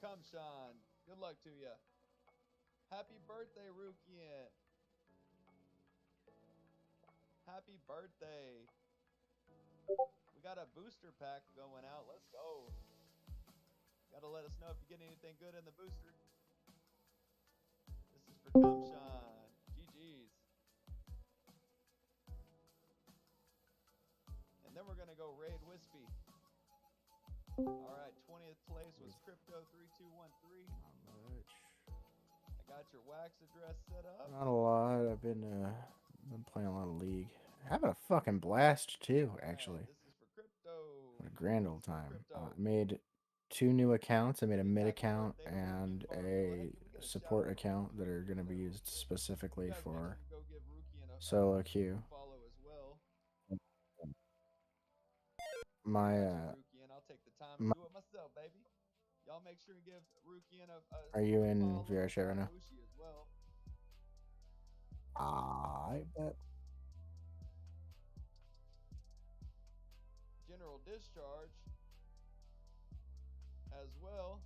Kumshan. Good luck to you. Happy birthday, Rukian. Happy birthday. We got a booster pack going out. Let's go. Gotta let us know if you get anything good in the booster. This is for Kumshan. GG's. And then we're gonna go raid Wispy. All right, 20th place was Crypto3213. Not much. I got your wax address set up. Not a lot. I've been playing a lot of League. Having a fucking blast too, actually. This is for Crypto. What a grand old time. Crypto. I made 2 new accounts. I made a mid account and a support account that are going to be used specifically for solo queue. Follow as well. My Rukian, I'll take the time to do it myself, baby. Y'all make sure you give Rukian a Are you in VRChat right now? as well. I bet. General Discharge as well.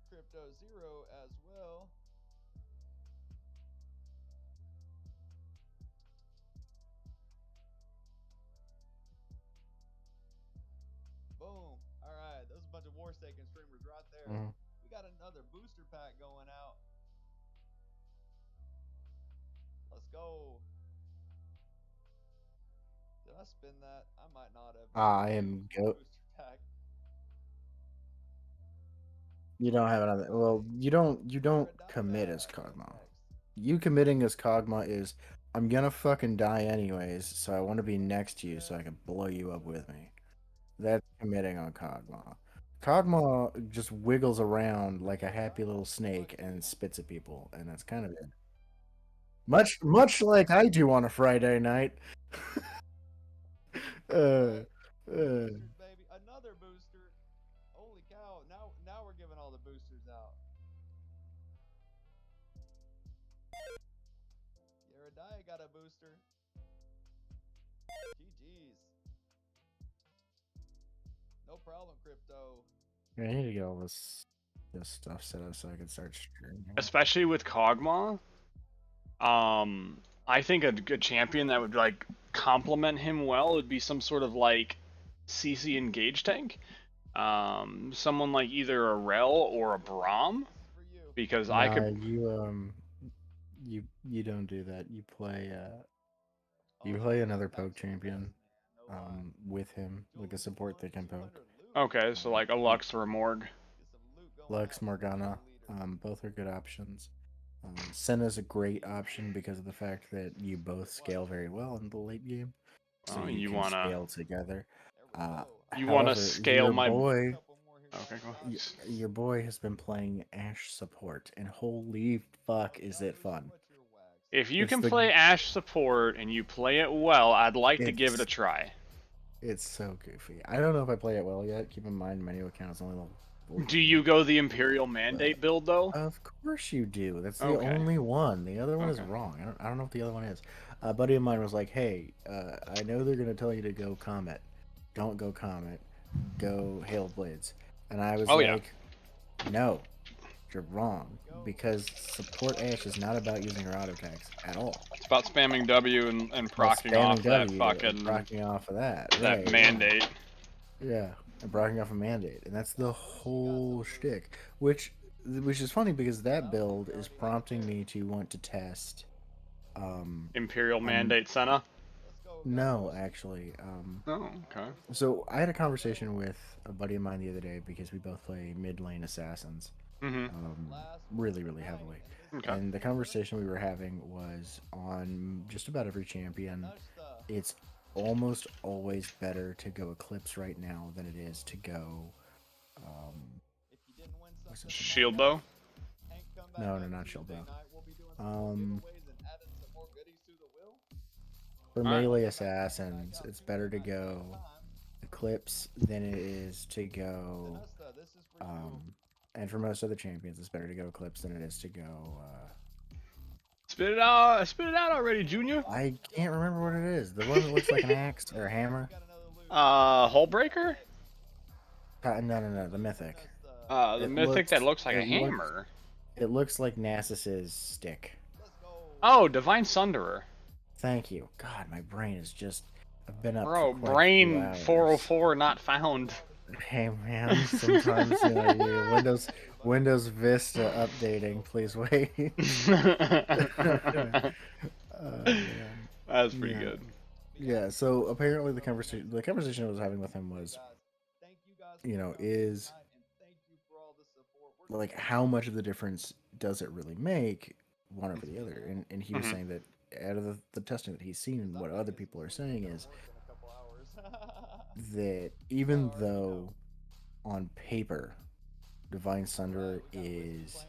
Crypto Zero as well. Boom. All right. Those are a bunch of Warsaken streamers right there. We got another booster pack going out. Let's go. Did I spin that? I might not have. I am go. You don't have another. Well, you don't commit as Kog'Maw. You committing as Kog'Maw is I'm gonna fucking die anyways, so I want to be next to you so I can blow you up with me. That's committing on Kog'Maw. Kog'Maw just wiggles around like a happy little snake and spits at people, and that's kind of it. Much like I do on a Friday night. Boosters, baby. Another booster. Holy cow. Now we're giving all the boosters out. Yeridaya got a booster. GG's. No problem, Crypto. I need to get all this stuff set up so I can start streaming. Especially with Kog'Maw. I think a good champion that would like complement him well would be some sort of like CC engage tank. Someone like either a Rel or a Braum. Because I could you don't do that. You play another poke champion with him, like a support that can poke. Okay, so like a Lux or a Morg. Lux, Morgana, both are good options. Senna's a great option because of the fact that you both scale very well in the late game. So you can scale together. You want to scale my boy. Okay, go ahead. Your boy has been playing Ashe support, and holy fuck, is it fun! If you can play Ashe support and you play it well, I'd like to give it a try. It's so goofy. I don't know if I play it well yet. Keep in mind, my new account's only level 14. Do you go the Imperial Mandate build though? Of course you do. That's the only one. The other one is wrong. I don't know what the other one is. A buddy of mine was like, "Hey, I know they're gonna tell you to go Comet. Don't go Comet. Go Hail Blades." And I was no, you're wrong. Because support Ashe is not about using her auto attacks at all. It's about spamming W and procking off that fucking procking off of that mandate. Yeah, and procking off a mandate, and that's the whole shtick. Which is funny because that build is prompting me to want to test Imperial Mandate Senna. No, actually. Oh, okay. So I had a conversation with a buddy of mine the other day because we both play mid lane assassins. Really, really heavily. Okay. And the conversation we were having was on just about every champion. It's almost always better to go Eclipse right now than it is to go Shield Bow? No, not Shield Bow. For melee assassins, it's better to go Eclipse than it is to go and for most other champions, it's better to go Eclipse than it is to go. Spit it out! Spit it out already, Junior. I can't remember what it is. The one that looks like an axe or a hammer. Hull Breaker. No, the mythic. The mythic that looks like a hammer. It looks like Nasus's stick. Oh, Divine Sunderer. Thank you. God, my brain is just. I've been up Bro, for quite a few brain hours. 404 not found. Hey man, sometimes Windows Vista updating. Please wait. Man. That's pretty good. Yeah. So apparently the conversation I was having with him was, is like how much of the difference does it really make one over the other? And he was saying that out of the testing that he's seen and what other people are saying is that even though on paper Divine Sunderer is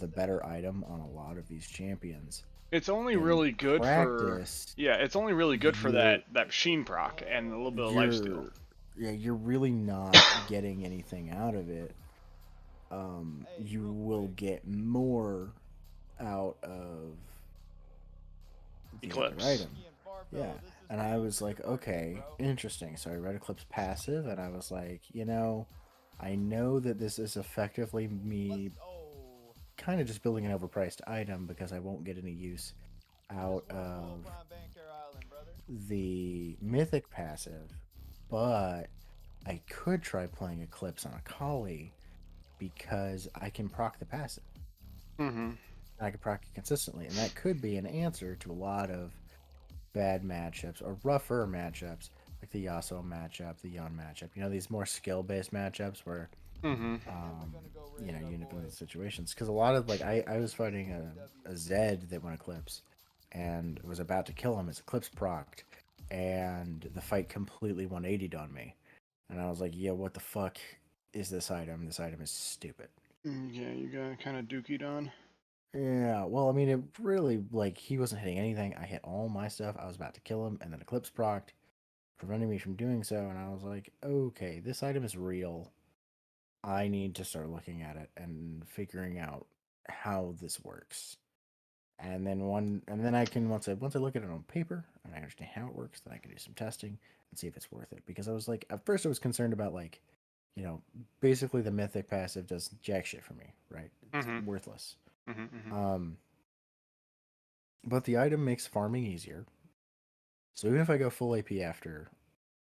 the better item on a lot of these champions, it's only really good practice, for it's only really good for that sheen proc and a little bit of lifesteal. Yeah, you're really not getting anything out of it. You will get more out of the Eclipse other item. Yeah. And I was like, okay, interesting. So I read Eclipse passive and I was like, I know that this is effectively me kind of just building an overpriced item because I won't get any use out of the mythic passive, but I could try playing Eclipse on a Kali because I can proc the passive. I can proc it consistently, and that could be an answer to a lot of bad matchups or rougher matchups, like the Yasuo matchup, the Yon matchup. These more skill-based matchups where, you end up in these situations. Because a lot of, I was fighting a Zed that went Eclipse, and was about to kill him as Eclipse procced, and the fight completely 180'd on me. And I was like, yeah, what the fuck is this item? This item is stupid. Yeah, you got kind of dookied on. Yeah, well, I mean, it really, he wasn't hitting anything. I hit all my stuff. I was about to kill him, and then Eclipse procced, preventing me from doing so. And I was like, okay, this item is real. I need to start looking at it and figuring out how this works. And then I can once I look at it on paper and I understand how it works, then I can do some testing and see if it's worth it. Because I was like, at first I was concerned about basically the mythic passive does jack shit for me, right? It's worthless. But the item makes farming easier. So even if I go full AP after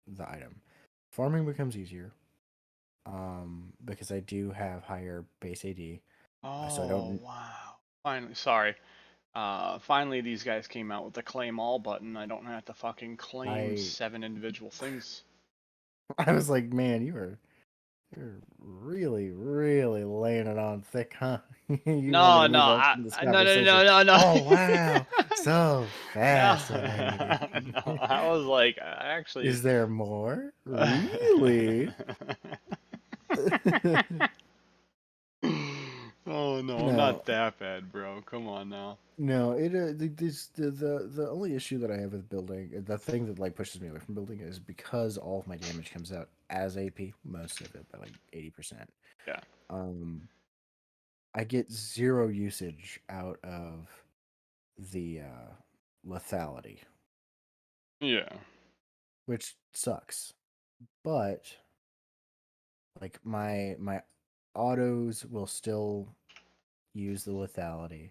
the item, farming becomes easier. Because I do have higher base AD. So I don't. Wow! Finally, these guys came out with the claim all button. I don't have to fucking claim 7 individual things. I was like, man, you're really, really laying it on thick, huh? No. Oh wow, so fascinating. I was like, actually, is there more? Really? Oh no, I'm not that bad, bro. Come on now. No, the only issue that I have with building, the thing that pushes me away from building, is because all of my damage comes out as AP, most of it by 80%. Yeah. I get 0 usage out of the lethality. Yeah. Which sucks. But my autos will still use the lethality.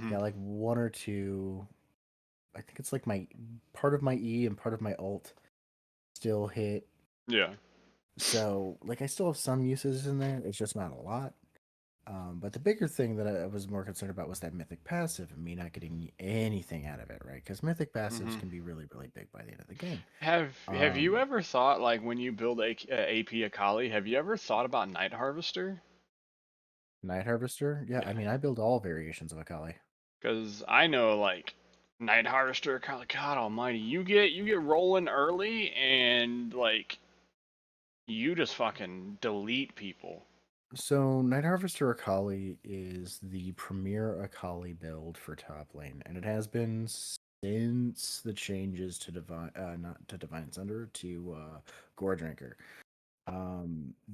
Yeah, 1 or 2. I think it's my part of my E and part of my ult still hit. Yeah. So I still have some uses in there. It's just not a lot. But the bigger thing that I was more concerned about was that mythic passive and me not getting anything out of it, right? Because mythic passives can be really, really big by the end of the game. Have you ever thought, when you build AP Akali, have you ever thought about Night Harvester? Night Harvester? Yeah, I mean, I build all variations of Akali. Because I know, Night Harvester, God almighty, you get rolling early and, you just fucking delete people. So Night Harvester Akali is the premier Akali build for top lane, and it has been since the changes to not to Divine Sunderer, to Gore Drinker.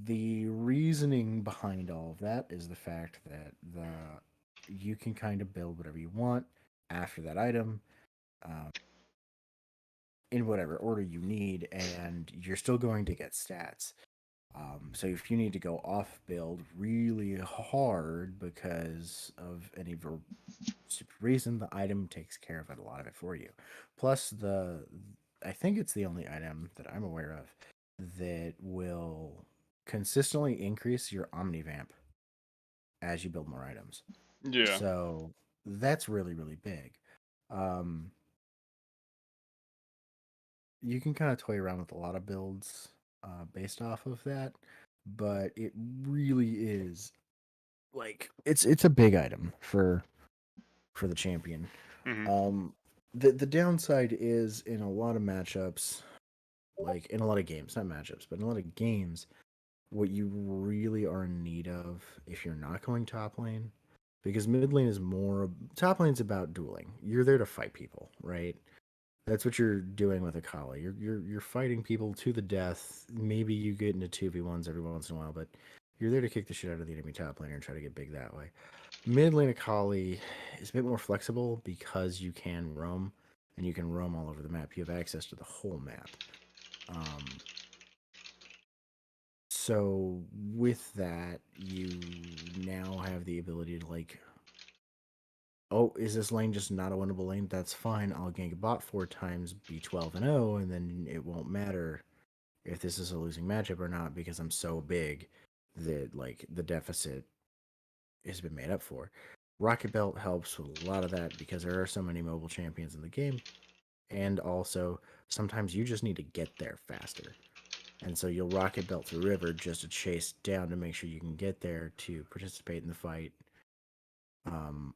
The reasoning behind all of that is the fact that you can kind of build whatever you want after that item, in whatever order you need, and you're still going to get stats. So if you need to go off build really hard because of any stupid reason, the item takes care of it, a lot of it for you. Plus, I think it's the only item that I'm aware of that will consistently increase your omnivamp as you build more items. Yeah. So that's really, really big. Um, you can kind of toy around with a lot of builds based off of that, but it really is like it's a big item for the champion. Mm-hmm. The downside is in a lot of matchups, like in a lot of games, not matchups, but in a lot of games, what you really are in need of if you're not going top lane, because mid lane is more top lane's about dueling. You're there to fight people, right? That's what you're doing with Akali. You're fighting people to the death. Maybe you get into 2v1s every once in a while, but you're there to kick the shit out of the enemy top laner and try to get big that way. Mid lane Akali is a bit more flexible because you can roam and you can roam all over the map. You have access to the whole map. So with that, you now have the ability to like, oh, is this lane just not a winnable lane? That's fine. I'll gank a bot 4 times, be 12-0, and then it won't matter if this is a losing matchup or not because I'm so big that like the deficit has been made up for. Rocket Belt helps with a lot of that because there are so many mobile champions in the game, and also sometimes you just need to get there faster. And so you'll rocket belt through river just to chase down to make sure you can get there to participate in the fight, um,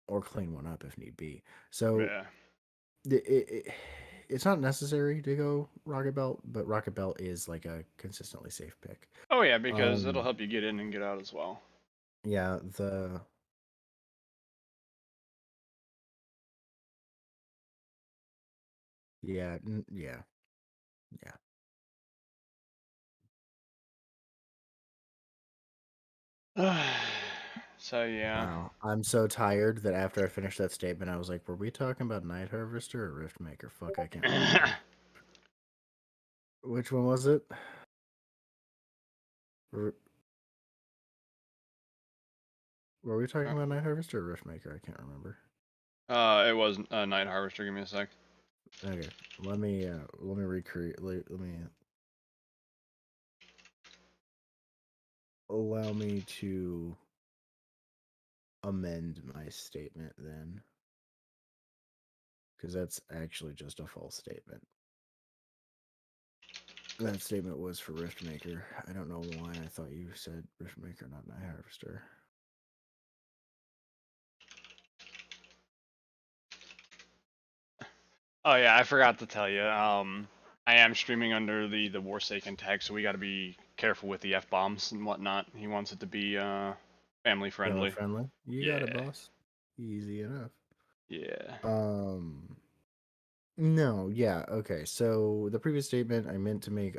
or clean one up if need be. So Yeah. it's not necessary to go rocket belt, but rocket belt is like a consistently safe pick. Oh yeah, because it'll Um, help you get in and get out as well. yeah, yeah, yeah, yeah. So yeah. Wow, I'm so tired that after I finished that statement, I was like, "Were we talking about Night Harvester or Riftmaker?" Fuck, I can't remember. Which one was it? R- Were we talking about Night Harvester or Riftmaker? I can't remember. It was Night Harvester. Give me a sec. Okay, let me recreate. Let me allow me to amend my statement then, because that's actually just a false statement. That statement was for Riftmaker. I don't know why I thought you said Riftmaker, not Night Harvester. Oh yeah, I forgot to tell you. I am streaming under the Warsaken tag, so we got to be careful with the f bombs and whatnot. He wants it to be family Family friendly. friendly. You got it, Yeah. boss. Easy enough. Yeah. No, yeah, okay. So the previous statement I meant to make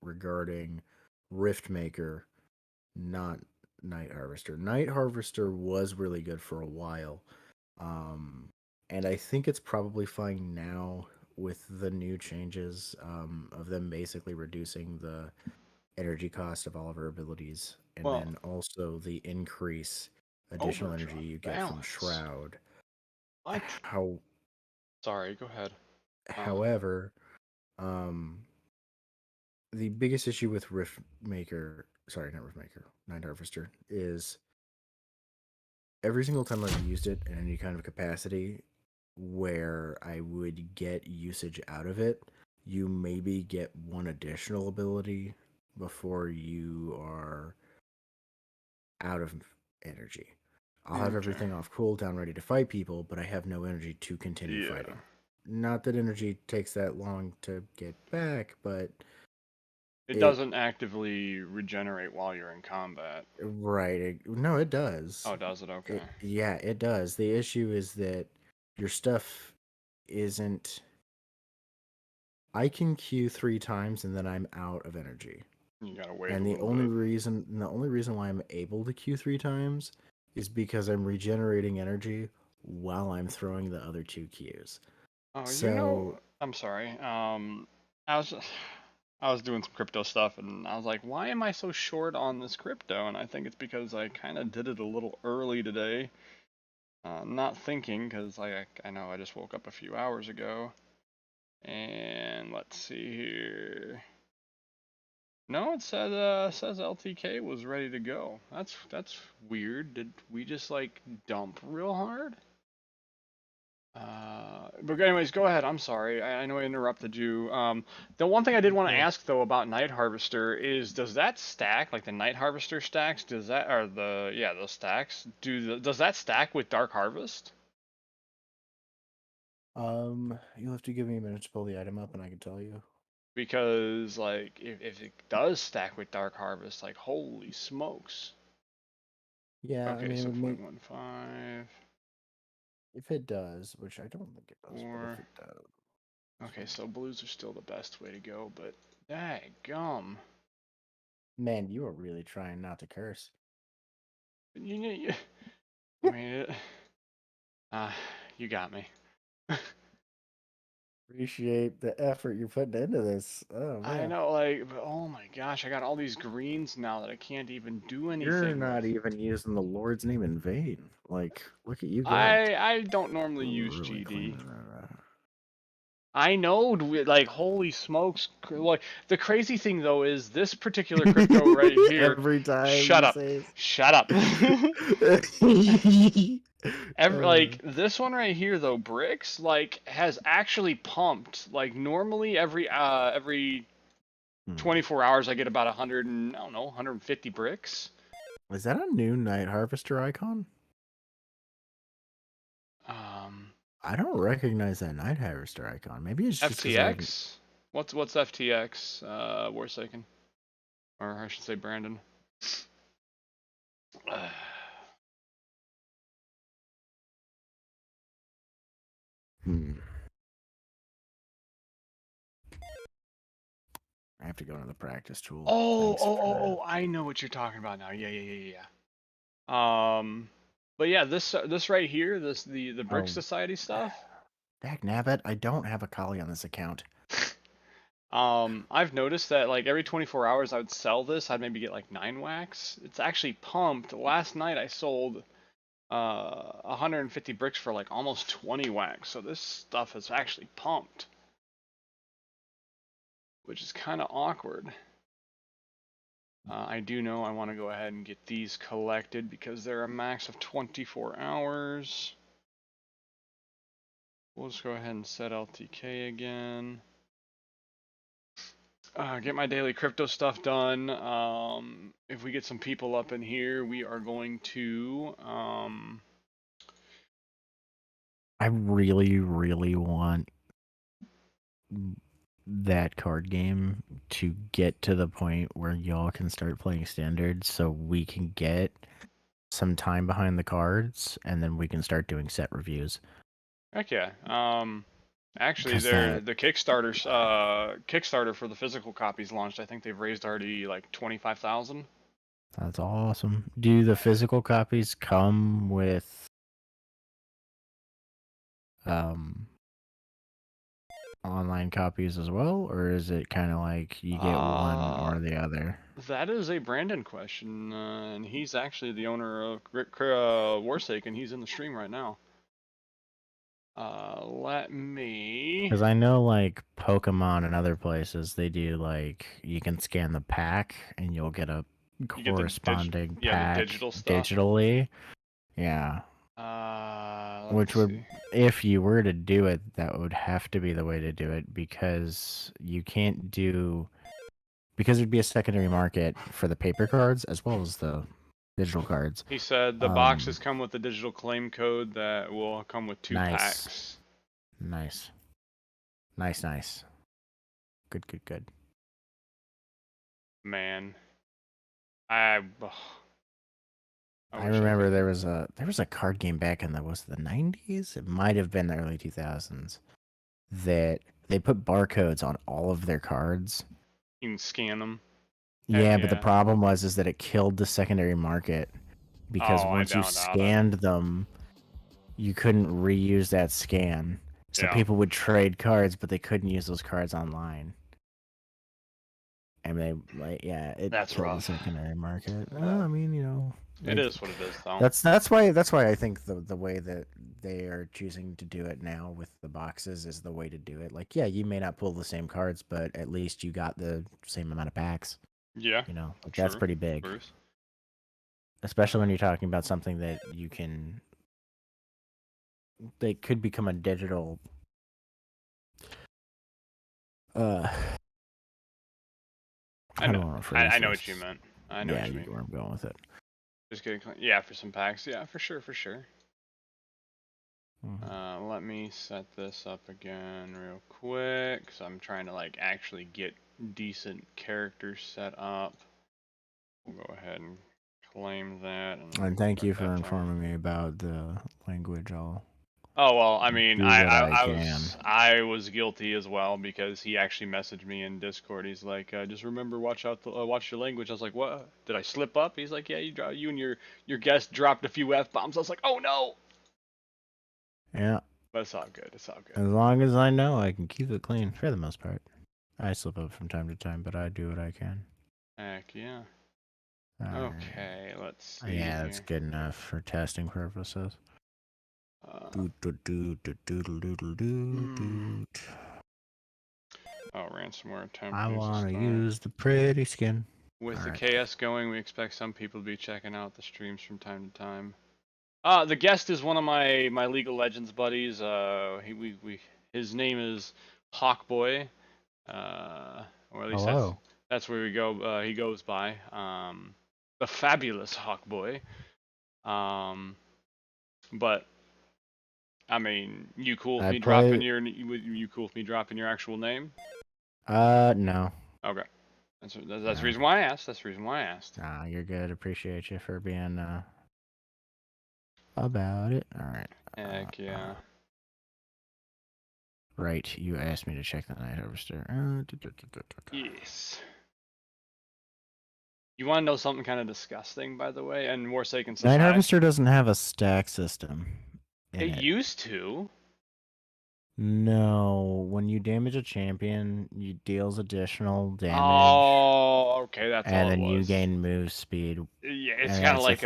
regarding Riftmaker, not Night Harvester. Night Harvester was really good for a while. Um and I think it's probably fine now with the new changes of them basically reducing the energy cost of all of our abilities and Well, then also the additional energy overdrive you get from balance. Shroud. I How Sorry. Go ahead. However, um, the biggest issue with not Riftmaker, Night Harvester, is every single time I've used it in any kind of capacity where I would get usage out of it, you maybe get one additional ability before you are out of energy. I'll have Okay. everything off cooldown ready to fight people, but I have no energy to continue Yeah. fighting. Not that energy takes that long to get back, but It it doesn't actively regenerate while you're in combat. right. No, it does. Oh, does it? Okay. Yeah, it does. The issue is that your stuff isn't. I can queue 3 times and then I'm out of energy. You gotta wait a And little bit. the only reason why I'm able to queue 3 times is because I'm regenerating energy while I'm throwing the other 2 queues. Oh, So I'm sorry. I was I was doing some crypto stuff, and I was like, why am I so short on this crypto? And I think it's because I kind of did it a little early today. Not thinking, because I know I just woke up a few hours ago. And let's see here. No, it says LTK was ready to go. That's weird. Did we just like dump real hard? But anyways, go ahead. I'm sorry. I know I interrupted you. The one thing I did want to ask though about Night Harvester is, does that stack, like the Night Harvester stacks, does that, or those stacks, does that stack with Dark Harvest? You'll have to give me a minute to pull the item up, and I can tell you. Because like if it does stack with Dark Harvest, like holy smokes. Yeah, Okay, I mean, so it would make 0.15. if it does, which I don't think it does, but Or if it does. okay, so blues are still the best way to go, but daggum. Man, you are really trying not to curse. You I mean, you got me. Appreciate the effort you're putting into this. Oh I man. know, like, but oh my gosh, I got all these greens now that I can't even do You're anything not with. even using the Lord's name in vain. Like, look at you go. I don't normally use Really GD. cleaning that up. I know, like, holy smokes. Like, the crazy thing, though, is this particular crypto right here. Every time Shut you up. say Shut up. it. Like, this one right here, though, Bricks, like, has actually pumped. Like, normally every 24 hours I get about 100 and, I don't know, 150 bricks. Is that a new Night Harvester icon? I don't recognize that Night Harvester icon. Maybe it's just because I haven't. FTX? What's FTX? Warsaken, or I should say Brandon. I have to go into the practice tool. Oh, I know what you're talking about now. Yeah. But yeah, this right here, the Brick Society stuff. Dak nabbit, I don't have a collie on this account. I've noticed that like every 24 hours I would sell this, I'd maybe get like 9 wax. It's actually pumped. Last night I sold 150 bricks for like almost 20 wax. So this stuff is actually pumped, which is kind of awkward. I do know I want to go ahead and get these collected because they're a max of 24 hours. We'll just go ahead and set LTK again. Get my daily crypto stuff done. If we get some people up in here, we are going to. I really, really want that card game to get to the point where y'all can start playing standards so we can get some time behind the cards and then we can start doing set reviews. Heck yeah. Actually, the Kickstarter for the physical copies launched. I think they've raised already like 25,000. That's awesome. Do the physical copies come with online copies as well, or is it kind of like you get one or the other? That is a Brandon question, and he's actually the owner of Warsaken. He's in the stream right now. Let me. Because I know like Pokemon and other places, they do like you can scan the pack and you'll get a corresponding pack the digital stuff. digitally. Yeah. Which would, see. if you were to do it, that would have to be the way to do it because you can't do, because it'd be a secondary market for the paper cards as well as the digital cards. He said the boxes come with the digital claim code that will come with 2 packs. Nice. Good. Man, I remember there was a card game back in the 90s. It might have been the early 2000s that they put barcodes on all of their cards. You can scan them. Yeah, but the problem was that it killed the secondary market because once you scanned them, you couldn't reuse that scan. So people would trade cards, but they couldn't use those cards online. And they it That's killed the rough. secondary market. Rough. I mean, It is what it is, though. that's why I think the way that they are choosing to do it now with the boxes is the way to do it. Like, yeah, you may not pull the same cards, but at least you got the same amount of packs. Yeah. That's pretty big. Bruce. Especially when you're talking about something that you can. They could become a digital. I know what you meant. I know what you mean. Where I'm going with it. Just getting for some packs. Yeah, for sure. Mm-hmm. Let me set this up again real quick. So I'm trying to like actually get decent characters set up. We'll go ahead and claim that. And thank you for informing me about the language. Oh well, I mean, I was guilty as well because he actually messaged me in Discord. He's like, just remember, watch your language. I was like, what? Did I slip up? He's like, yeah, you and your guest dropped a few F-bombs. I was like, oh no. Yeah. But it's all good. It's all good. As long as I know, I can keep it clean for the most part. I slip up from time to time, but I do what I can. Heck yeah. Okay, let's see. Yeah, that's good enough for testing purposes. Ransomware attempt. I want to use the pretty skin. With the KS going, we expect some people to be checking out the streams from time to time. The guest is one of my League of Legends buddies. His name is Hawkboy. Or at least that's where we go. He goes by. The fabulous Hawkboy. But I mean, you cool with me dropping your actual name? No. Okay. That's the reason why I asked. Nah, you're good. Appreciate you for being about it. All right. Heck yeah. Right, you asked me to check the Night Harvester. Yes. You want to know something kind of disgusting, by the way? And Warsaken Night Harvester doesn't have a stack system. It used to. No, when you damage a champion, you deals additional damage. Oh, okay, that's all it was. And then you gain move speed. Yeah, it's kind of like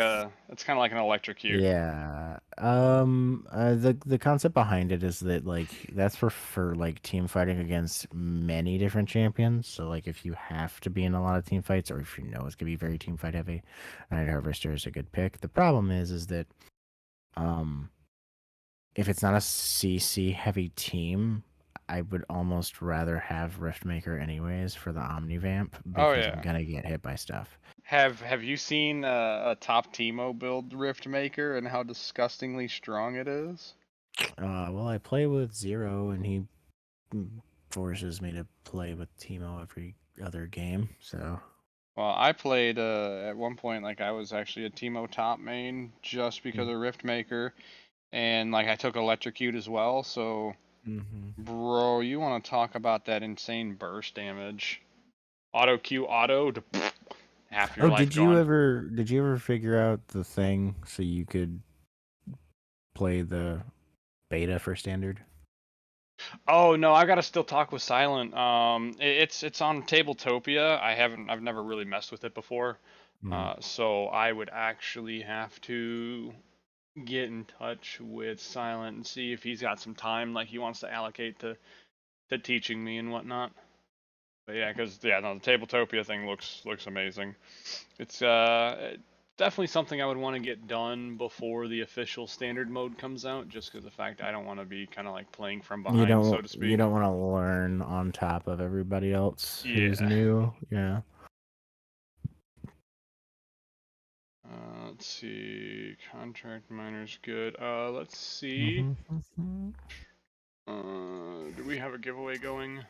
an electrocute. Yeah. The concept behind it is that like that's for like team fighting against many different champions. So like if you have to be in a lot of team fights, or if you know it's gonna be very team fight heavy, Night Harvester is a good pick. The problem is that if it's not a CC heavy team, I would almost rather have Riftmaker anyways for the Omnivamp because I'm gonna get hit by stuff. Have you seen a top Teemo build Riftmaker and how disgustingly strong it is? Well, I play with Zero and he forces me to play with Teemo every other game, so. Well, I played at one point like I was actually a Teemo top main just because of Riftmaker. And like I took electrocute as well, so bro, you want to talk about that insane burst damage? Auto Q auto to half your life did you ever figure out the thing so you could play the beta for standard? Oh no, I gotta still talk with Silent. It's on Tabletopia. I've never really messed with it before. So I would actually have to get in touch with Silent and see if he's got some time like he wants to allocate to teaching me and whatnot. But yeah, because the Tabletopia thing looks amazing. It's definitely something I would want to get done before the official standard mode comes out, just because the fact I don't want to be kind of like playing from behind, so to speak. You don't want to learn on top of everybody else who's new. Yeah. Let's see. Contract miner's good. Let's see. Do we have a giveaway going?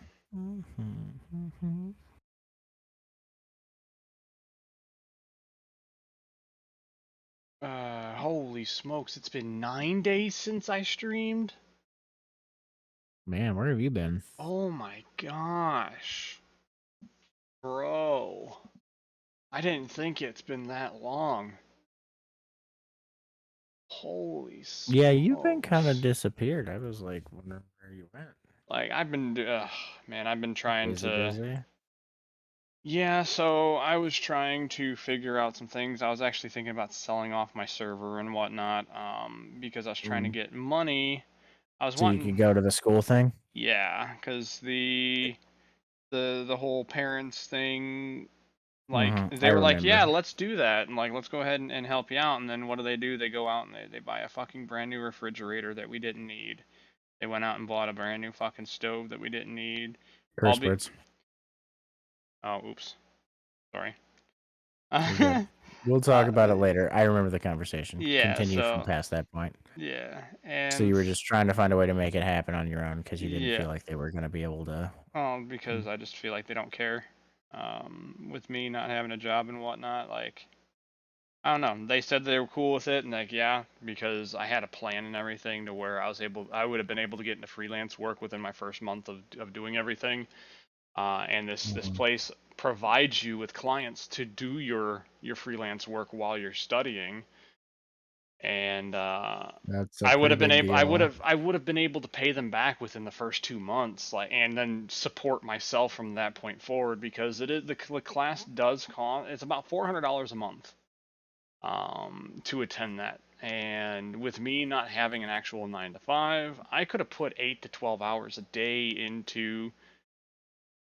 Holy smokes, it's been 9 days since I streamed? Man, where have you been? Oh my gosh. Bro. I didn't think it's been that long. Holy smokes. Yeah, you've been kind of disappeared. I was like wondering where you went. Like, I've been, man, I've been trying to... Busy? Yeah, so I was trying to figure out some things. I was actually thinking about selling off my server and whatnot, because I was trying to get money. I was So you wanting, could go to the school thing? yeah, because the whole parents thing, like Mm-hmm. I they were like, yeah, remember. let's do that, and like let's go ahead and help you out. And then what do? They go out and they buy a fucking brand new refrigerator that we didn't need. They went out and bought a brand new fucking stove that we didn't need. All Curse be words. Oh, oops, sorry. You're good. We'll talk about it Uh, later. I remember the conversation. yeah, Continue from so past that point. yeah, So and you were just trying to find a way to make it happen on your own because you didn't yeah, feel like they were going to be able to. because I just feel like they don't care. With me not having a job and whatnot, like I don't know. They said they were cool with it, and like yeah, because I had a plan and everything to where I would have been able to get into freelance work within my first month of doing everything. And this Mhm. place provides you with clients to do your freelance work while you're studying, and That's a pretty big deal. I would have been able to pay them back within the first 2 months, like, and then support myself from that point forward, because it is the class does cost, it's about $400 a month to attend that. And with me not having an actual 9 to 5, I could have put 8 to 12 hours a day into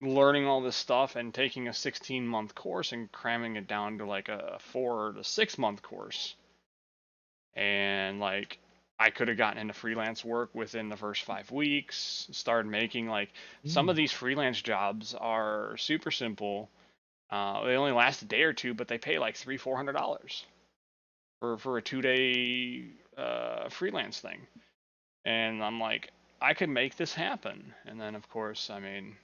learning all this stuff and taking a 16-month course and cramming it down to like a 4 to 6 month course. And like I could have gotten into freelance work within the first 5 weeks, started making like some of these freelance jobs are super simple. They only last a day or two, but they pay like $300-400 for a 2 day freelance thing. And I'm like, I could make this happen. And then of course, I mean,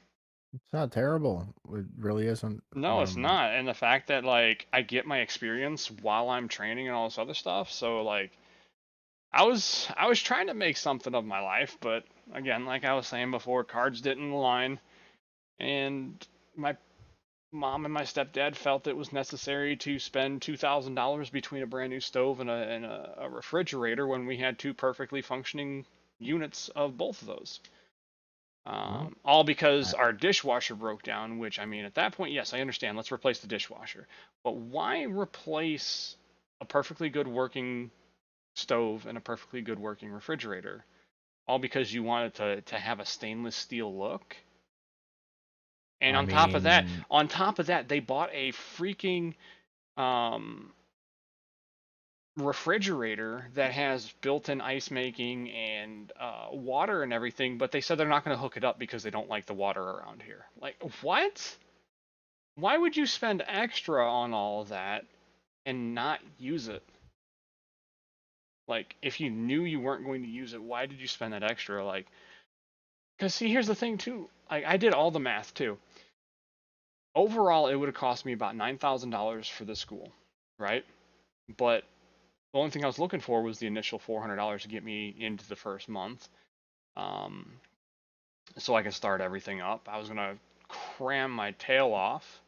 It's not terrible. It really isn't. no, it's not. And the fact that like I get my experience while I'm training and all this other stuff, so like I was trying to make something of my life, but again, like I was saying before, cards didn't align, and my mom and my stepdad felt it was necessary to spend $2,000 between a brand new stove and a refrigerator when we had two perfectly functioning units of both of those. Well, All because I, our dishwasher broke down, which I mean, at that point, yes, I understand. Let's replace the dishwasher. But why replace a perfectly good working stove and a perfectly good working refrigerator? All because you wanted to have a stainless steel look. And I mean, on top of that, they bought a freaking um, refrigerator that has built-in ice making and water and everything, but they said they're not going to hook it up because they don't like the water around here. Like, what? Why would you spend extra on all of that and not use it? Like, if you knew you weren't going to use it, why did you spend that extra? Like, because see, here's the thing too. I did all the math too. Overall, it would have cost me about $9,000 for the school, right? But the only thing I was looking for was the initial $400 to get me into the first month, um, so I can start everything up. I was gonna cram my tail off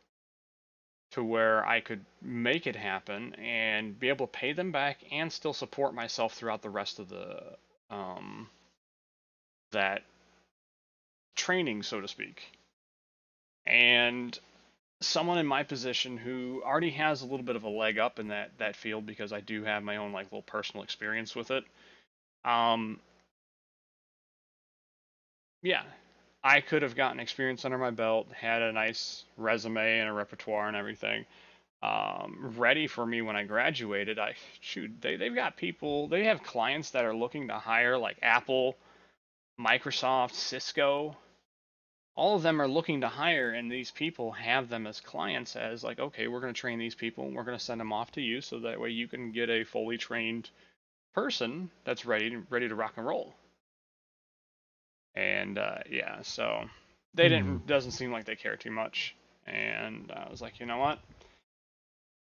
to where I could make it happen and be able to pay them back and still support myself throughout the rest of the um, that training, so to speak. And someone in my position who already has a little bit of a leg up in that field, because I do have my own like little personal experience with it. Um, yeah, I could have gotten experience under my belt, had a nice resume and a repertoire and everything, ready for me when I graduated. They've got people, they have clients that are looking to hire like Apple, Microsoft, Cisco. All of them are looking to hire, and these people have them as clients as like, okay, we're going to train these people and we're going to send them off to you so that way you can get a fully trained person that's ready to rock and roll. And yeah, so they hmm. didn't doesn't seem like they care too much. And I was like, you know what?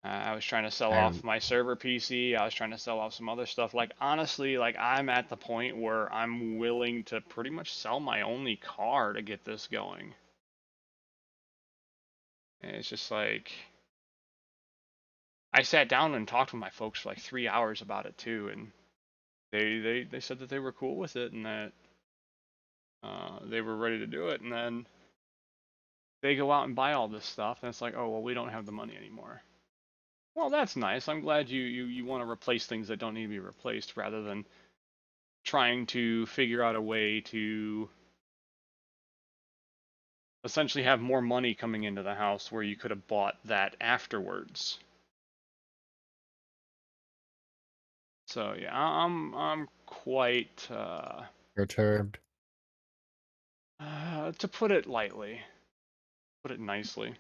I was trying to sell I off my server PC. I was trying to sell off some other stuff. Like honestly, like I'm at the point where I'm willing to pretty much sell my only car to get this going. And it's just like I sat down and talked with my folks for like 3 hours about it too, and they said that they were cool with it and that they were ready to do it. And then they go out and buy all this stuff, and it's like, oh, well, we don't have the money anymore. Well, that's nice. I'm glad you want to replace things that don't need to be replaced rather than trying to figure out a way to essentially have more money coming into the house where you could have bought that afterwards. So yeah, I'm quite Perturbed. to put it lightly, put it nicely.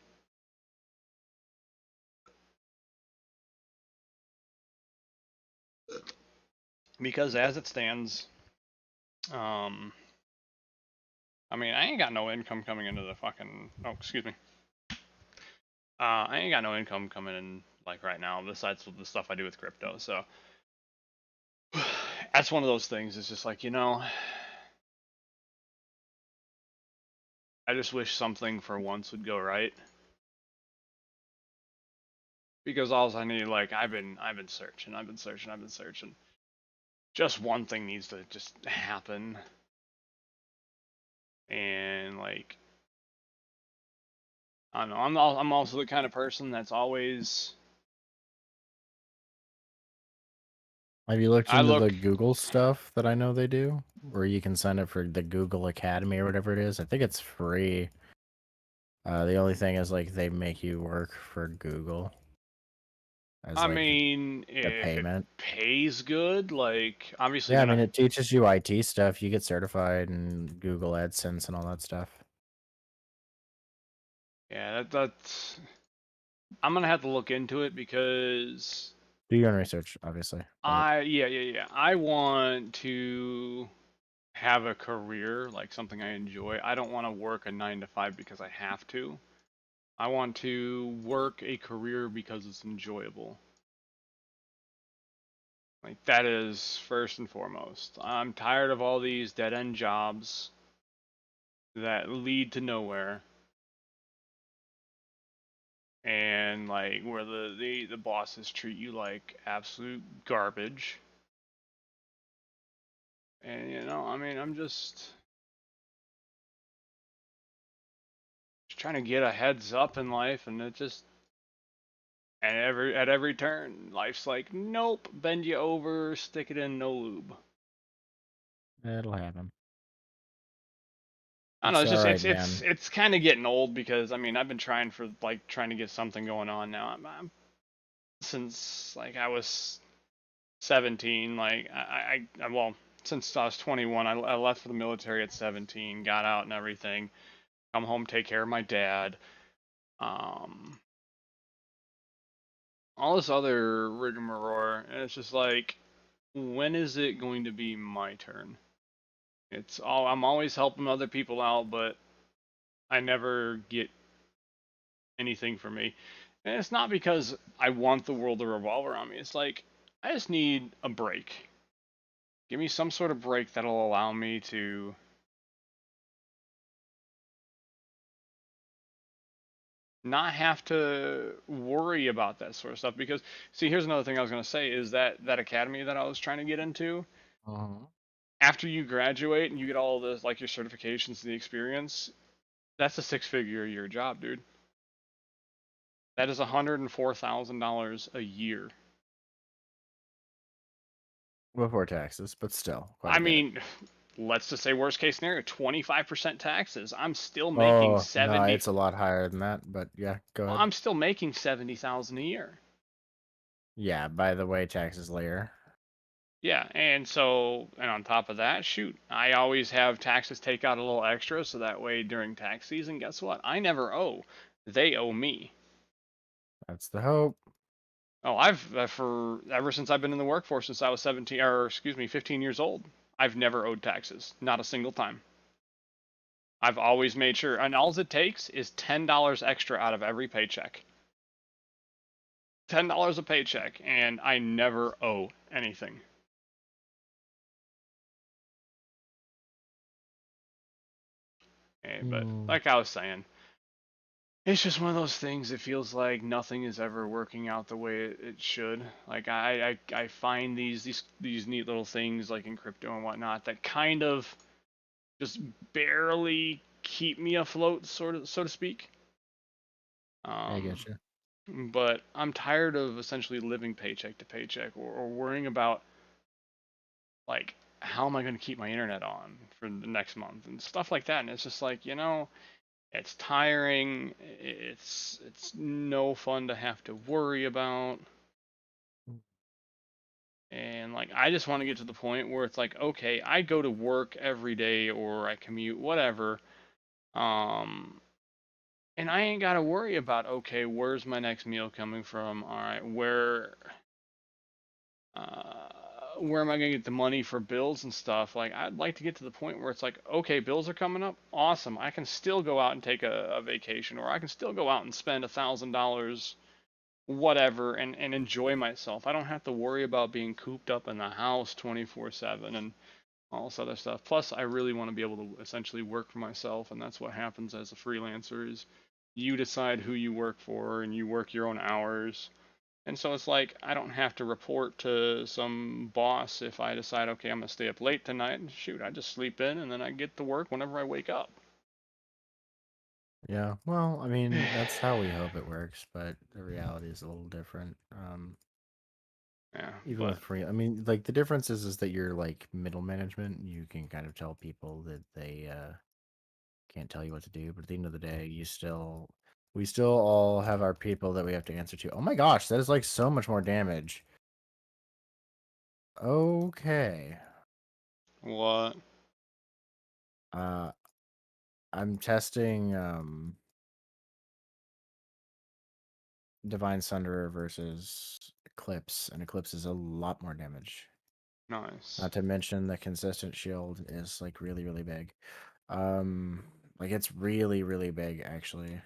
Because as it stands, I mean, I ain't got no income coming into the fucking. Oh, excuse me. I ain't got no income coming in like right now besides the stuff I do with crypto. So that's one of those things. It's just like, you know, I just wish something for once would go right. Because all I need, like, I've been searching. Just one thing needs to just happen. And like, I don't know. I'm also the kind of person that's always. Have you looked into the Google stuff that I know they do? Where you can sign up for the Google Academy or whatever it is? I think it's free. The only thing is, like, they make you work for Google. I mean, if payment. it pays good, like, obviously. Yeah, I mean, it teaches you IT stuff. You get certified in Google AdSense and all that stuff. Yeah, that's. I'm gonna have to look into it because. Do your own research, obviously. Yeah. I want to have a career, like something I enjoy. I don't want to work a 9 to 5 because I have to. I want to work a career because it's enjoyable. Like, that is first and foremost. I'm tired of all these dead-end jobs that lead to nowhere. And, like, where the bosses treat you like absolute garbage. And, you know, I mean, I'm just trying to get a heads up in life, and it just. And at every turn, life's like, nope, bend you over, stick it in, no lube. It'll happen. I don't know. It's kind of getting old because I mean I've been trying to get something going on now. I'm since like I was 17. Like well, since I was 21, I left for the military at 17, got out and everything. Come home, take care of my dad. All this other rigmarole, and it's just like, when is it going to be my turn? I'm always helping other people out, but I never get anything for me. And it's not because I want the world to revolve around me. It's like, I just need a break. Give me some sort of break that'll allow me to not have to worry about that sort of stuff. Because, see, here's another thing I was going to say is that academy that I was trying to get into, after you graduate and you get all this, like your certifications and the experience, that's a $6-figure-a-year job, dude. That is $104,000 a year. Before taxes, but still. I mean, let's just say worst case scenario, 25% taxes. I'm still making 70. No, it's a lot higher than that, but yeah, go ahead. I'm still making 70,000 a year. Yeah, by the way, taxes layer. Yeah, and on top of that, shoot, I always have taxes take out a little extra, so that way during tax season, guess what? I never owe. They owe me. That's the hope. Oh, ever since I've been in the workforce since I was 15 years old, I've never owed taxes, not a single time. I've always made sure, and all it takes is $10 extra out of every paycheck. $10 a paycheck, and I never owe anything. But like I was saying, it's just one of those things. It feels like nothing is ever working out the way it should. Like I find these neat little things like in crypto and whatnot that kind of just barely keep me afloat, sort of, so to speak. I get you. But I'm tired of essentially living paycheck to paycheck, or worrying about like how am I going to keep my internet on for the next month and stuff like that. And it's just like, it's tiring. It's no fun to have to worry about. And like I just want to get to the point where it's like, okay, I go to work every day or I commute, whatever. Um and I ain't got to worry about, okay, where's my next meal coming from? All right, uh where am I going to get the money for bills and stuff? Like I'd like to get to the point where it's like, okay, bills are coming up. Awesome. I can still go out and take a vacation, or I can still go out and spend $1,000 whatever, and enjoy myself. I don't have to worry about being cooped up in the house 24/7 and all this other stuff. Plus, I really want to be able to essentially work for myself, and that's what happens as a freelancer is you decide who you work for and you work your own hours. And so it's like I don't have to report to some boss if I decide, okay, I'm gonna stay up late tonight. And shoot, I just sleep in and then I get to work whenever I wake up. Yeah, well, I mean, that's how we hope it works, but the reality is a little different. Yeah, Even but with free, I mean, like the difference is that you're like middle management. You can kind of tell people that they can't tell you what to do, but at the end of the day, we still all have our people that we have to answer to. Oh my gosh, that is like so much more damage. Okay. what? Uh, I'm testing Divine Sunderer versus Eclipse, and Eclipse is a lot more damage. Nice. Not to mention the consistent shield is like really, really big. Like it's really, really big actually.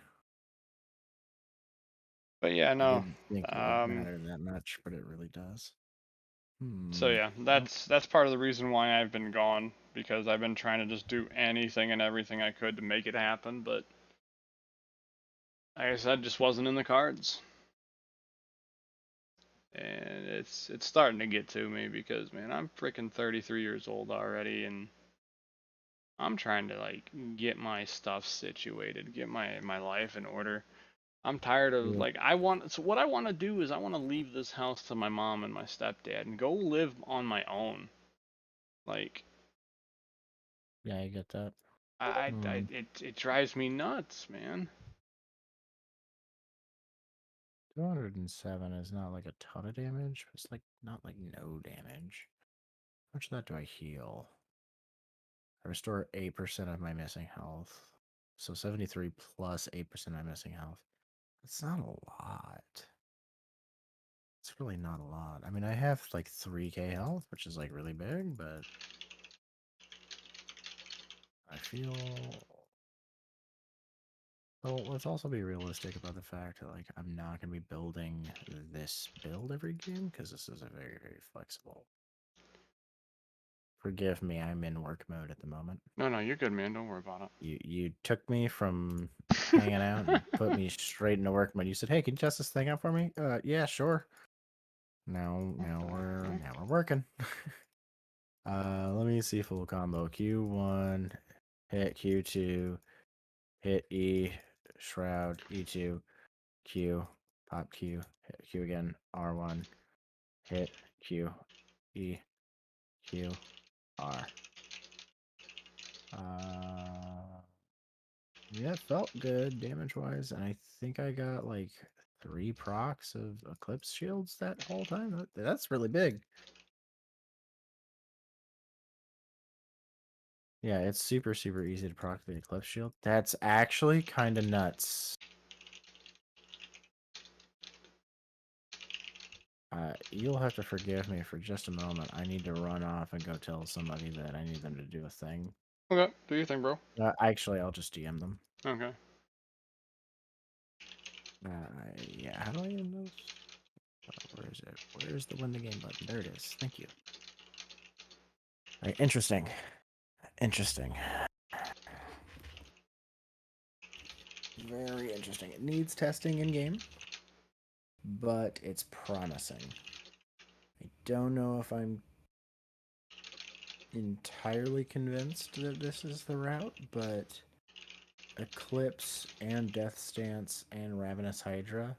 But yeah, I no. didn't think it would matter that much, but it really does. So yeah, Nope. that's part of the reason why I've been gone, because I've been trying to just do anything and everything I could to make it happen, but like I said, just wasn't in the cards. And it's starting to get to me because man, I'm freaking 33 years old already, and I'm trying to like get my stuff situated, get my life in order. I'm tired of Yeah, like so what I want to do is I want to leave this house to my mom and my stepdad and go live on my own. Like yeah, I get that. it drives me nuts, man. 207 is not like a ton of damage. It's like not like no damage. How much of that do I heal? I restore 8% of my missing health. So 73 plus 8% of my missing health. It's not a lot. It's really not a lot. I mean, I have like 3k health, which is like really big, but I feel. Well, let's also be realistic about the fact that like I'm not gonna be building this build every game because this is a very, very flexible. Forgive me, I'm in work mode at the moment. No, you're good, man. Don't worry about it. You took me from hanging out and put me straight into work mode. You said, "Hey, can you test this thing out for me?" Yeah, sure. Now we're working. Let me see full combo. Q1, hit Q2, hit E, shroud, E2, Q, pop Q, hit Q again, R1, hit Q, E, Q, R. Yeah, it felt good damage wise, and I think I got like 3 procs of Eclipse shields that whole time. That's really big. Yeah, it's super, super easy to proc the Eclipse shield. That's actually kind of nuts. You'll have to forgive me for just a moment. I need to run off and go tell somebody that I need them to do a thing. Okay, do your thing, bro. Actually, I'll just DM them. Okay. Yeah, how do I end those? Where is it? Where's the win the game button? There it is. Thank you. Interesting. Interesting. Very interesting. It needs testing in game, but it's promising. I don't know if I'm entirely convinced that this is the route, but Eclipse and Death Stance and Ravenous Hydra.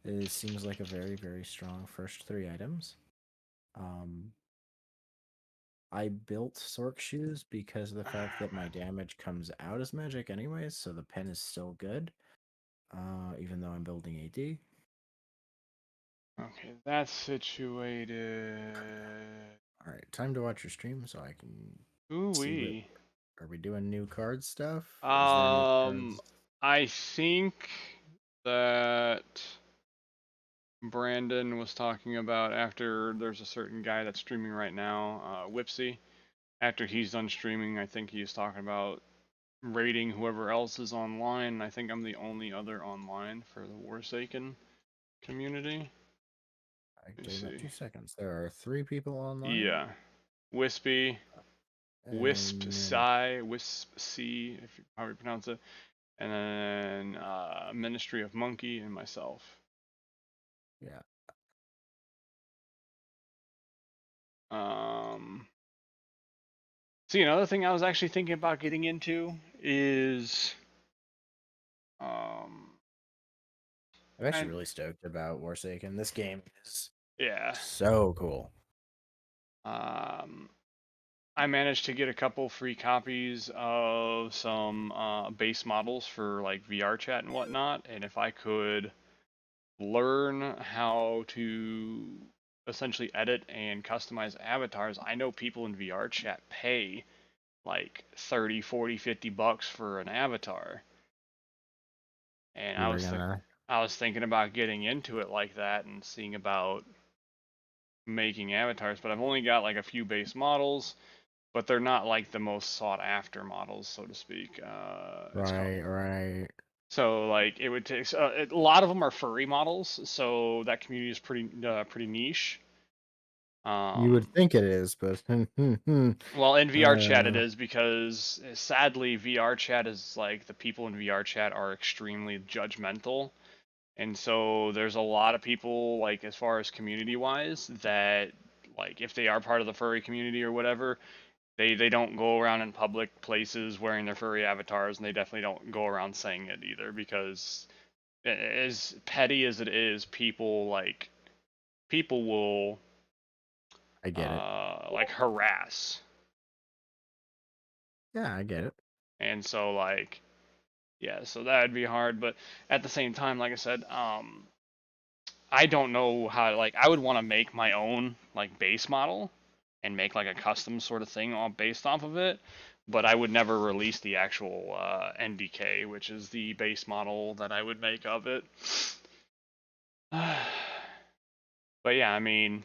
It seems like a very, very strong first 3 items. I built Sork Shoes because of the fact that my damage comes out as magic anyways, so the pen is still good, even though I'm building AD. Okay, that's situated. All right, time to watch your stream so I can Ooh see what. wee. Are we doing new card stuff? Is there new cards? I think that Brandon was talking about after there's a certain guy that's streaming right now, Whipsy. After he's done streaming, I think he's talking about rating whoever else is online. I think I'm the only other online for the Warsaken community. Give me 2 seconds. There are 3 people online. Yeah. Wispy, Wisp And Psy, Wisp C, if you, how you pronounce it, and then Ministry of Monkey and myself. yeah. See, another thing I was actually thinking about getting into is I'm actually really stoked about Warsaken. This game is so cool. I managed to get a couple free copies of some base models for like VR chat and whatnot, and if I could learn how to essentially edit and customize avatars, I know people in VR chat pay like 30, 40, 50 bucks for an avatar. And I was thinking about getting into it like that and seeing about making avatars, but I've only got like a few base models, but they're not like the most sought after models, so to speak. Right. So like it would take a lot of them are furry models, so that community is pretty niche. You would think it is, but well, in VR chat it is, because sadly VR chat is like the people in VR chat are extremely judgmental. And so there's a lot of people, like as far as community wise, that like if they are part of the furry community or whatever, they don't go around in public places wearing their furry avatars, and they definitely don't go around saying it either, because as petty as it is, people will I get it. like harass. Yeah, I get it. And so like yeah, so that'd be hard, but at the same time, like I said, I don't know how, like, I would want to make my own like base model and make like a custom sort of thing all based off of it, but I would never release the actual NDK, which is the base model that I would make of it. But yeah, I mean,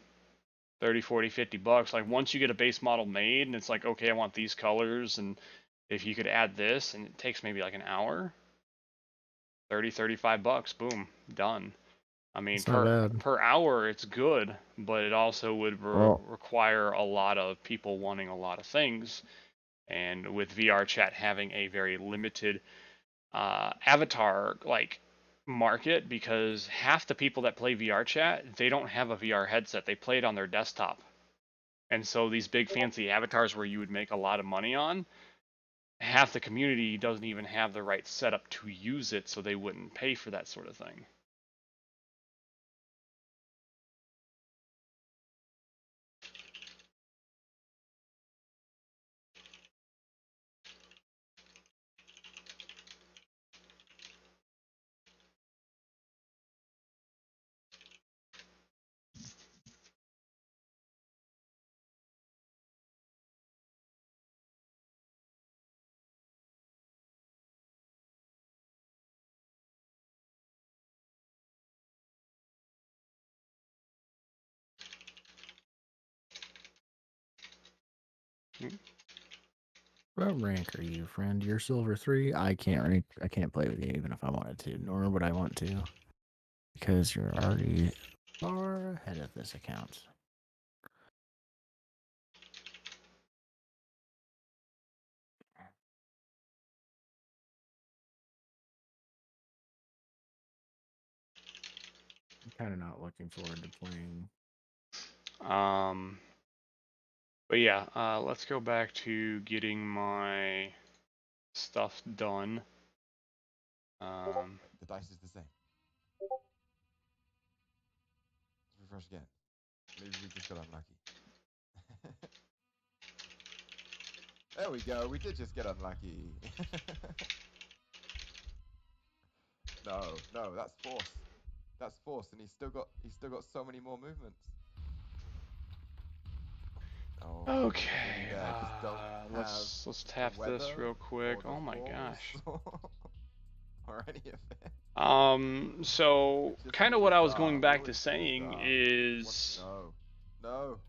30, 40, 50 bucks, like once you get a base model made and it's like, okay, I want these colors, and if you could add this, and it takes maybe like an hour, 30, 35 bucks, boom, done. I mean, per hour it's good, but it also would require a lot of people wanting a lot of things, and with VR chat having a very limited avatar like market, because half the people that play VR chat, they don't have a VR headset, they play it on their desktop. And so these big fancy avatars where you would make a lot of money on, half the community doesn't even have the right setup to use it, so they wouldn't pay for that sort of thing. What rank are you, friend? You're silver 3? I can't rank. I can't play with you even if I wanted to, nor would I want to, because you're already far ahead of this account. I'm kind of not looking forward to playing. But yeah, let's go back to getting my stuff done. The dice is the same. Refresh again. Maybe we just got unlucky. There we go. We did just get unlucky. No, that's force. That's force, and he's still got so many more movements. Oh, okay, let's tap this real quick. Oh my gosh. Or any of it. So kind of what I was going back to saying is, no,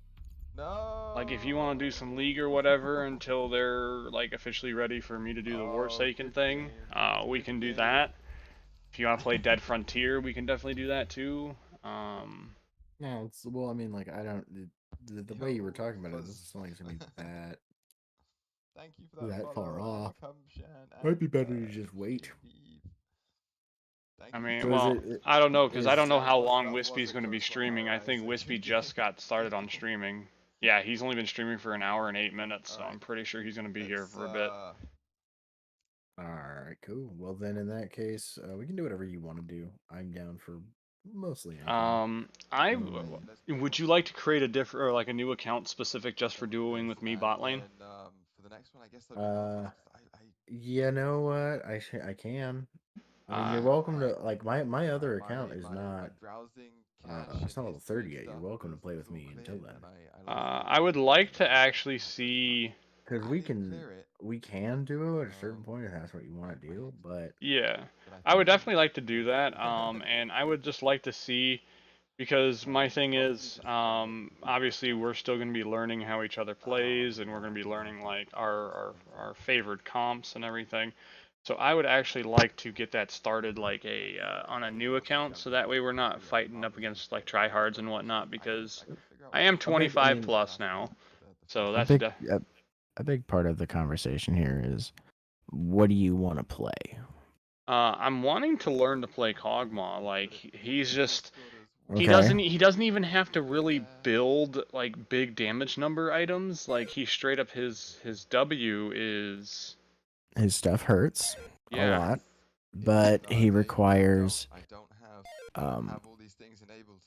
like, if you want to do some league or whatever until they're like officially ready for me to do the Warsaken thing, we can do that. If you want to play Dead Frontier, we can definitely do that too. Yeah, well, I mean, like, I don't. The way you were talking about it, this is only gonna be that. Thank you for that far off. Might Might be better to just wait. I mean, So well, I don't know, because I don't know how long Wispy's going to be streaming. I think Wispy just got started on streaming. Yeah, he's only been streaming for 1 hour and 8 minutes, so I'm pretty sure he's going to be here for a bit. Alright, cool. Well, then in that case, we can do whatever you want to do. I'm down for mostly anything. Would you like to create a different, or like a new account specific just for dueling with me bot lane? For the next one, I guess you know what? I can. I mean, you're welcome to, like, my other account is not, it's not level 30 yet. You're welcome to play with me until then. I would like to actually see... Because we can do it at a certain point if that's what you want to do, but... Yeah, I would definitely like to do that, and I would just like to see... Because my thing is, obviously we're still going to be learning how each other plays, and we're going to be learning like our favored comps and everything. So I would actually like to get that started like on a new account, so that way we're not fighting up against like tryhards and whatnot. Because I am 25 plus now, so that's a big part of the conversation here is, what do you want to play? I'm wanting to learn to play Kog'Maw. Like he's just. Okay. He doesn't even have to really build like big damage number items. Like he straight up his W is his stuff hurts a yeah. lot, but he requires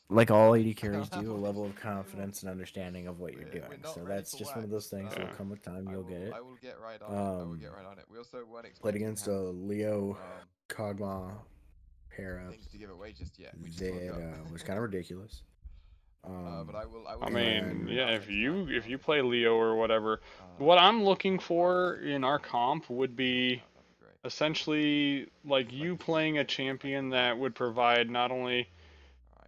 like all AD carries do, a level of confidence and understanding of what you're doing. So that's just one of those things that will come with time. You'll get it. I will get right on it. We also weren't played against a Leo Kog'Maw pair up to give away just yet. that was kind of ridiculous. But I mean, yeah, if you play Leo or whatever, what I'm looking for in our comp would be essentially like you playing a champion that would provide not only,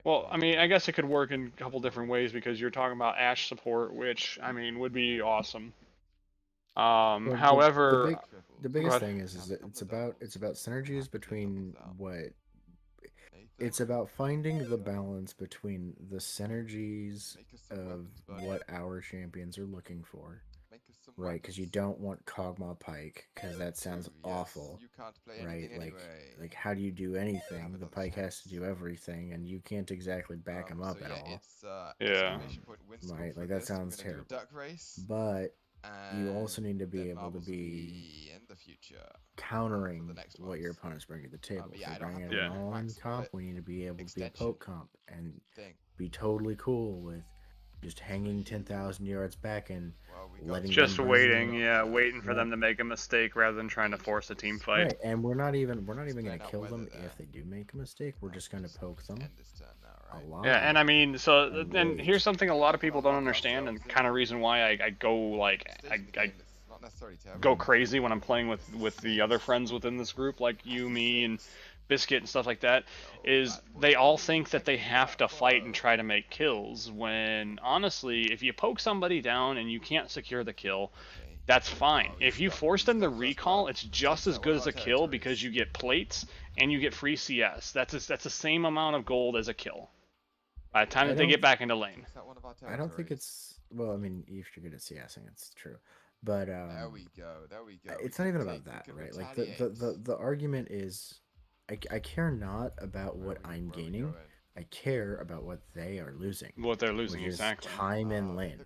well, I mean, I guess it could work in a couple different ways because you're talking about Ashe support, which I mean would be awesome. However, the biggest thing is that it's about synergies between what. It's about finding the balance between the synergies of what our champions are looking for, right? Because you don't want Kog'Maw Pike, because that sounds awful, right? Like how do you do anything? The Pike has to do everything, and you can't exactly back him up at all. Yeah. Right, like that sounds terrible. But you also need to be able to be countering what your opponents bring to the table. If they're bringing an all-in comp, we need to be able to be a poke comp and be totally cool with just hanging 10,000 yards back and letting just them waiting, waiting for them to make a mistake rather than trying to force a team fight. Right, and we're not even going to kill them if they do make a mistake. We're just going to poke them. Yeah, and I mean, so and here's something a lot of people don't understand, and kind of reason why I go like I go crazy when I'm playing with the other friends within this group, like you, me, and Biscuit and stuff like that, is they all think that they have to fight and try to make kills, when honestly, if you poke somebody down and you can't secure the kill, that's fine. If you force them to recall, it's just as good as a kill because you get plates and you get free CS. That's the same amount of gold as a kill by the time that they get back into lane. I don't think it's, well, I mean, if you're good at CSing, it's true. But there we go. It's not even about that, right? Like the argument is, I care not about what I'm gaining. I care about what they are losing. What they're losing, which exactly. Is time in lane.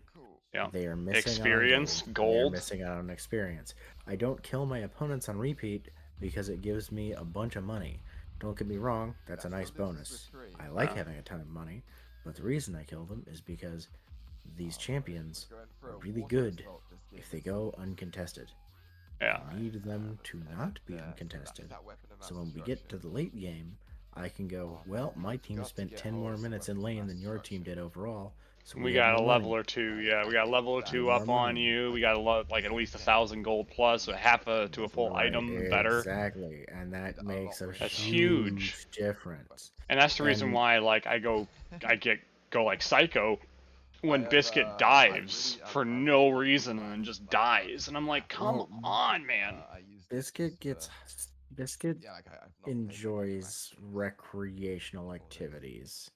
Yeah. They are missing experience, on gold. They're missing out on experience. I don't kill my opponents on repeat because it gives me a bunch of money. Don't get me wrong, that's a nice bonus. I like having a ton of money, but the reason I kill them is because these champions are really good if they go uncontested. Yeah. I need them to not be uncontested. So when we get to the late game, I can go, well, my team spent 10 more minutes in lane than your team did overall. So We have got a more level money. or two, yeah. We got a level or two More up on money. you. We got like at least 1,000 gold plus, a half to a full Right, item better. exactly, and that makes a That's huge difference. And that's the reason And- why like I go like psycho when Biscuit dives for no reason and then just dies, and I'm like, come on, man. Biscuit enjoys recreational activities.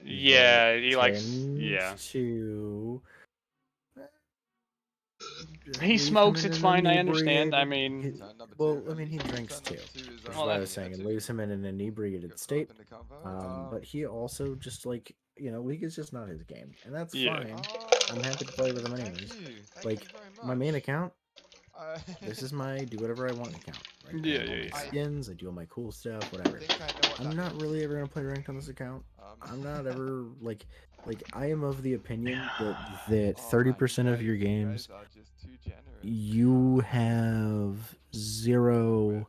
Yeah, he likes. Tend Yeah, to he smokes. It's fine. I understand. I mean, he drinks too. Which is Oh, why I that's- was saying, and leaves him in an inebriated state. But he also just like League is just not his game, and that's fine. I'm happy to play with him anyways. Like my main account, this is my do whatever I want account. Right? Yeah, I have all yeah, my skins, I do all my cool stuff, whatever. I'm not really ever gonna play ranked on this account. I'm not ever like I am of the opinion that 30% of your games you have zero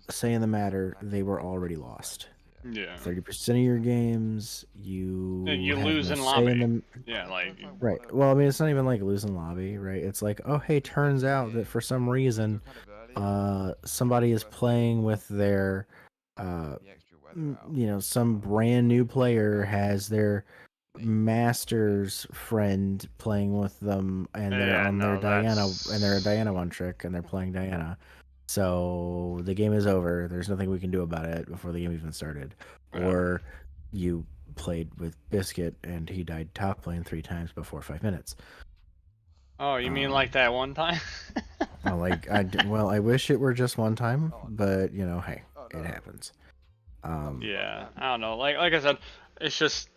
say in the matter. They were already lost. yeah. 30% of your games you have lose no in say lobby. in them. Yeah, like Right. Well, I mean, it's not even like losing lobby, right? It's like, oh, hey, turns out that for some reason, somebody is playing with their, some brand new player has their master's friend playing with them, and they're Yeah, on no, their Diana, that's- and they're a Diana one trick, and they're playing Diana. So the game is over. There's nothing we can do about it before the game even started. Yeah. Or you played with Biscuit and he died top lane 3 times before 5 minutes. Oh, you mean like that one time? I wish it were just one time, but hey, it happens. Yeah, I don't know. Like I said, it's just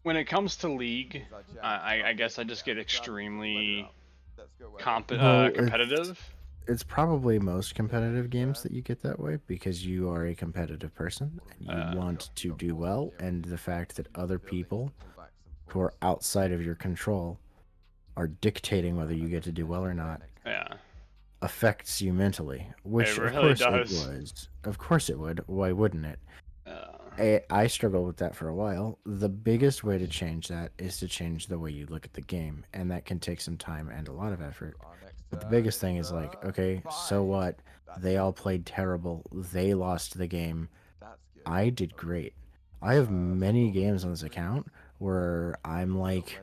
when it comes to League, I guess I just get extremely competitive. It's probably most competitive games that you get that way because you are a competitive person and you want to do well, and the fact that other people who are outside of your control are dictating whether you get to do well or not. Yeah. Affects you mentally, which It really of course does. it would. Of course it would. Why wouldn't it? I struggled with that for a while. The biggest way to change that is to change the way you look at the game, and that can take some time and a lot of effort. But the biggest thing is like, okay, so what? They all played terrible. They lost the game. I did great. I have many games on this account where I'm like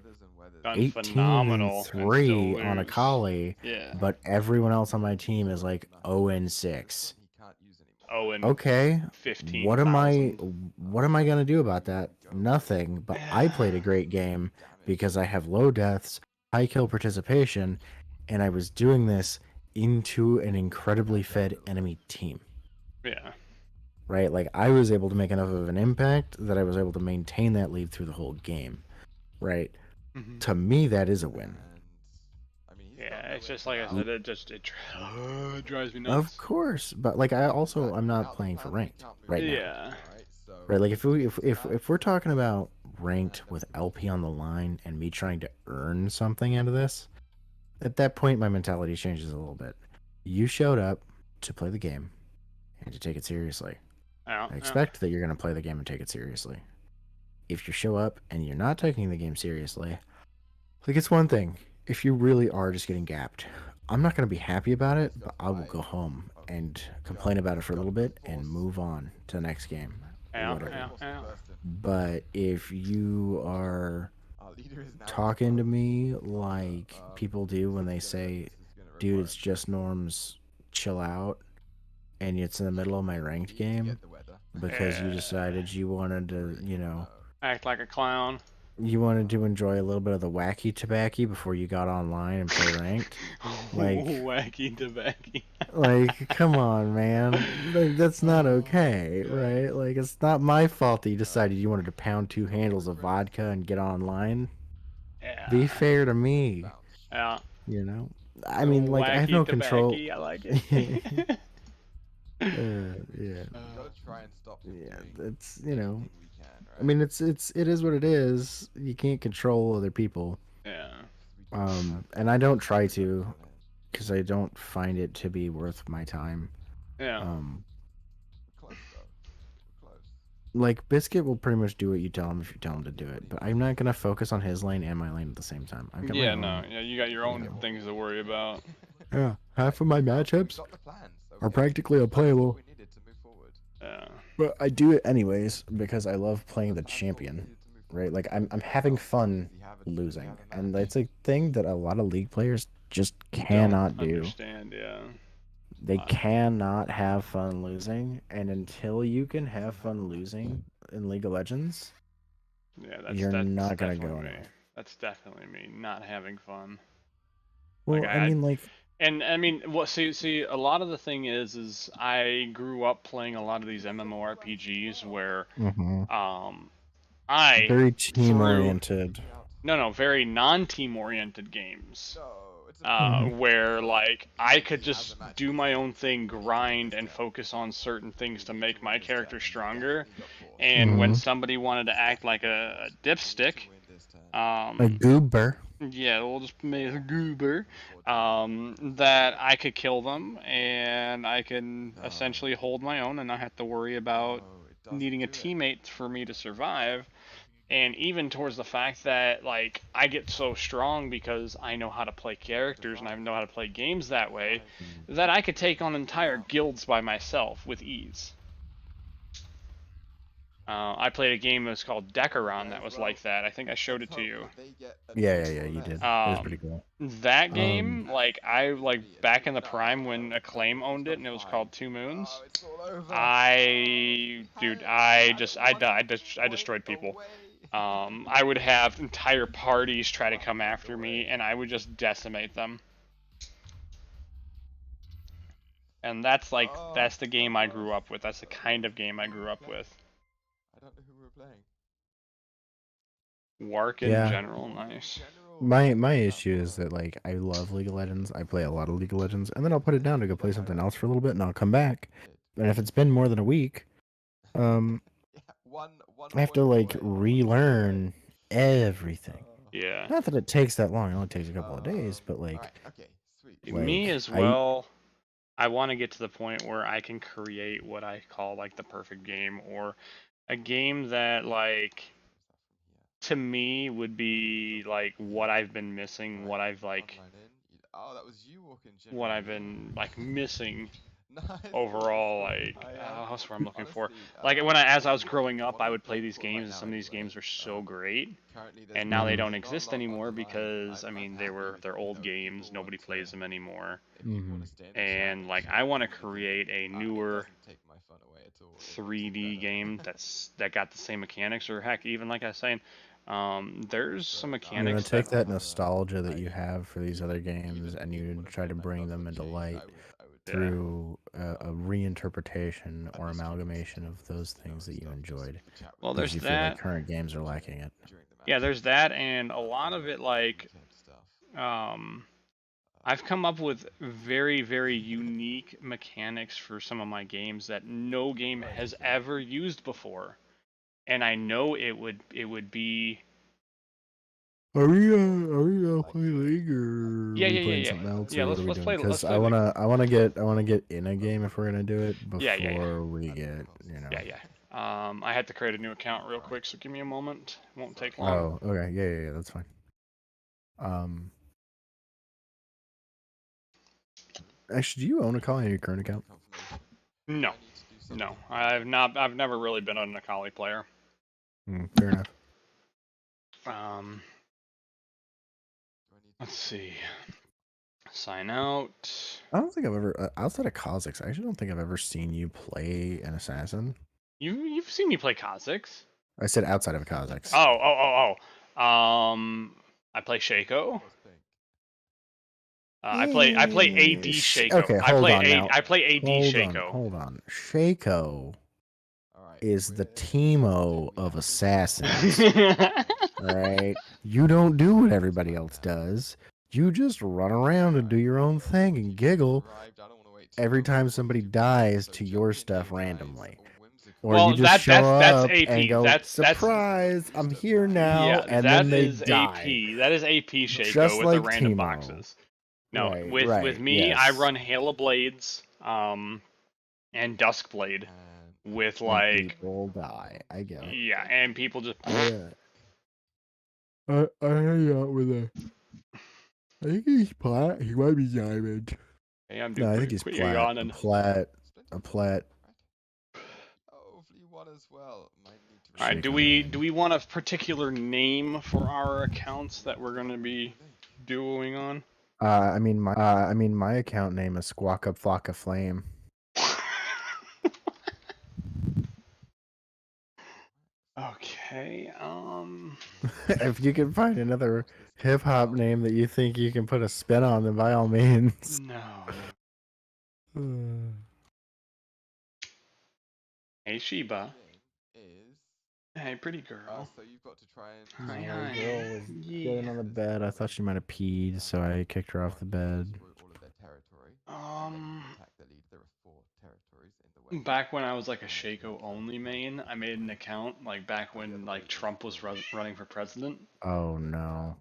18-3 on a collie, but everyone else on my team is like 0-6. Okay, 15. what am I gonna do about that? Nothing. But I played a great game because I have low deaths, high kill participation, and I was doing this into an incredibly fed enemy team. Yeah. Right? Like I was able to make enough of an impact that I was able to maintain that lead through the whole game. Right? Mm-hmm. To me, that is a win. Yeah, it's just like I said, it drives me nuts. Of course, but like I'm not playing for ranked right now. Yeah. Right, like if we're talking about ranked with LP on the line and me trying to earn something out of this, at that point my mentality changes a little bit. You showed up to play the game and to take it seriously. I expect that you're going to play the game and take it seriously. If you show up and you're not taking the game seriously, like it's one thing. If you really are just getting gapped, I'm not going to be happy about it, but I will go home and complain about it for a little bit and move on to the next game. Whatever. But if you are talking to me like people do when they say, dude, it's just norms, chill out, and it's in the middle of my ranked game because you decided you wanted to, act like a clown. You wanted to enjoy a little bit of the wacky tobacco before you got online and play ranked. Like wacky tobacco. Like, come on, man. Like, that's not okay, right? Like, it's not my fault that you decided you wanted to pound 2 handles of vodka and get online. Yeah. Be fair to me. Yeah. I mean, like, I have no control. I like it. Yeah. We gotta try and stop him Yeah, doing it's, you know, anything we can, right? I mean, it is what it is. You can't control other people. Yeah. 'Cause we don't have And I don't try to to, control him. because I don't find it to be worth my time. Yeah. We're close though. We're close. Like, Biscuit will pretty much do what you tell him if you tell him to do it, but I'm not gonna focus on his lane and my lane at the same time. I've got my own. No. Yeah, you got your own things to worry about. Yeah, half of my matchups We got the plan, so are practically unplayable. we needed to move forward. Yeah. But I do it anyways because I love playing the That's what we champion, needed to move right? forward. Like, I'm having fun We have losing, a and match. it's a thing that a lot of League players just cannot Don't do. understand, yeah. They cannot have fun losing, and until you can have fun losing in League of Legends, Yeah, you're not gonna definitely go me. anywhere. That's definitely me, not having fun. Well, Like, I mean, like, And I mean, what? See, a lot of the thing is I grew up playing a lot of these MMORPGs where, I very team oriented. very non-team oriented games. No, it's a Where like I could just do my own thing, grind, and focus on certain things to make my character stronger. And when somebody wanted to act like a dipstick, A goober. yeah, we'll just make a goober, that I could kill them and I can essentially hold my own and not have to worry about needing a teammate for me to survive. And even towards the fact that, like, I get so strong because I know how to play characters and I know how to play games that way, that I could take on entire guilds by myself with ease. I played a game that was called Decaron that was like that. I think I showed it to you. Yeah, you did. It was pretty cool. That game, like, back in the prime when Acclaim owned it and it was called Two Moons, I destroyed people. I would have entire parties try to come after me, and I would just decimate them. And that's the game I grew up with. That's the kind of game I grew up with. I don't know who we're playing. Warsaken, Yeah. general, nice. My issue is that, like, I love League of Legends. I play a lot of League of Legends, and then I'll put it down to go play something else for a little bit, and I'll come back. And if it's been more than a week, I have to, like, relearn everything. Yeah. Not that it takes that long; it only takes a couple of days. But, like, okay, sweet. Me like, as well. I want to get to the point where I can create what I call, like, the perfect game, or a game that, like, to me would be like what I've been missing, what I've like, what I've been like missing overall. Like, that's what I'm looking for. Like, as I was growing up, I would play these games, and some of these games were so great, and now they don't exist anymore because, I mean, they're old games. Nobody plays them anymore. And like, I want to create a newer 3D game that got the same mechanics, or heck, even like I was saying, there's some mechanics. You know, take that nostalgia that you have for these other games, and you try to bring them into light through a reinterpretation or amalgamation of those things that you enjoyed. Well, there's you that. Feel like current games are lacking it. Yeah, there's that, and a lot of it, like, I've come up with very, very unique mechanics for some of my games that no game has ever used before, and I know it would be. Are we gonna play League, or Yeah, are we playing something else? Yeah, or let's play. Because I wanna get in a game if we're gonna do it before we get, you know. Yeah. I had to create a new account real quick, so give me a moment. It won't take long. Oh, okay. Yeah, that's fine. Actually, do you own a Akali on your current account? No, I've never really been an Akali player. Fair enough. Let's see. Sign out. I don't think I've ever, outside of Kha'Zix, I actually don't think I've ever seen you play an assassin. You've seen me play Kha'Zix. I said outside of Kha'Zix. Oh. I play Shaco. I play AD Shaco. Okay, hold on now. I play AD Shaco. Hold on. Shaco is the Teemo of assassins. Alright? You don't do what everybody else does. You just run around and do your own thing and giggle every time somebody dies to your stuff randomly. Or Well, you just show that's up AP. and go, That's surprise, I'm here now, yeah, and that then they is die. AP. That is AP Shaco Just with the like random Teemo. boxes. No, Right, with me, yes. I run Hail of Blades, and Duskblade with And like people die. I get it. yeah, and people just I hang out with a. I think he's plat. He might be diamond. hey, I'm No, doing I think pretty he's quick plat. yawning. A plat. Hopefully one as well. Might need to All right, Shaco do we want a particular name for our accounts that we're gonna be doing on? I mean my account name is Squawk Up Flock of Flame. Okay, If you can find another hip hop name that you think you can put a spin on, then by all means. no. Hey Sheba. Is Hey pretty girl. so you've got to try and Hi, The hi. girl was Yeah. getting on the bed. I thought she might have peed, so I kicked her off the bed. destroy all of their territory, and then you attack the lead. There are 4 territories in the way. Back when I was like a Shaco only main, I made an account like back when like Trump was running for president. Oh no.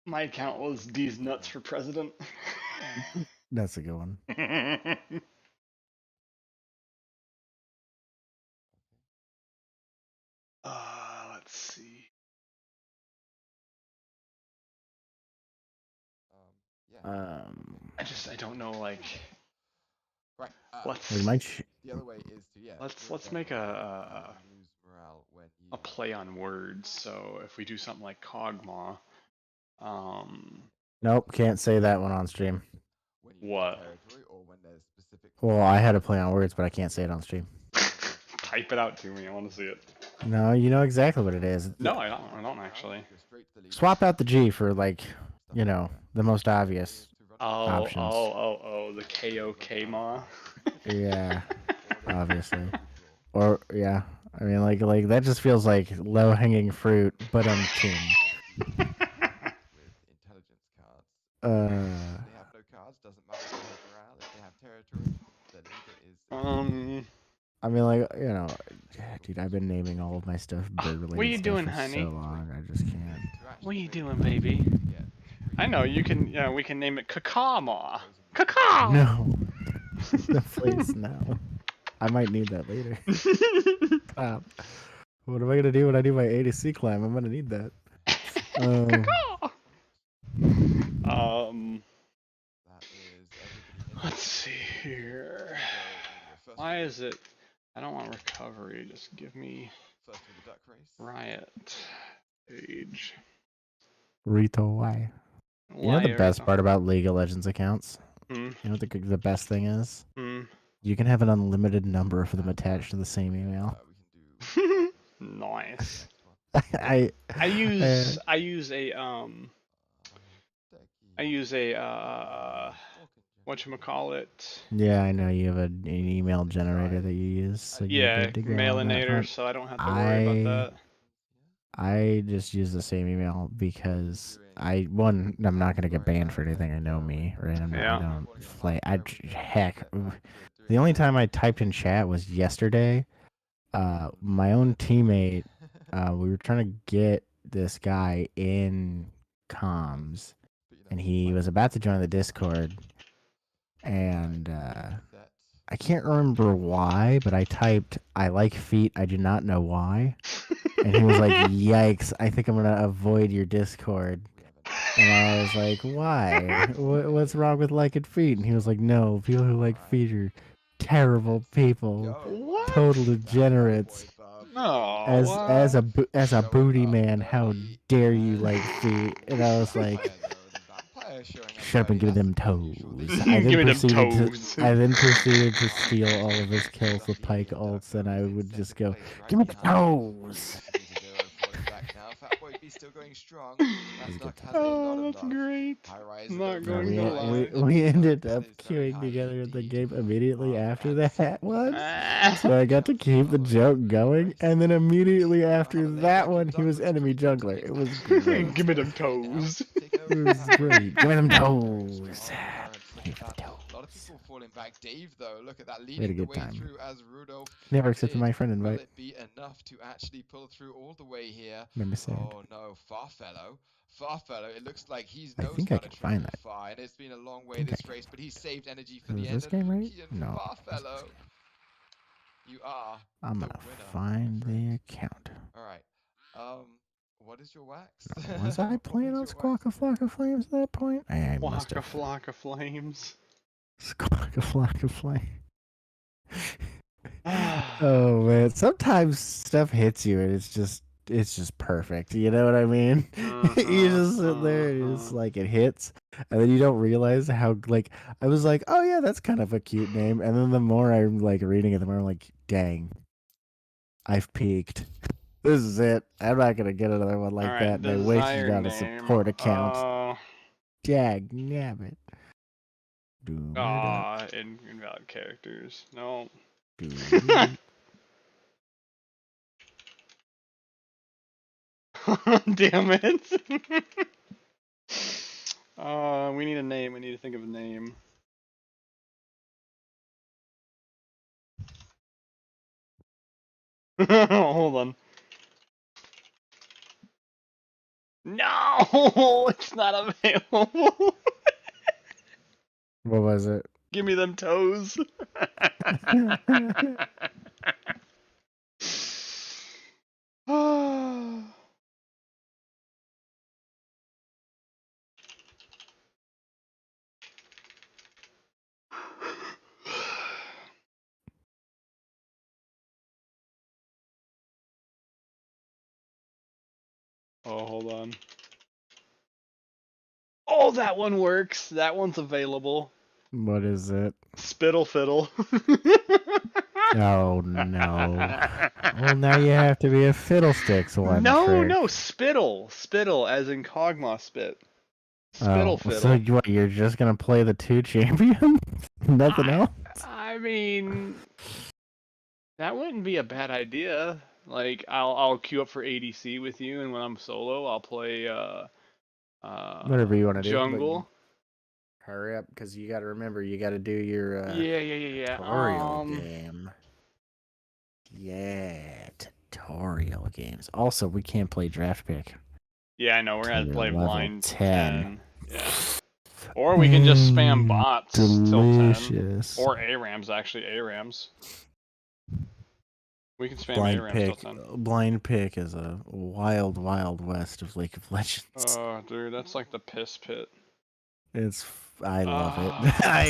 My account was D's nuts for president. That's a good one. Let's see. Yeah. I don't know like. Right. Let's We might the other way is to let's make a lose morale when you a play on words. So if we do something like Cogma, Nope, can't say that one on stream. when you what? territory or when there's specific. Well, I had a play on words, but I can't say it on stream. Type it out to me. I want to see it. No, you know exactly what it is. No, I don't actually. Swap out the G for like, you know, the most obvious. Options. The KOK ma. Yeah, obviously. Or yeah, I mean like that just feels like low hanging fruit, but I'm king. With intelligence cards. If they have no cards, doesn't matter if they have morale. If they have territory, the leader is. I mean, like, you know, dude, I've been naming all of my stuff bird-related What are you stuff doing, for honey? so long, I just can't. What are you doing, baby? I know you can. Yeah, we can name it Kakama. Kaka. No, no, please, no. I might need that later. What am I gonna do when I do my A to C climb? I'm gonna need that. Let's see here. Why is it? I don't want recovery. Just give me riot page. Rito, why? You know the best part about League of Legends accounts? You know what the best thing is? You can have an unlimited number of them attached to the same email. Nice. I use a whatchamacallit. Yeah, I know you have an email generator that you use. So yeah, Mailinator, so I don't have to worry about that. I just use the same email because I'm not gonna get banned for anything. I know me, right? I don't play. Heck, the only time I typed in chat was yesterday. My own teammate, we were trying to get this guy in comms, and he was about to join the Discord, and I can't remember why, but I typed, "I like feet, I do not know why." And he was like, "Yikes, I think I'm going to avoid your Discord." And I was like, "Why? What's wrong with liking feet?" And he was like, "No, people who like feet are terrible people. What? Total degenerates. No. As a booty man, how dare you like feet?" And I was like, "Shut up and give me them toes." I then proceeded to steal all of his kills with Pike ults, and I would just go, "Give me the toes." Oh, that's great. Not going to lie. We ended up queuing together in the game immediately after that one. So I got to keep the joke going, and then immediately after that one, he was enemy jungler. It was great. Give me them toes. This is great. Give me them toes. Look at that. A lot of people falling back. Dave, though, look at that, We had a leading the good way time. through as Rudolph Never accepted did. my friend Will invite. it be enough to actually pull through all the way here? Made me sad. Oh no, Farfellow. Farfellow, it looks like he I knows think how I to can find travel that. far, and it's been a long way think I this can. race, but he saved energy for Is the end. this And game right? Lucian No. Farfellow, you are I'm the gonna winner. find my friend. the account. All right. What is your wax? Was I playing on Squawk of Flock of Flames at that point? I must Flock have. of flock of flames. Squawk of Flock of Flame. Oh man, sometimes stuff hits you and it's just perfect. You know what I mean? You just sit there and it's like it hits, and then you don't realize how like I was like, oh yeah, that's kind of a cute name, and then the more I'm like reading it, the more I'm like, dang, I've peaked. This is it. I'm not gonna get another one like that, and I wasted out a support account. Jag nabbit. Invalid characters. No. Damn it. We need a name. We need to think of a name. Hold on. No, it's not available. What was it? Give me them toes. Oh, hold on. Oh, that one works. That one's available. What is it? Spittle Fiddle. Oh no. Well, now you have to be a fiddlesticks one. No, spittle. Spittle, as in Kog'Maw spit. Spittle Fiddle. So what, you're just gonna play the 2 champions? Nothing else? I mean, that wouldn't be a bad idea. Like, I'll queue up for ADC with you, and when I'm solo, I'll play Whatever you want to do. jungle. Hurry up, because you got to remember, you got to do your Yeah. tutorial game. Yeah, tutorial games. Also, we can't play draft pick. Yeah, I know. We're gonna play level blind 10. Yeah. Or we can just spam bots delicious. till 10. Or ARAMs, actually. ARAMs. We can spam blind ARAMs pick. till 10. Blind pick is a wild, wild west of League of Legends. Oh, dude, that's like the piss pit. I love it. I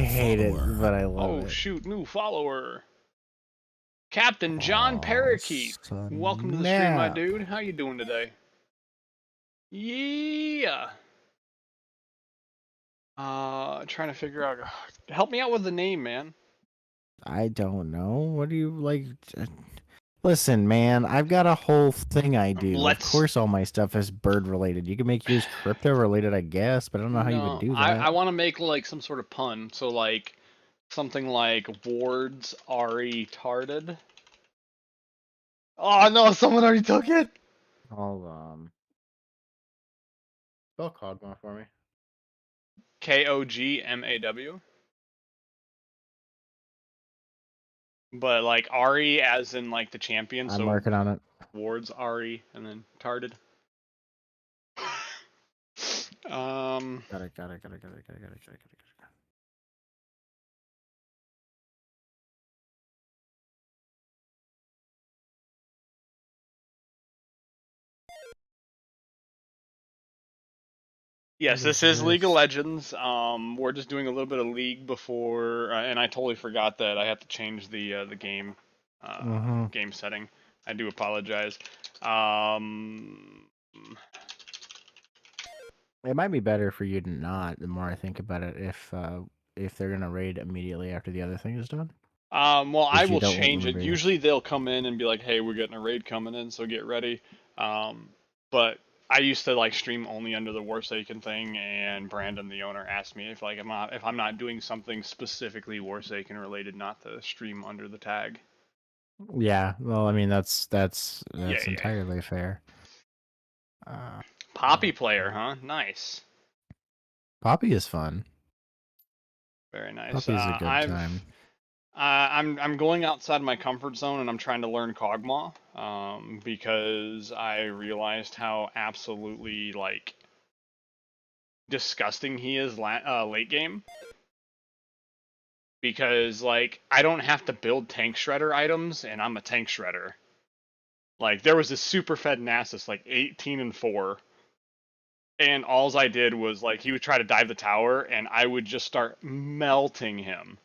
hate it, but I love it. Oh, shoot, new follower. Captain John Parakeet. Welcome to the stream, my dude. How you doing today? Yeah. Trying to figure out. Help me out with the name, man. I don't know. What do you like? Listen, man, I've got a whole thing I do. Of course, all my stuff is bird related. You can make yours crypto related, I guess, but I don't know how you would do that. I want to make like some sort of pun. So like something like Ward's Ari Tarded. Oh no, someone already took it. Hold on. Spell Kog'Maw for me. Kogmaw. But like Ari as in like the champion. I'm working on it. Ward's Ari and then Tarded. Got it. Yes, this is League of Legends. We're just doing a little bit of League before, and I totally forgot that I have to change the game game setting. I do apologize. It might be better for you to not. The more I think about it, if they're gonna raid immediately after the other thing is done. Well, I will change it. Usually they'll come in and be like, "Hey, we're getting a raid coming in, so get ready." But I used to like stream only under the Warsaken thing, and Brandon, the owner, asked me if I'm not doing something specifically Warsaken related, not to stream under the tag. Yeah, well, I mean that's entirely fair. Poppy player, huh? Nice. Poppy is fun. Very nice. Poppy is a good time. I'm going outside my comfort zone and I'm trying to learn Kog'Maw, because I realized how absolutely like disgusting he is late game. Because like I don't have to build tank shredder items and I'm a tank shredder. Like there was this super fed Nasus like 18 and 4. And alls I did was like he would try to dive the tower and I would just start melting him.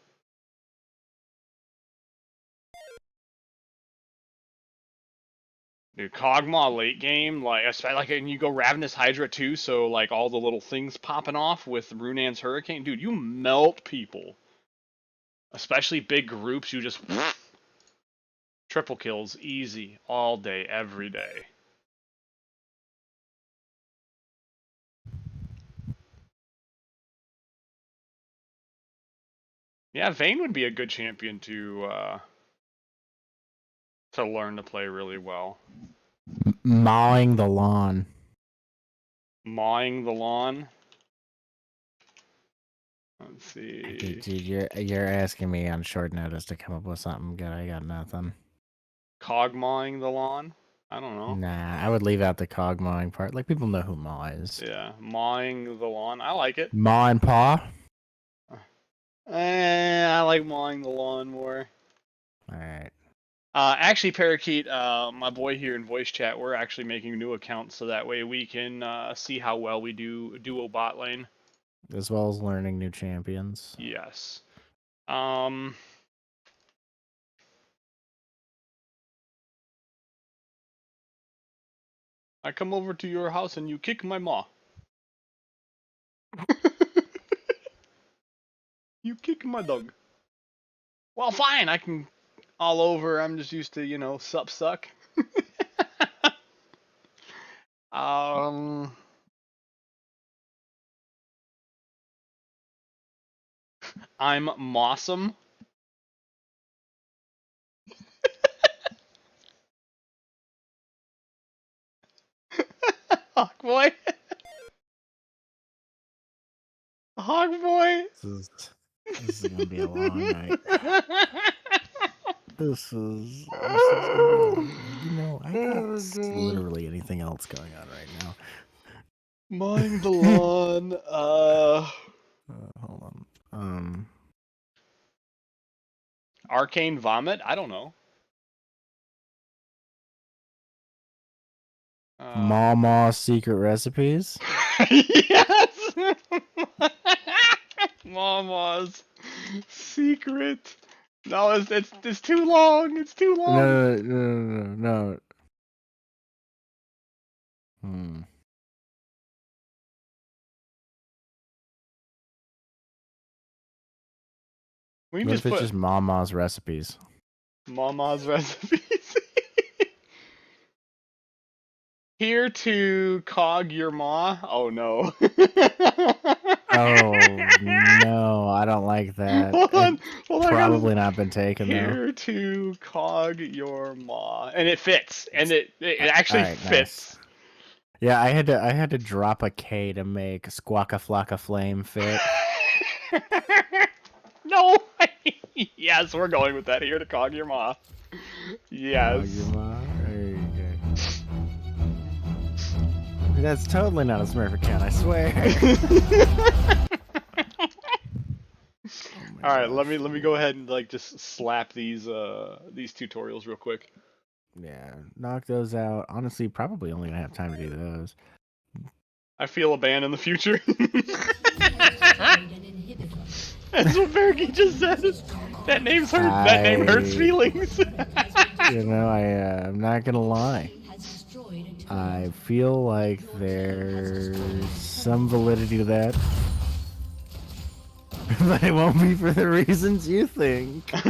Dude, Kog'Maw late game, like and you go Ravenous Hydra too, so like all the little things popping off with Runan's Hurricane, dude, you melt people. Especially big groups, you just triple kills easy all day, every day. Yeah, Vayne would be a good champion to learn to play really well. Mowing the lawn. Mowing the lawn. Let's see. Dude, you're asking me on short notice to come up with something good. I got nothing. Cogmawing the lawn? I don't know. Nah, I would leave out the cog mowing part. Like, people know who Maw is. Yeah, mowing the lawn. I like it. Maw and Paw? I like mowing the lawn more. Alright. Actually, Parakeet, my boy here in voice chat, we're actually making new accounts so that way we can see how well we do duo bot lane. As well as learning new champions. Yes. I come over to your house and you kick my maw. You kick my dog. Well, fine, I can all over. I'm just used to, you know, suck. I'm Mossum. Hawk boy. Hawk boy. This is gonna be a long night. This is you know, I got literally anything else going on right now. Mowing the lawn. Hold on. Arcane vomit. I don't know. Mama's secret recipes. Yes. Mama's secret. No, it's too long. It's too long. No. We What just if it's put just Mama's recipes? Mama's recipes. Here to cog your ma. Oh no. Oh no, I don't like that. Hold on, probably not been taken though. Here to cog your ma, and it fits, and it actually fits. Nice. Yeah, I had to drop a K to make Squawka Flocka Flame fit. No. Yes, we're going with that. Here to cog your ma. Yes. Cog your ma. There you go. That's totally not a Smurf account, I swear. All right, let me go ahead and like just slap these tutorials real quick. Yeah, knock those out. Honestly, probably only gonna have time to do those. I feel a ban in the future. That's what Bergie just said. That name hurts feelings. You know, I'm not gonna lie. I feel like there's some validity to that. But it won't be for the reasons you think. Oh,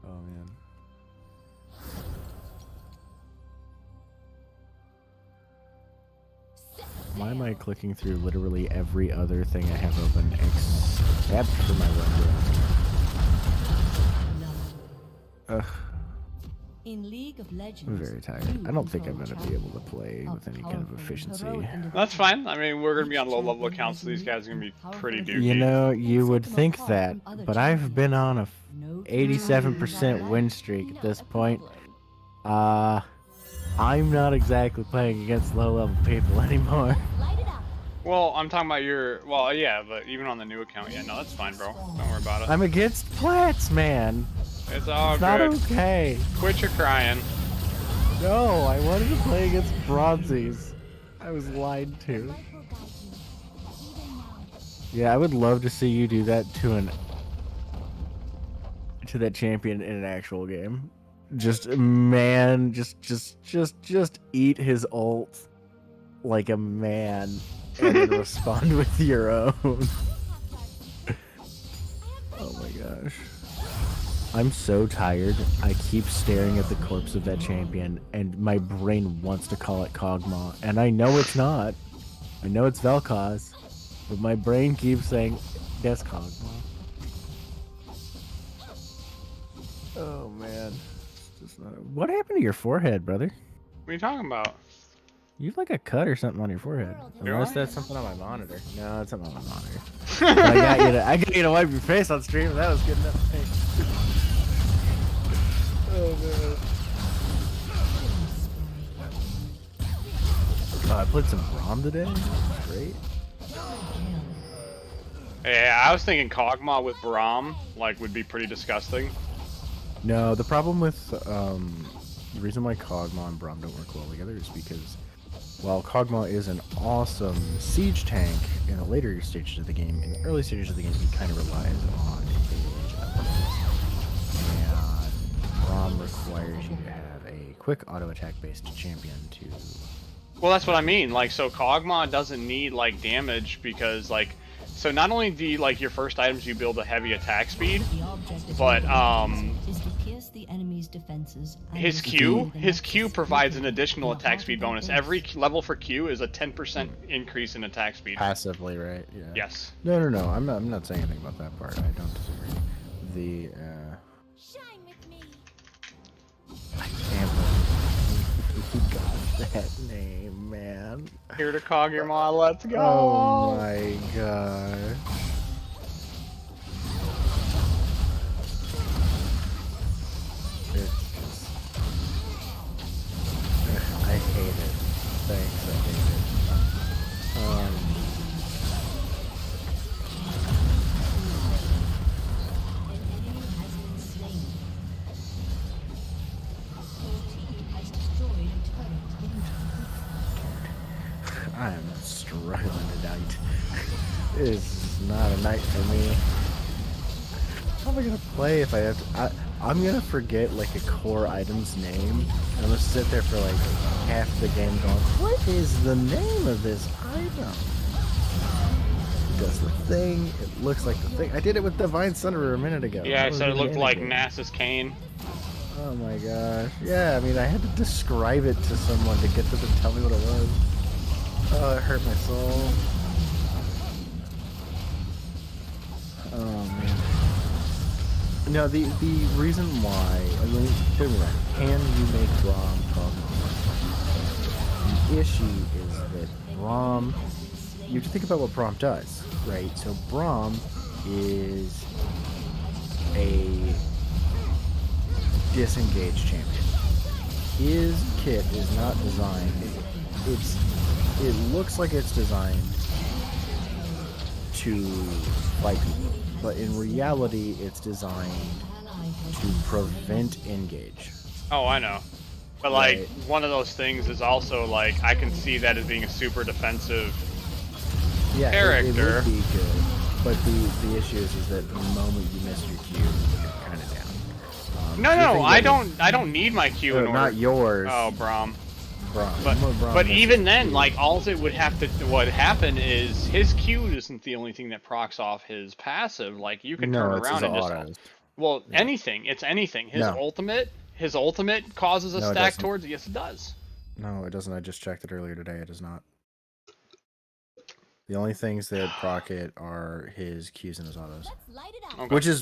man. Why am I clicking through literally every other thing I have open except for my web browser? Ugh. In League of Legends, I'm very tired. I don't think I'm going to be able to play with any kind of efficiency. That's fine. I mean, we're gonna be on low-level accounts, so these guys are gonna be pretty dookie. You know, you would think that, but I've been on a 87% win streak at this point. I'm not exactly playing against low-level people anymore. Well, I'm talking about your... Well, yeah, but even on the new account, yeah, no, that's fine, bro. Don't worry about it. I'm against plats, man. It's all It's good. not okay. Quit your crying. No, I wanted to play against bronzies. I was lied to. Yeah, I would love to see you do that to that champion in an actual game. Just man, just eat his ult like a man and then respond with your own. Oh my gosh. I'm so tired. I keep staring at the corpse of that champion and my brain wants to call it Kog'Maw, and I know it's not. I know it's Vel'Koz, but my brain keeps saying that's Kog'Maw. Oh man. What happened to your forehead, brother? What are you talking about? You have like a cut or something on your forehead. Do Unless I? that's something on my monitor. No, it's something on my monitor. But I got you to wipe your face on stream. That was good enough. Thanks. Oh man. Oh, I played some Braum today. Great. Yeah, I was thinking Kog'Maw with Braum, like, would be pretty disgusting. No, the problem with the reason why Kog'Maw and Braum don't work well together is because while Kog'Maw is an awesome siege tank in the later stages of the game, in the early stages of the game he kind of relies on engage abilities. And Braum requires you to have a quick auto attack based champion to... Well, that's what I mean. Like, so Kog'Maw doesn't need, like, damage because, like, so not only do you, like, your first items you build a heavy attack speed, but his Q provides an additional attack speed bonus. Every level for Q is a 10% increase in attack speed. Passively, right? Yeah. Yes. No. I'm not saying anything about that part. I don't disagree. The Shine with me. I can't believe he got that name, man. Here to Kog'Maw, let's go. Oh my god. It's just... I hate it. Thanks, I hate it. I am struggling tonight. It's not a night for me. How am I gonna play if I have to? I'm gonna forget like a core item's name, and I'm gonna sit there for like half the game going, what is the name of this item? It does the thing, it looks like the thing. I did it with Divine Sunderer a minute ago. Yeah, I That said it was looked like game. Nasus Kane. Oh my gosh. Yeah, I mean, I had to describe it to someone to get them to tell me what it was. Oh, it hurt my soul. Oh man. No, the reason why, I mean, don't get me wrong, can you make Braum Kog'Maw? The issue is that Braum, you have to think about what Braum does, right? So Braum is a disengaged champion. His kit is not designed, it looks like it's designed to fight people, but in reality it's designed to prevent engage. Oh, I know. But like, Right. one of those things is also like, I can see that as being a super defensive Yeah, character. It would be good, but the issue is that the moment you miss your Q, you're kind of down. No, I don't need my Q in order. Not yours. Oh, Braum. Braum. But even then, like, all it would have to, what happen is his Q isn't the only thing that procs off his passive. Like, you can turn around and just, well, yeah. Anything. It's anything. His ultimate causes a stack towards. Yes, it does. No, it doesn't. I just checked it earlier today. It does not. The only things that proc it are his Qs and his autos, Let's light it up. Okay. which is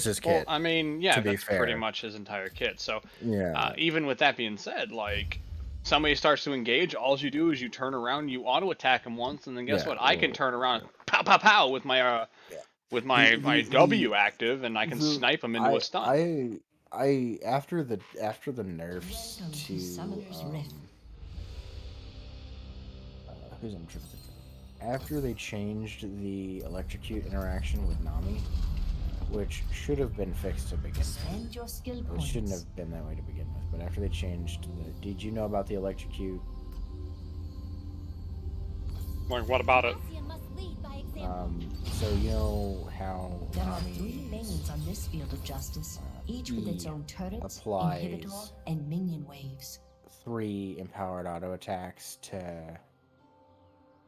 his Well, kit. I mean, yeah, to be that's pretty fair. much his entire kit. So, Yeah. even with that being said, like, somebody starts to engage, all you do is you turn around, you auto attack him once, and then guess Yeah, what? I can well, turn around, pow pow pow with my my W active, and I can snipe him into a stun. I after the nerfs Welcome to Summoner's Rift. who's I'm tripping. After they changed the electrocute interaction with Nami, which should have been fixed to begin with. Spend your skill It points. shouldn't have been that way to begin with, but after they changed did you know about the electrocute? Like, what about it? Cassian must lead by example. So you know how There are 3 Nami lanes on this field of justice, each with its own turrets, applies inhibitor, and minion waves. 3 empowered auto attacks to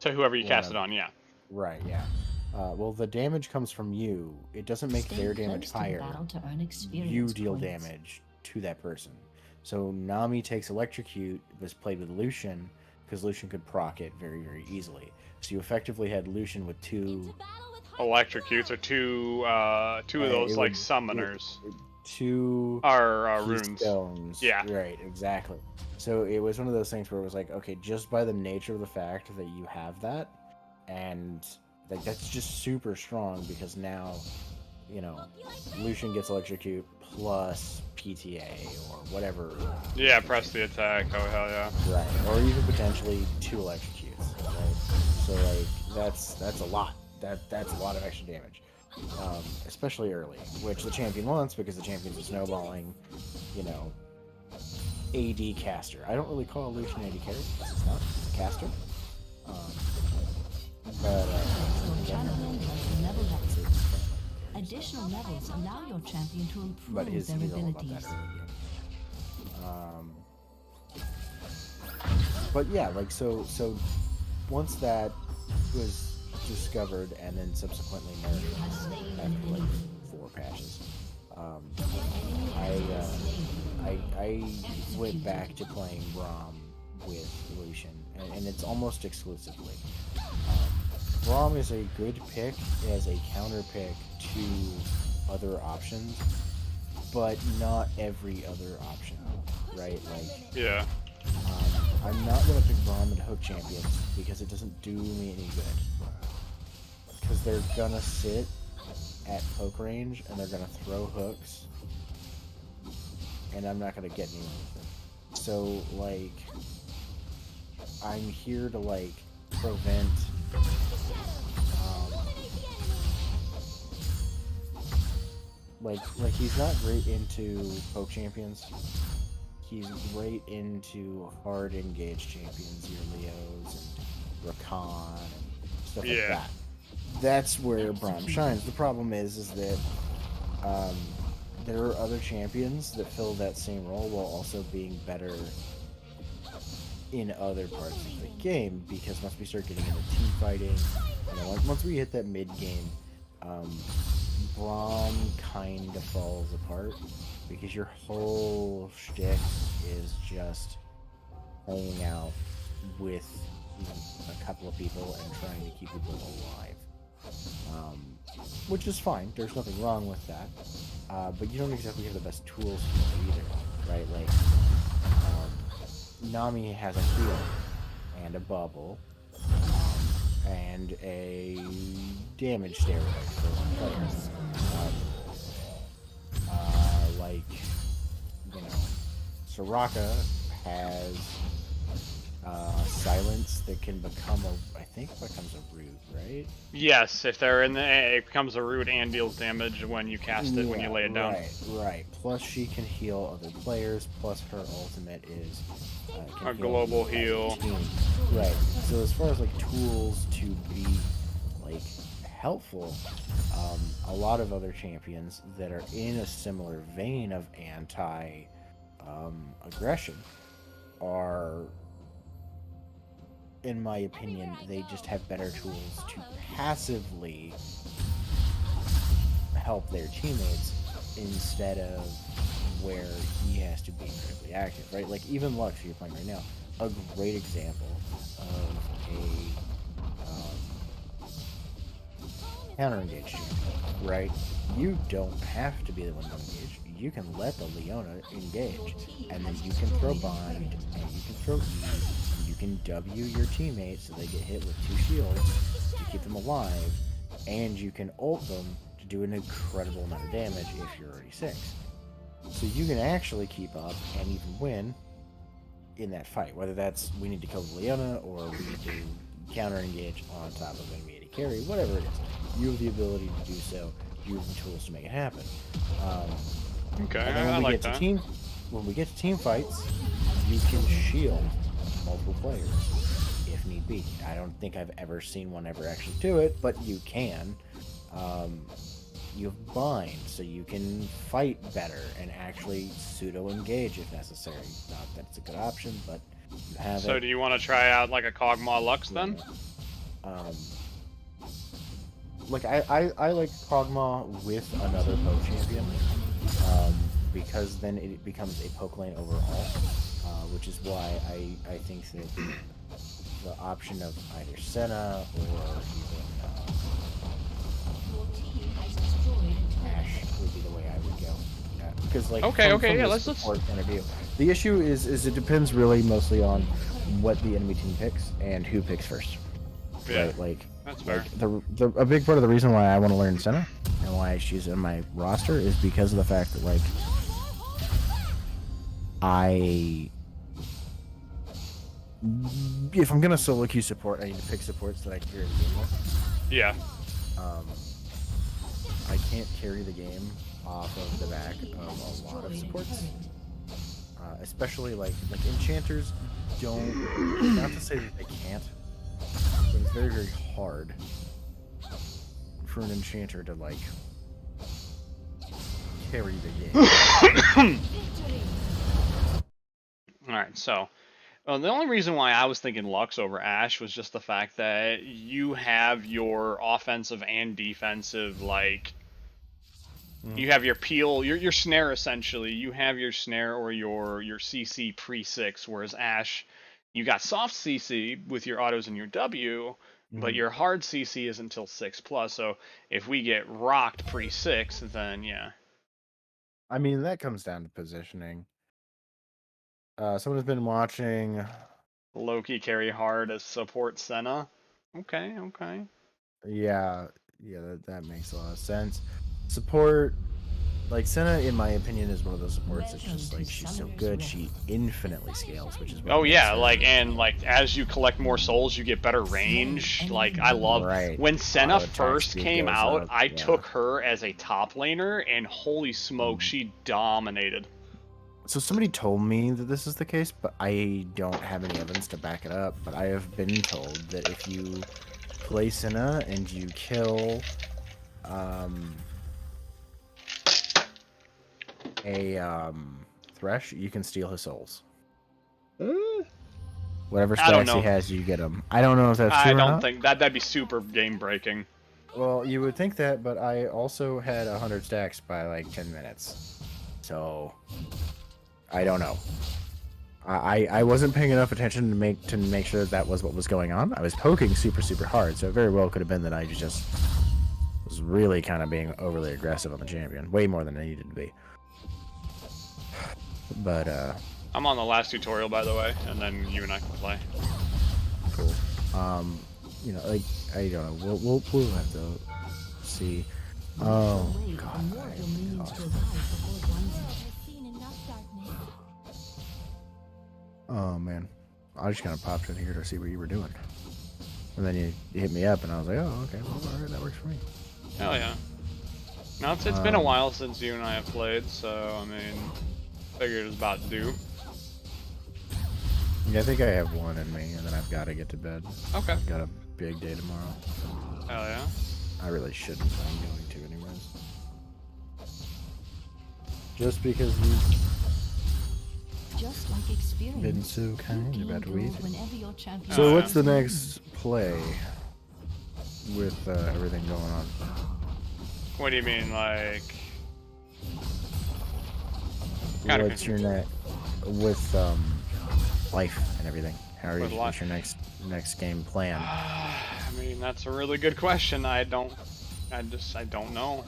To whoever you One cast of- it on, yeah. right, yeah. Well, the damage comes from you. It doesn't make Stay their close damage to the higher. battle to earn experience You deal points. damage to that person. So Nami takes electrocute, was played with Lucian because Lucian could proc it very, very easily. So you effectively had Lucian with 2 Into battle with Electrocutes are two of those it like would- summoners. 2 Are key runes. stones. Yeah. Right, exactly. So it was one of those things where it was like, okay, just by the nature of the fact that you have that, and like that's just super strong because now, you know, Lucian gets electrocute plus PTA or whatever. Yeah, press the attack. Oh hell yeah. Right, or even potentially 2 electrocutes. Right? So like that's a lot. That's a lot of extra damage, especially early, which the champion wants because the champion's a snowballing, you know, AD caster. I don't really call Lucian AD carry. It's not. It's a caster. But Your champion has leveled up. it's Additional levels allow your champion to but improve their he's all about that abilities. early game. But yeah, like so once that was discovered and then subsequently nerfed after like 4 patches, I went back to playing Braum with Lucian, and it's almost exclusively. Braum is a good pick as a counter pick to other options, but not every other option, right? Like, Yeah. I'm not going to pick Braum and hook champions because it doesn't do me any good. Because they're going to sit at poke range and they're going to throw hooks, and I'm not going to get any with them. So, like, I'm here to, like, prevent like he's not great into poke champions. He's great into hard engaged champions, your Leos and Rakan and stuff like Yeah. that. That's where Braum shines. The problem is that there are other champions that fill that same role while also being better in other parts of the game, because once we start getting into team fighting, you know, once we hit that mid game, Braum kind of falls apart because your whole shtick is just hanging out with, you know, a couple of people and trying to keep people alive, which is fine. There's nothing wrong with that, but you don't exactly have the best tools for it either, right? Like, Nami has a heal and a bubble and a damage steroid for one player. Like, you know, Soraka has silence that can become I think becomes a root, right? Yes, if they're in the, it becomes a root and deals damage when you cast it, when you lay it down. Right. Plus she can heal other players, plus her ultimate is can A global the heal. team. Right. So as far as like tools to be like helpful, a lot of other champions that are in a similar vein of anti aggression are, in my opinion, they just have better tools to passively help their teammates instead of where he has to be critically active, right? Like even Lux, who you're playing right now, a great example of a counter engage champion, right? You don't have to be the one to engage. You can let the Leona engage, and then you can throw bind, and you can throw E, and you can W your teammates so they get hit with 2 shields to keep them alive, and you can ult them to do an incredible amount of damage if you're already 6. So you can actually keep up and even win in that fight, whether that's we need to kill the Leona or we need to counter engage on top of enemy AD carry, whatever it is. You have the ability to do so. You have the tools to make it happen. Okay, and then when I we like get that. to team, when we get to team fights, you can shield multiple players if need be. I don't think I've ever seen one ever actually do it, but you can. You have bind, so you can fight better and actually pseudo engage if necessary. Not that it's a good option, but you have it. So do you want to try out like a Kog'Maw Lux then? Like I like Kog'Maw with another poke champion, because then it becomes a poke lane overall, which is why I think that the option of either Senna or even Ashe would be the way I would go. Yeah, because like from yeah, the let's support point of view, the issue is it depends really mostly on what the enemy team picks and who picks first. Yeah, right? Like that's fair. A big part of the reason why I want to learn Senna and why she's in my roster is because of the fact that like if I'm gonna solo queue support, I need to pick supports that I can carry the game with. Yeah. I can't carry the game off of the back of a lot of supports, especially like enchanters don't. Not to say that they can't, but it's very, very hard for an enchanter to like carry the game. Alright, so the only reason why I was thinking Lux over Ashe was just the fact that you have your offensive and defensive, like, you have your peel, your snare essentially. You have your snare or your CC pre-6, whereas Ashe, you got soft CC with your autos and your W, but your hard CC is until 6+. So if we get rocked pre-6, then yeah. I mean, that comes down to positioning. Someone has been watching Loki carry hard as support Senna. Okay. Yeah, that makes a lot of sense. Support, like Senna, in my opinion, is one of those supports that's just like she's so good, she infinitely scales, which is what makes her like as you collect more souls, you get better range. Like I love when Senna first came out, I took her as a top laner, and holy smoke, she dominated. So somebody told me that this is the case, but I don't have any evidence to back it up. But I have been told that if you play Senna and you kill Thresh, you can steal his souls. Whatever stacks he has, you get them. I don't know if that's true or not. I don't think that'd be super game breaking. Well, you would think that, but I also had 100 stacks by like 10 minutes, so I don't know. I wasn't paying enough attention to make sure that was what was going on. I was poking super hard, so it very well could have been that I just was really kind of being overly aggressive on the champion, way more than I needed to be. But I'm on the last tutorial, by the way, and then you and I can play. Cool. You know, like I don't know. We'll have to see. Oh God. Oh man, I just kind of popped in here to see what you were doing, and then you hit me up, and I was like, oh okay, well alright, that works for me. Hell yeah. No, it's been a while since you and I have played, so I mean, figured it was about due. Yeah, I think I have one in me, and then I've got to get to bed. Okay. I've got a big day tomorrow. Hell yeah. I really shouldn't. I'm going to anyways. Just because you've been so kind about waiting. So what's the next play with everything going on? What do you mean, like? What's your next with life and everything? How are you? What's your next game plan? I mean, that's a really good question. I don't I don't know.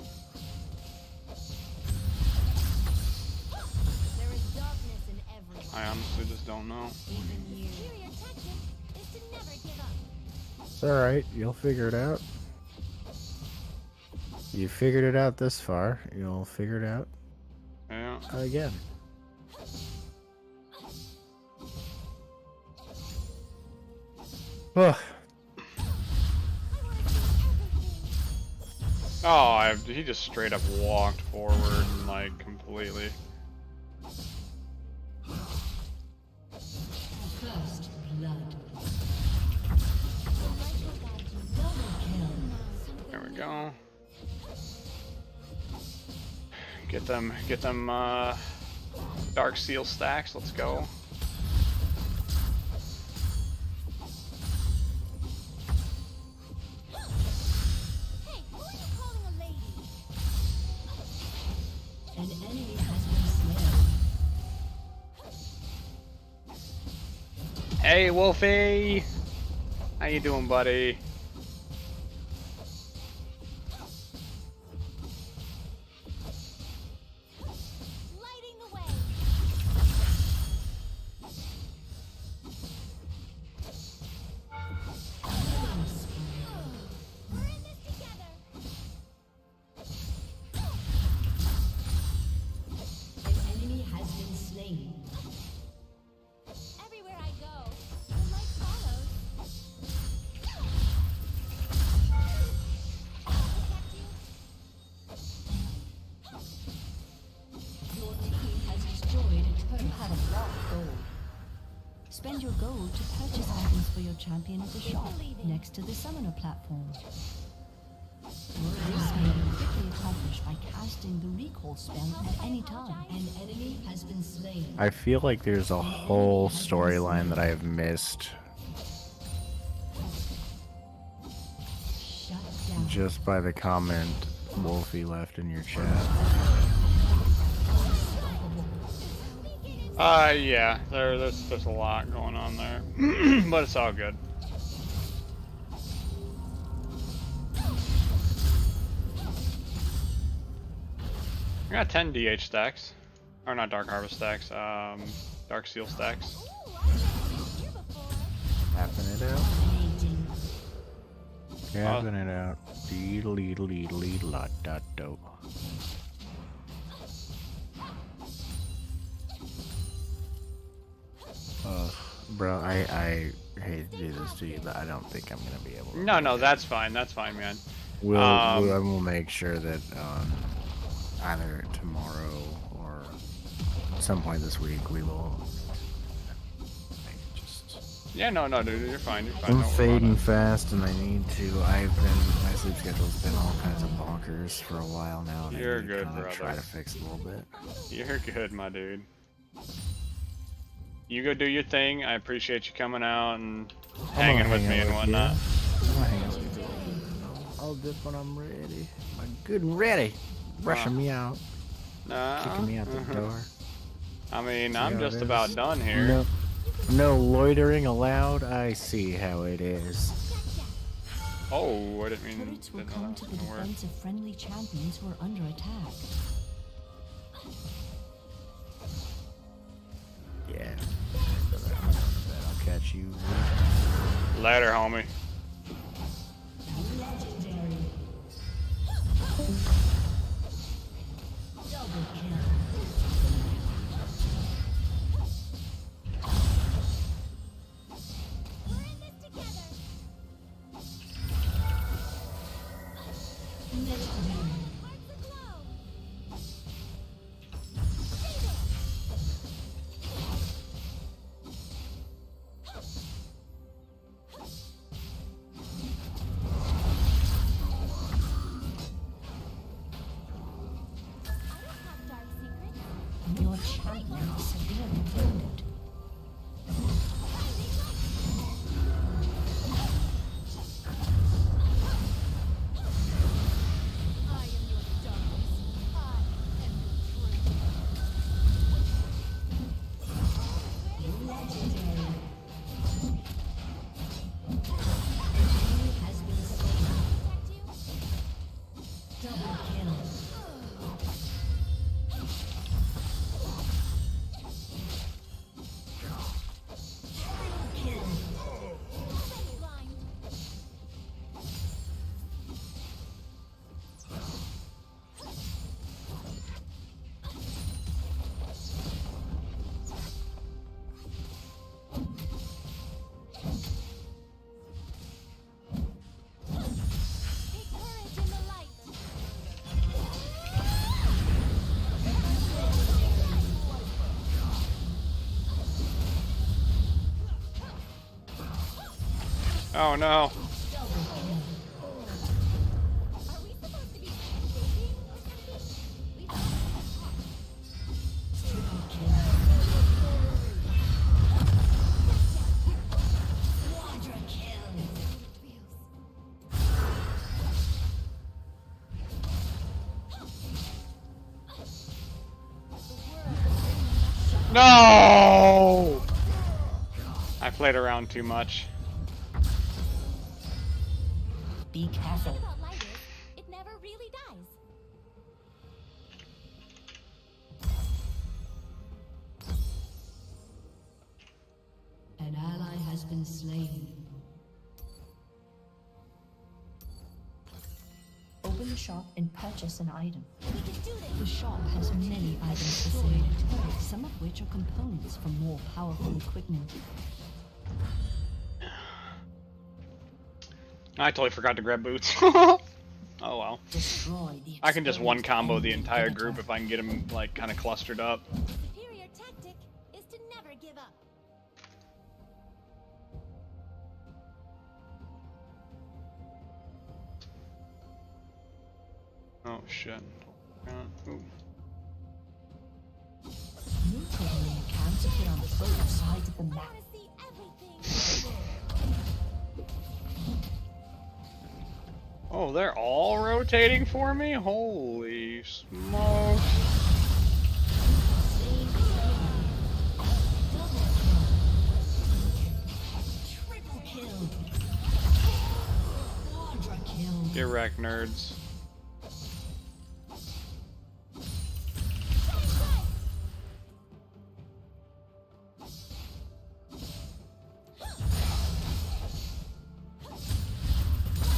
There is darkness in everyone. I honestly just don't know. Even you. Superior tactic is to never give up. It's alright, you'll figure it out. You figured it out this far, you'll figure it out Yeah. again. Ugh. Oh, he just straight up walked forward and like completely. First blood. There we go. Get them dark seal stacks. Let's go. Hey, who are you calling a lady? An enemy has been slain. Hey, Wolfie. How you doing, buddy? Lighting the way. We're in this together. An enemy has been slain. Everywhere I go, the light follows. Protect you. Your team has destroyed a turret. You have a lot of gold. Spend your gold to purchase items for your champion at the shop next to the summoner platform. This may be quickly accomplished by casting the recall spell at any time. An enemy has been slain. I feel like there's a whole storyline that I have missed Shut down. just by the comment Wolfie left in your chat. Yeah, there's a lot going on there, but it's all good. I got 10 DH stacks, or not Dark Harvest stacks, Dark Seal stacks. Ooh, I've never been here before. Tapping it out. Dominating. Tapping it out. Dee-dee-dee-dee-dee-la-da-do. Bro, I hate to do this to you, but I don't think I'm gonna be able to. No, that's fine, man. I will make sure that either tomorrow or some point this week we will. Yeah, no, dude, you're fine. I'm Don't worry about fading it. fast, and I need to. My sleep schedule's been all kinds of bonkers for a while now. And You're I need good, to kinda brother. try to fix it a little bit. You're good, my dude. You go do your thing. I appreciate you coming out and hanging with me and whatnot. I'm gonna hang out with you. I'll dip when I'm ready. I'm good and ready. Rushing me out, kicking me out the door. I mean, See I'm how it just is? about done here. No loitering allowed. I see how it is. Oh, I didn't mean Turrets will didn't know come that to was the gonna work. defense of friendly champions who are under attack. Yeah. I'll catch you. Later, homie. Legendary. Double kill. We're in this together. Legendary. Hearts aglow. Your champion is severely wounded. I am your darkness. I am your truth. Legendary. Enemy has been slain. Protect you. Oh no. Are we supposed to be dating or something? We Triple kill. Quadra kill. No! I played around too much. Be careful. about light is, it never really dies. An ally has been slain. Open the shop and purchase an item. We can do this. The shop has many items for sale, some of which are components for more powerful equipment. I totally forgot to grab boots. Oh well. Destroy the I can just one exposed combo the enemy entire inhibitor. group if I can get them like kind of clustered up. The superior tactic is to never give up. Oh shit. Ooh. Neutral enemy camps appear on both sides of the I map. want to see everything. Oh, they're all rotating for me? Holy smokes. Triple kill. Quadra kill. Get wrecked, nerds.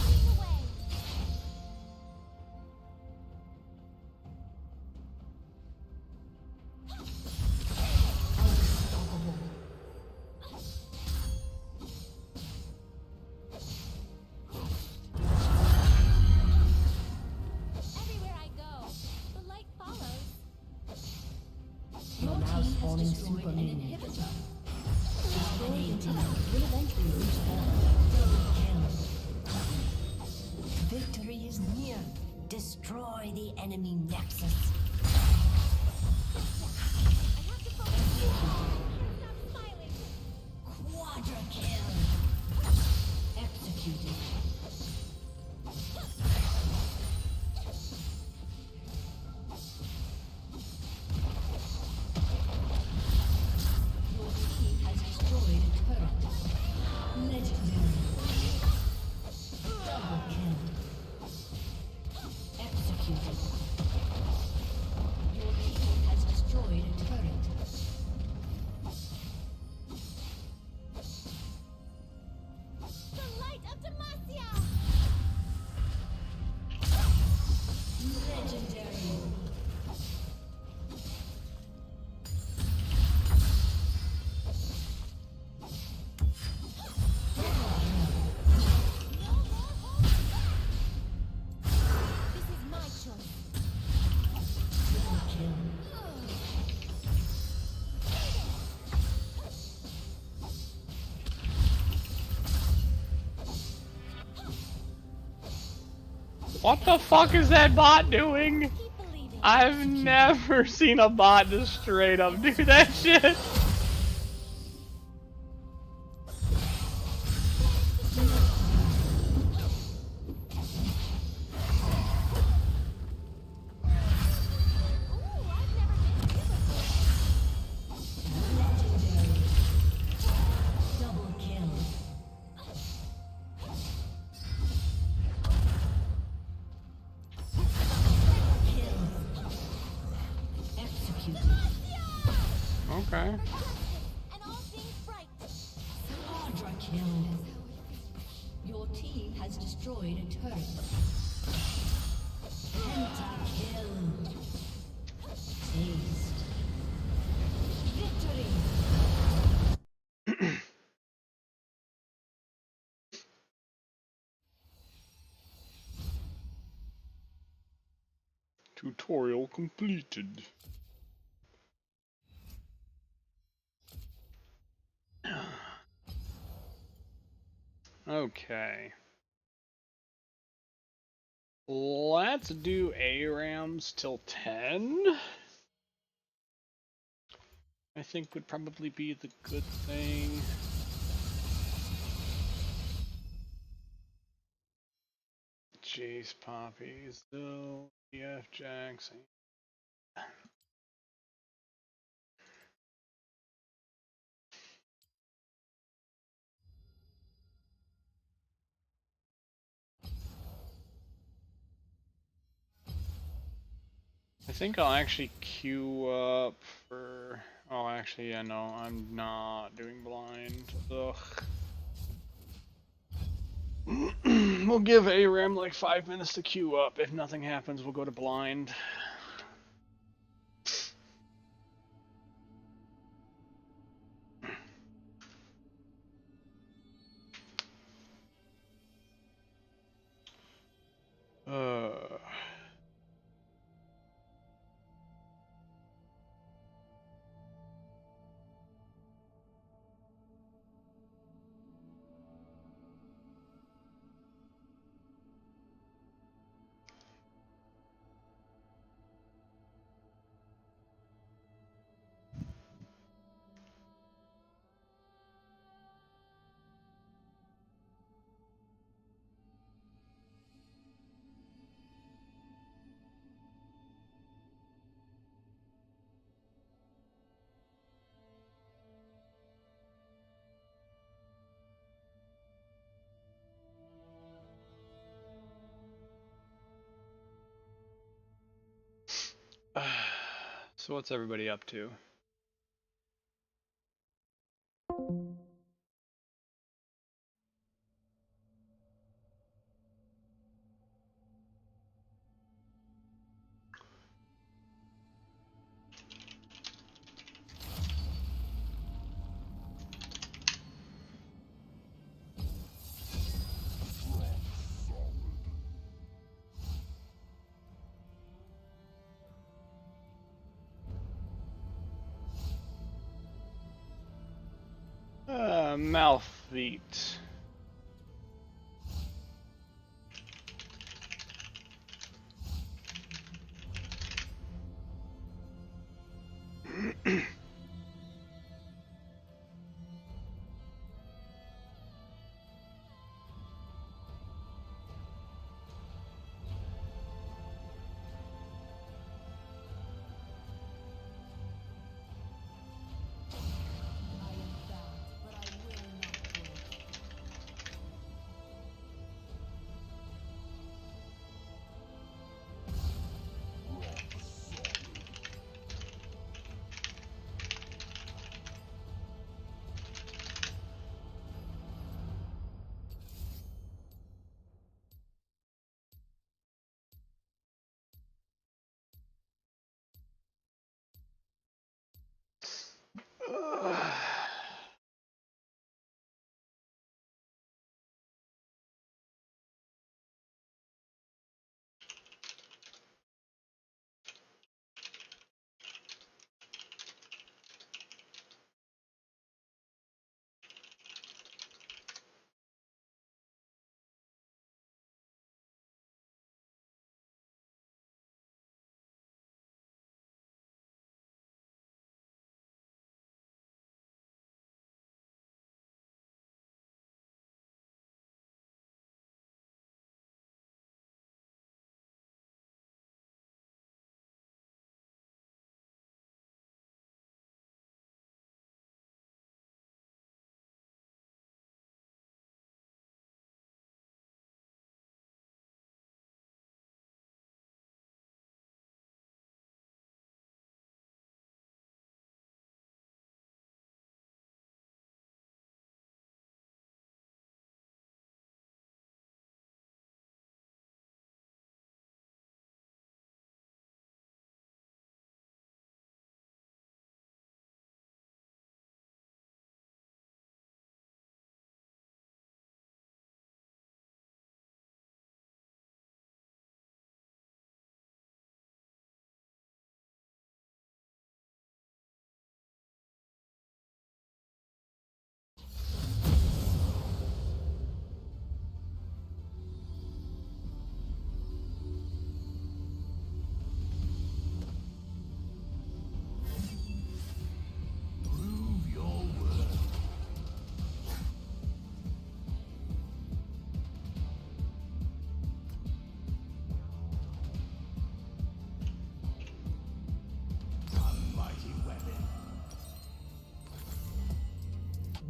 Leading the way. Unstoppable. Everywhere I go, the light follows. You're now spawning super minions. Destroying team will eventually respawn. Double kill. Victory is near. Destroy the enemy nexus. I have to focus. Stop smiling. Quadra kill. Executed. Your team has destroyed a turret. Legendary. Double kill. Executed. Your team has destroyed a turret. The light of Demacia. Legendary. This is my choice. Triple kill. What the fuck is that bot doing? Keep believing. I've never seen a bot just straight up do that shit. Ooh, I've never been here before. Legendary. Double kill. Kill. Executed. Okay. And all things bright. Quadra kill. Your team has destroyed a turret. Penta kill. Taste. Victory. Tutorial completed. Okay. Let's do ARAMs till 10. I think would probably be the good thing. Jace Poppies, though. EF Jackson. I think I'll actually queue up for. Oh, actually, yeah, no, I'm not doing blind. Ugh. We'll give ARAM like 5 minutes to queue up. If nothing happens, we'll go to blind. So what's everybody up to? Mouth feet.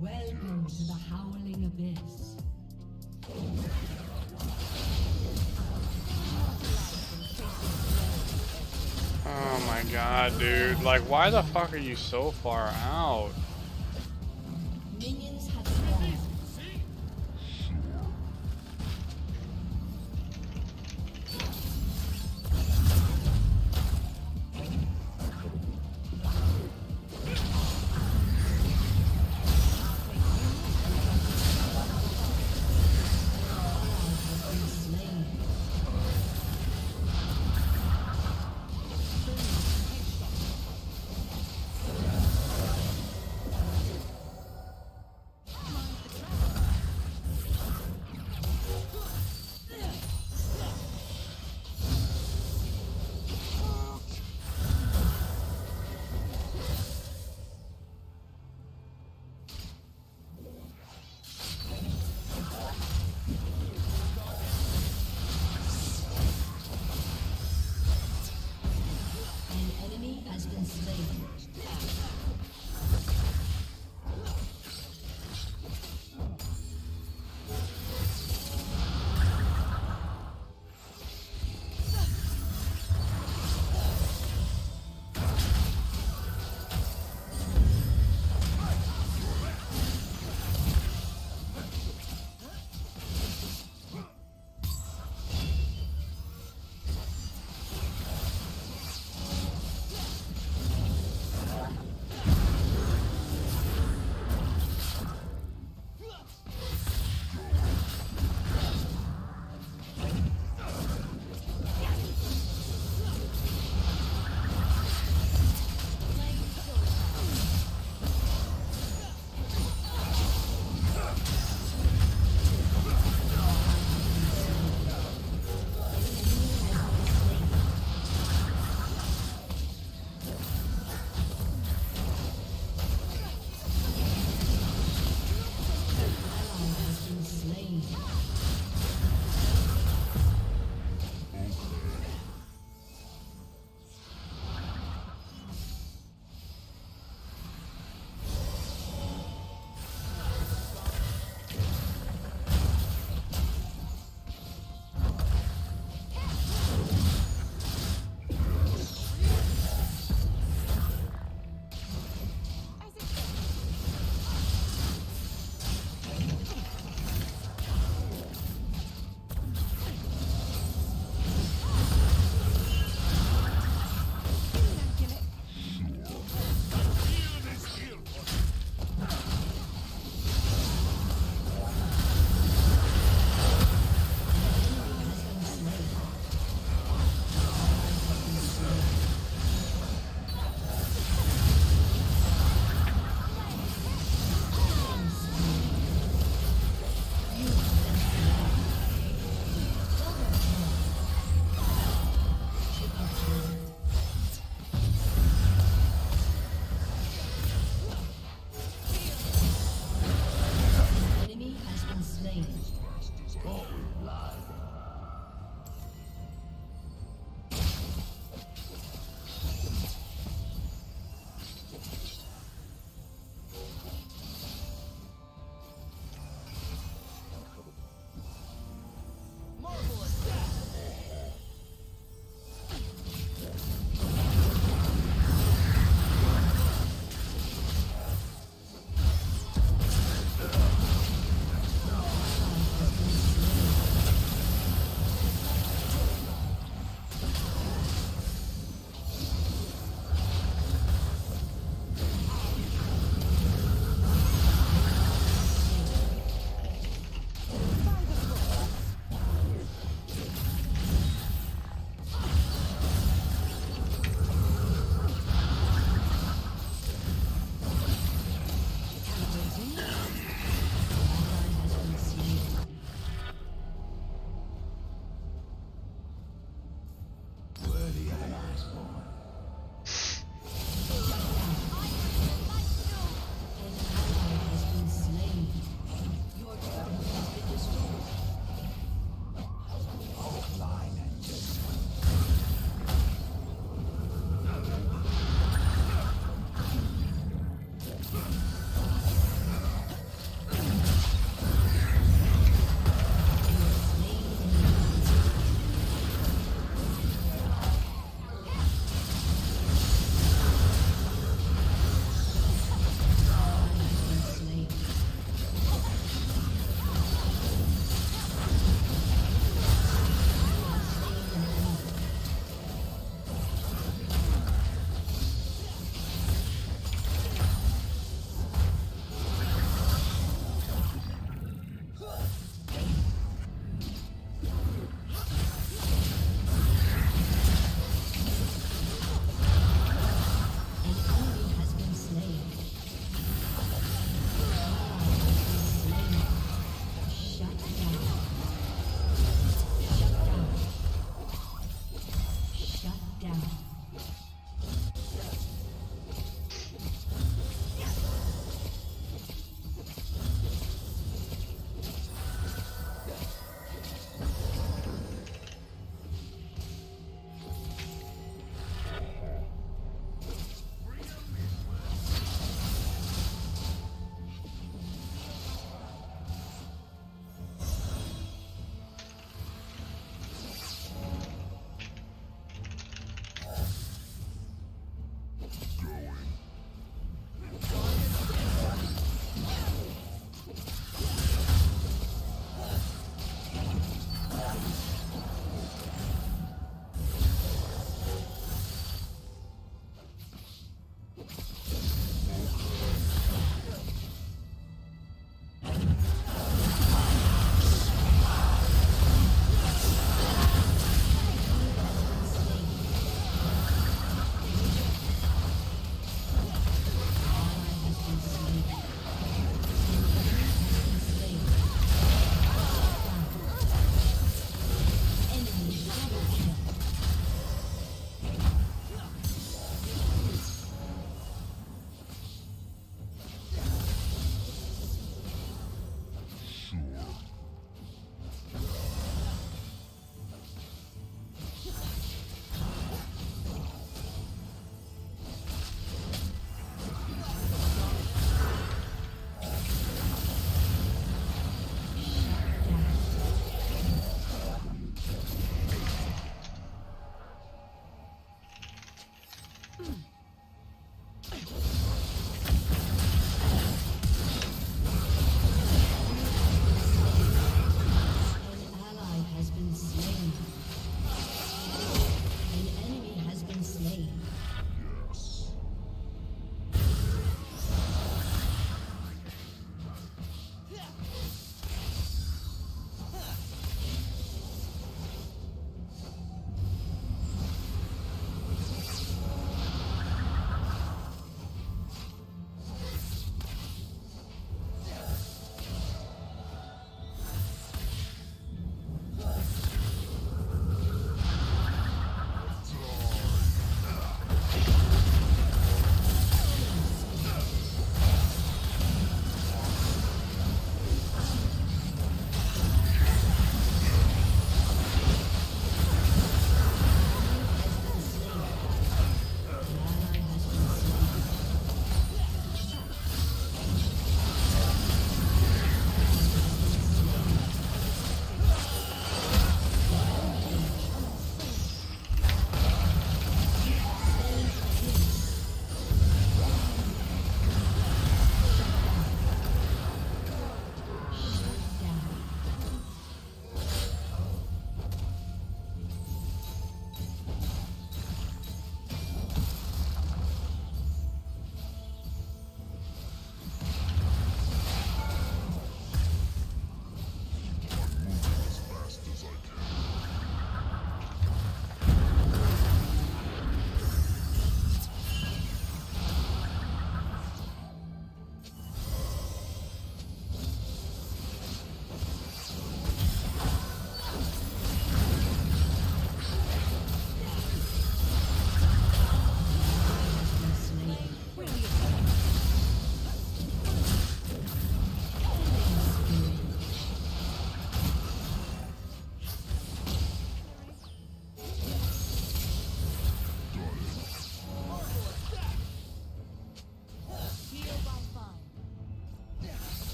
Welcome to the Howling Abyss. Oh my god, dude. Like, why the fuck are you so far out? Minions have spawned. An enemy has been slain.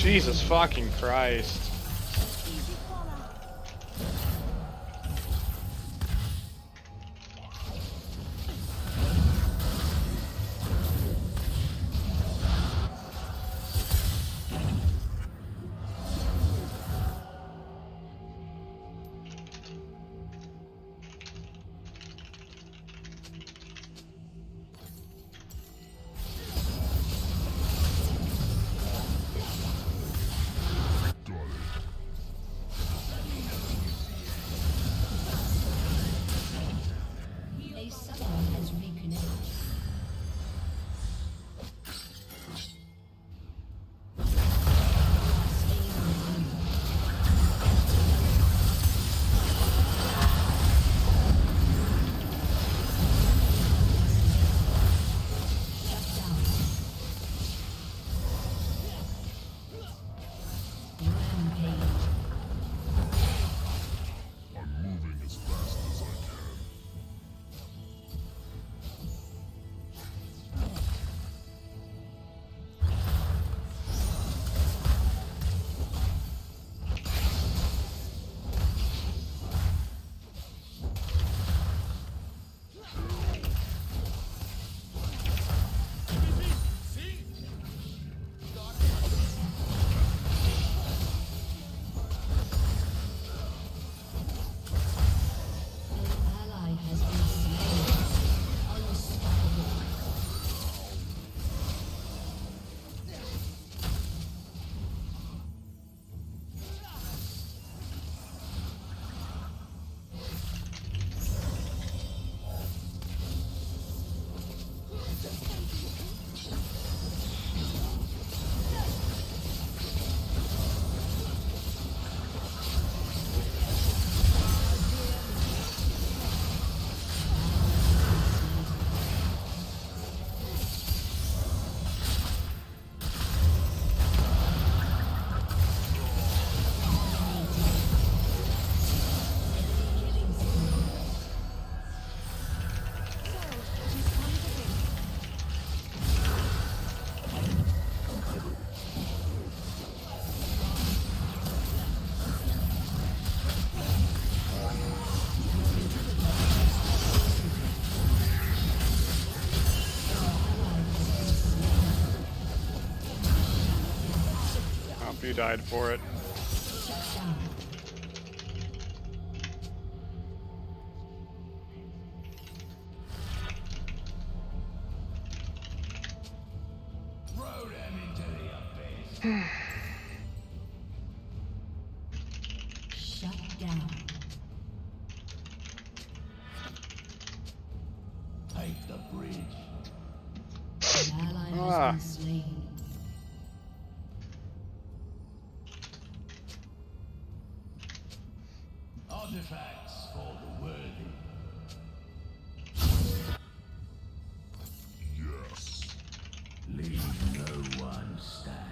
Jesus fucking Christ. Easy follow. A summoner has reconnected. Hope you died for it. Shut down. Take the bridge. An ally has Ah. been slain. Artifacts for the worthy. Yes. Leave no one standing.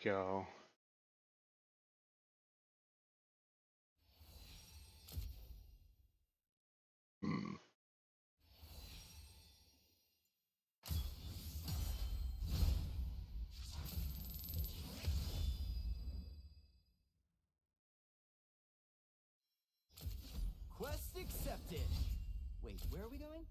go. Hmm. Quest accepted. Wait, where are we going?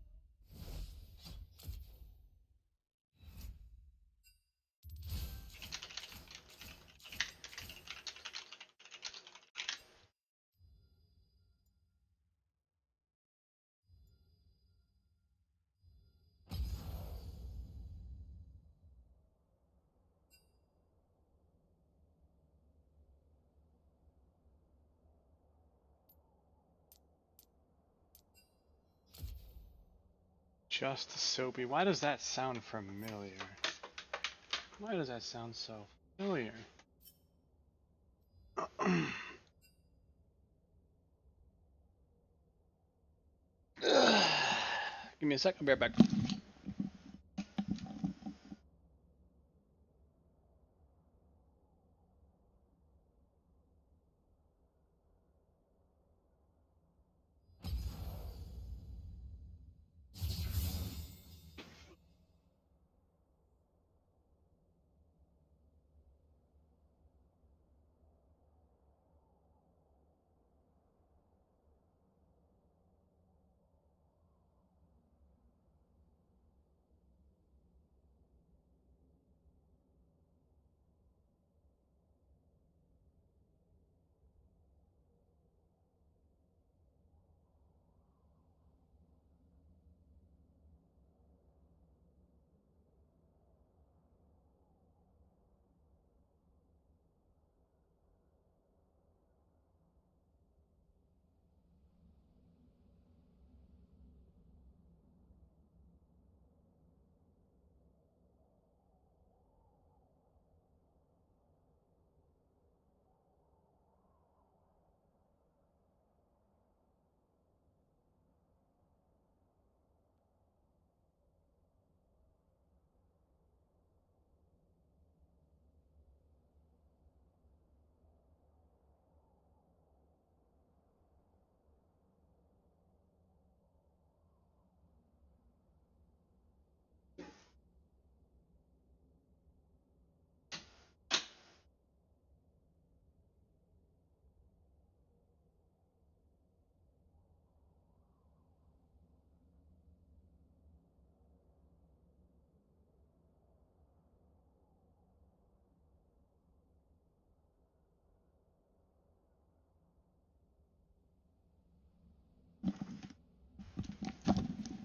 Just soapy. Why does that sound familiar? Why does that sound so familiar? Give me a sec, I'll be right back.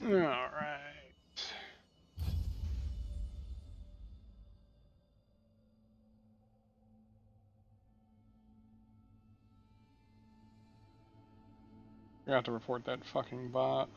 Alright. I have to report that fucking bot.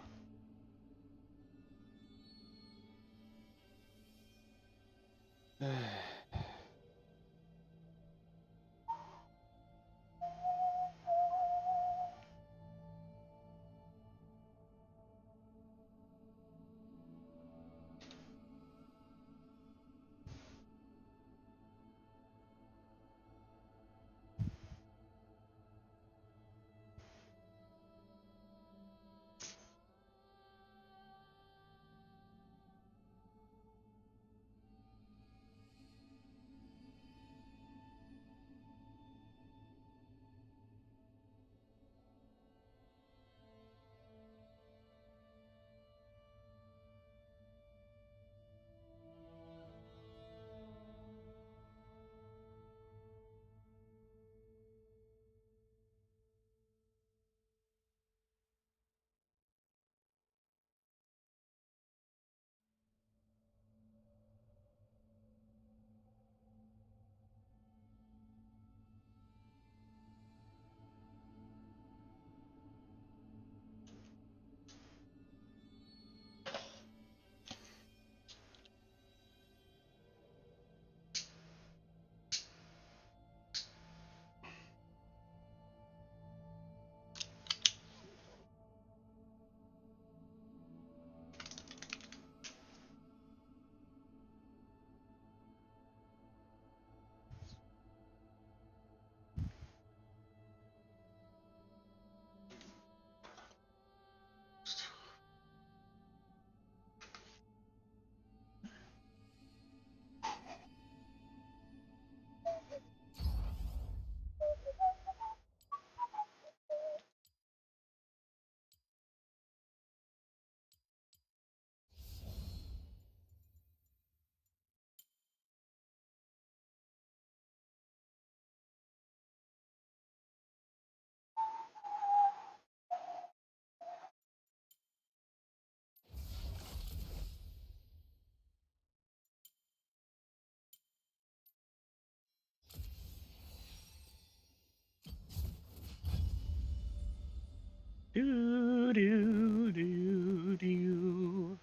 Do do do do.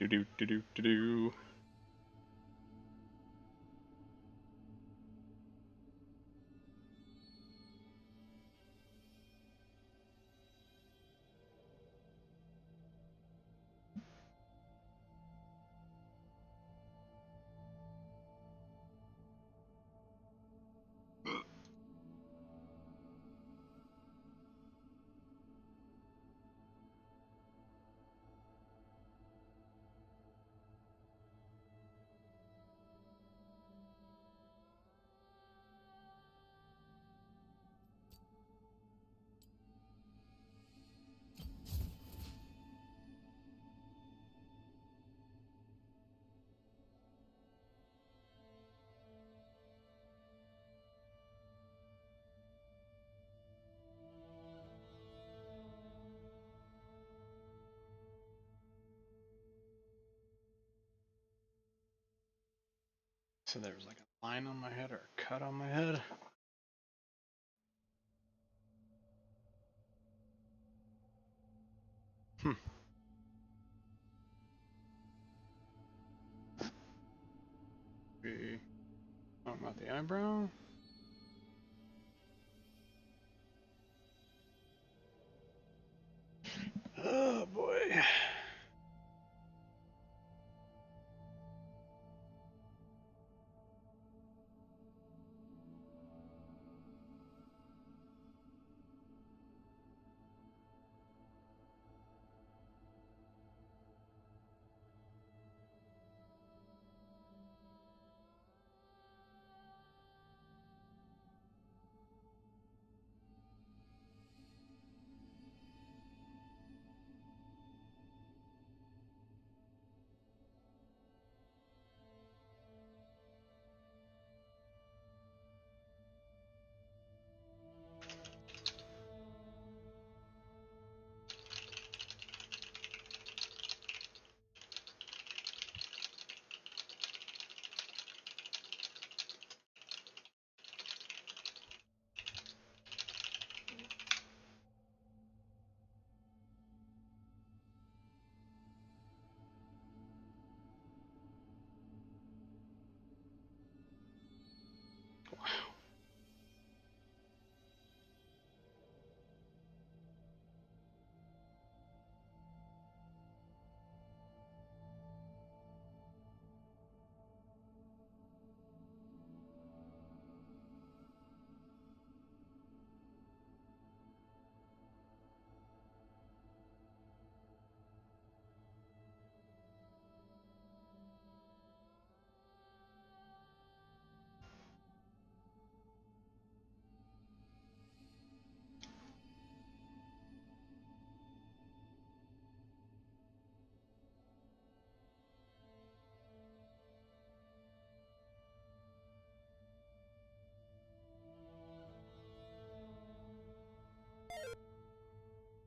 Do do do do do do. So there was like a line on my head or a cut on my head. Be talking about the eyebrow. Oh boy.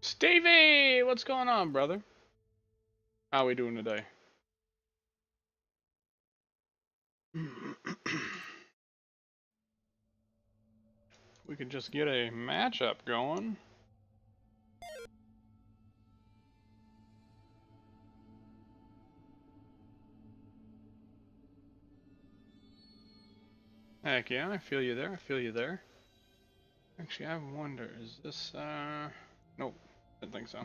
Stevie, what's going on, brother? How we doing today? We could just get a matchup going. Heck yeah, I feel you there. I feel you there. Actually, I wonder, is this, nope, didn't think so.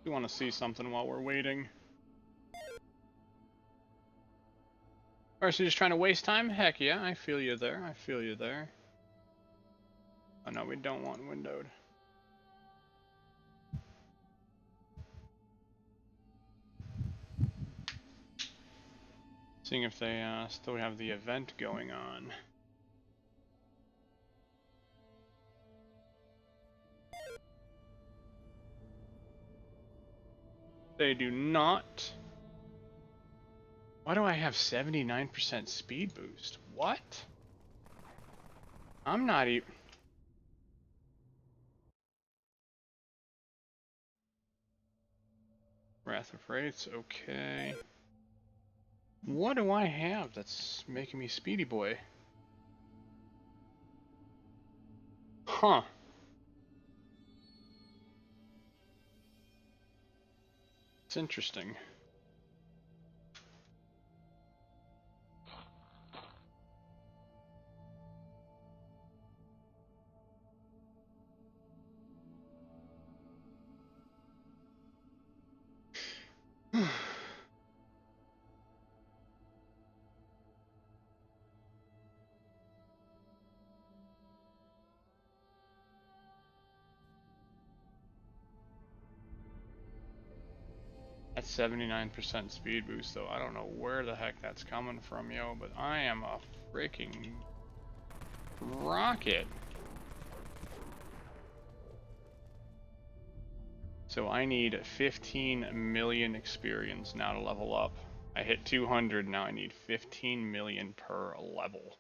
We want to see something while we're waiting. Or is he just trying to waste time? Heck yeah, I feel you there. I feel you there. Oh no, we don't want windowed. Seeing if they still have the event going on. They do not. Why do I have 79% speed boost? What? I'm not even... Wrath of Wraiths, okay. What do I have that's making me speedy boy? Huh. It's interesting. That's 79% speed boost, though. I don't know where the heck that's coming from, yo, but I am a freaking rocket. So I need 15 million experience now to level up. I hit 200, now I need 15 million per level.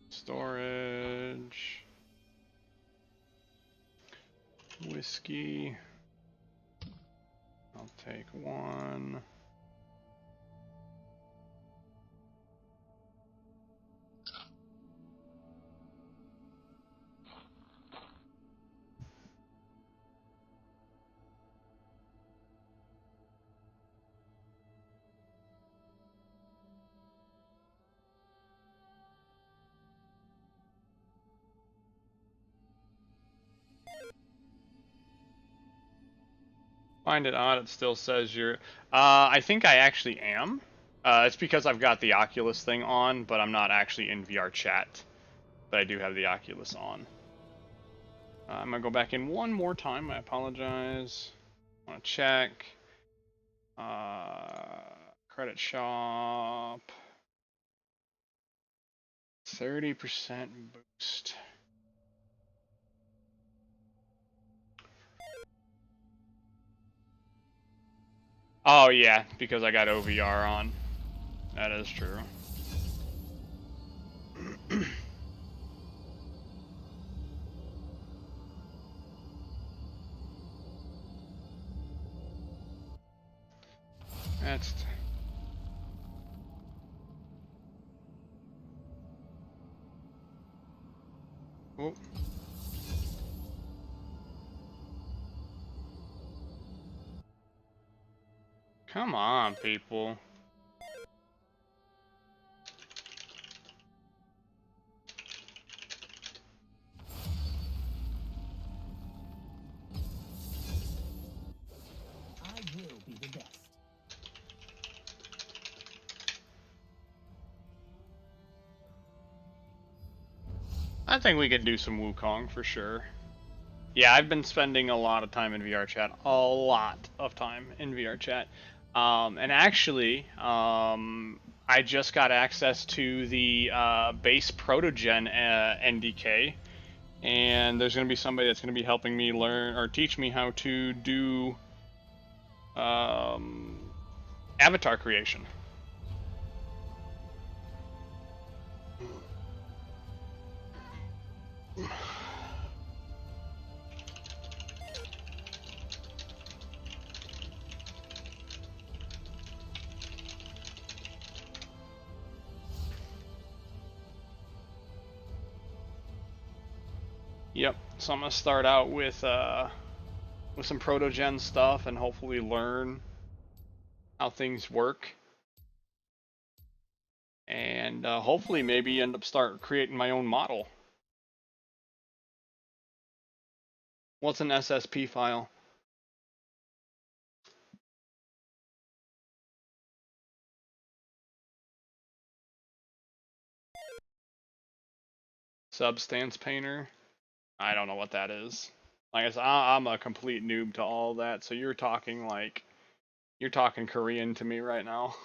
Storage. Whiskey. I'll take one. Find it odd, it still says you're... I think I actually am. It's because I've got the Oculus thing on, but I'm not actually in VR chat. But I do have the Oculus on. I'm gonna go back in one more time, I apologize. I wanna check. Credit shop. 30% boost. Oh yeah, because I got OVR on. That is true. That's... Oh. Come on, people. I will be the best. I think we could do some Wukong for sure. Yeah, I've been spending a lot of time in VR chat. A lot of time in VR chat. And actually, I just got access to the base protogen NDK. And there's going to be somebody that's going to be helping me learn or teach me how to do avatar creation. Yep, so I'm gonna start out with some protogen stuff and hopefully learn how things work, and hopefully maybe end up start creating my own model. What's an SSP file? Substance painter? I don't know what that is. Like I said, I'm a complete noob to all that, so you're talking Korean to me right now.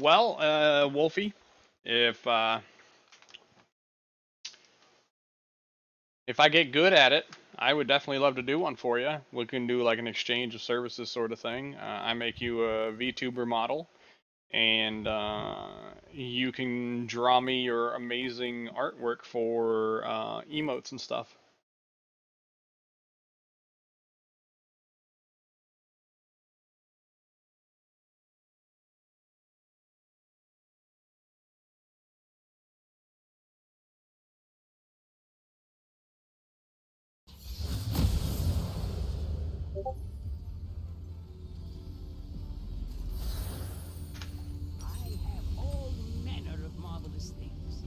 Well, Wolfie, if I get good at it, I would definitely love to do one for you. We can do like an exchange of services sort of thing. I make you a VTuber model, and you can draw me your amazing artwork for emotes and stuff. I have all manner of marvelous things.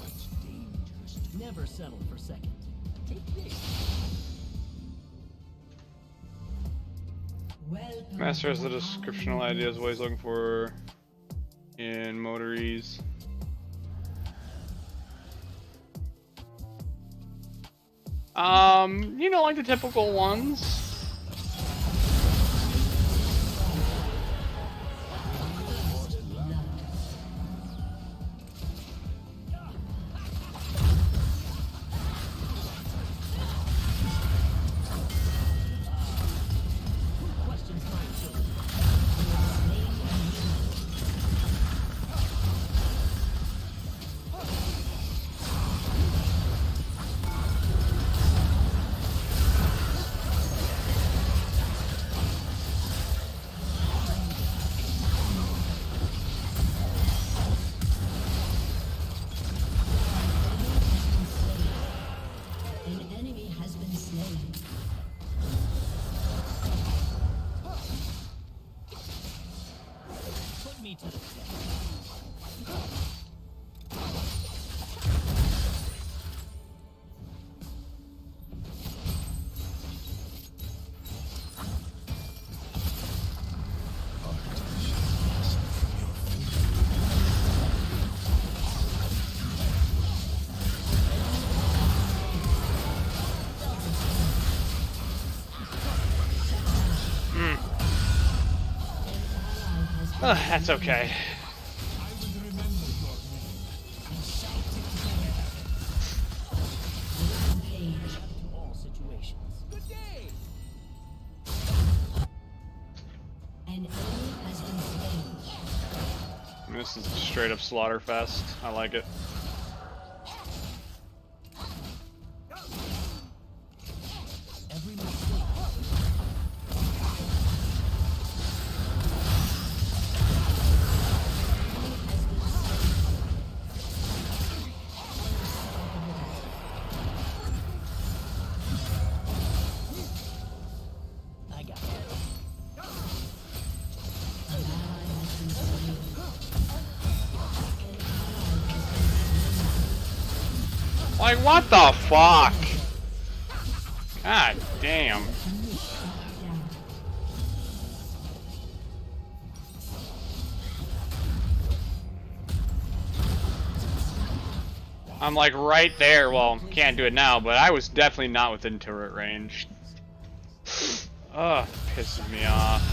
It's dangerous to never settle for second. Take this. Master has the descriptional ideas what he's looking for in motories. You know, like the typical ones. That's okay. This is a straight up slaughter fest. I like it. Like, what the fuck? God damn. I'm like right there. Well, can't do it now, but I was definitely not within turret range. Ugh, pisses me off.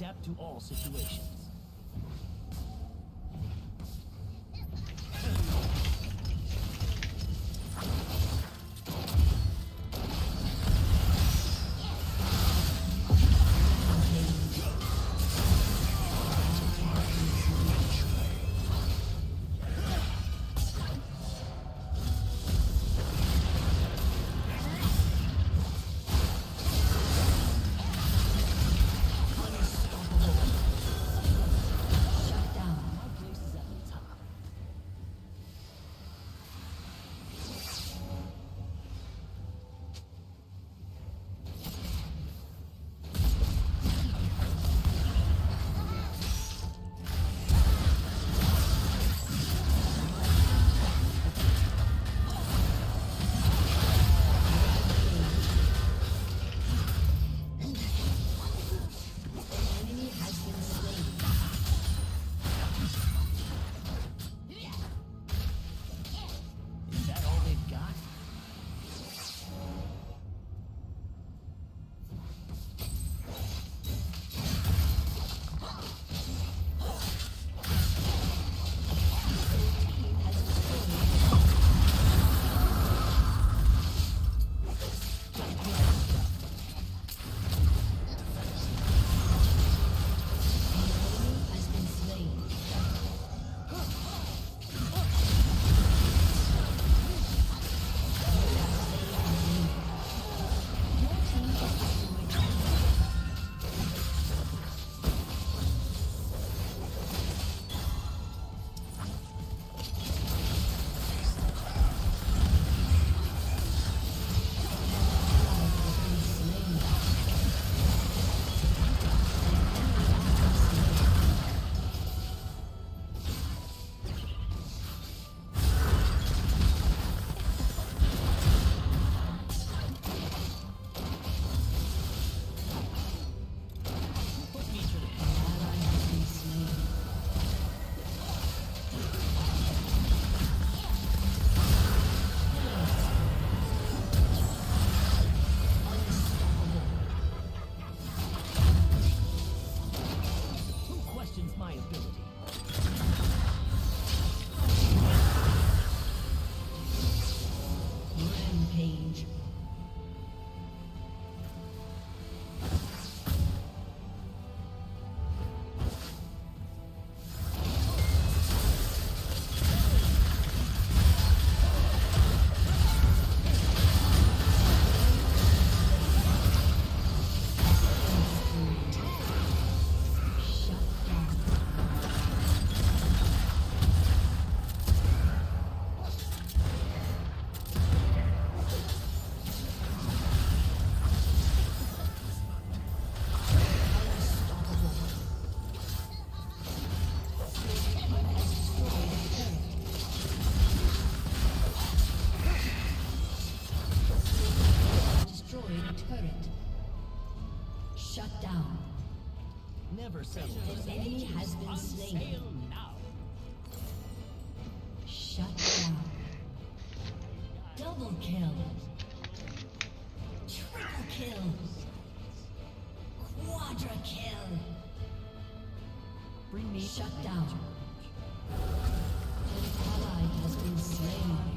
adapt to all situations. Never settle. An enemy has been slain. Shut down. Double kill. Triple kill. Quadra kill. Bring me Shut down. An ally has been slain.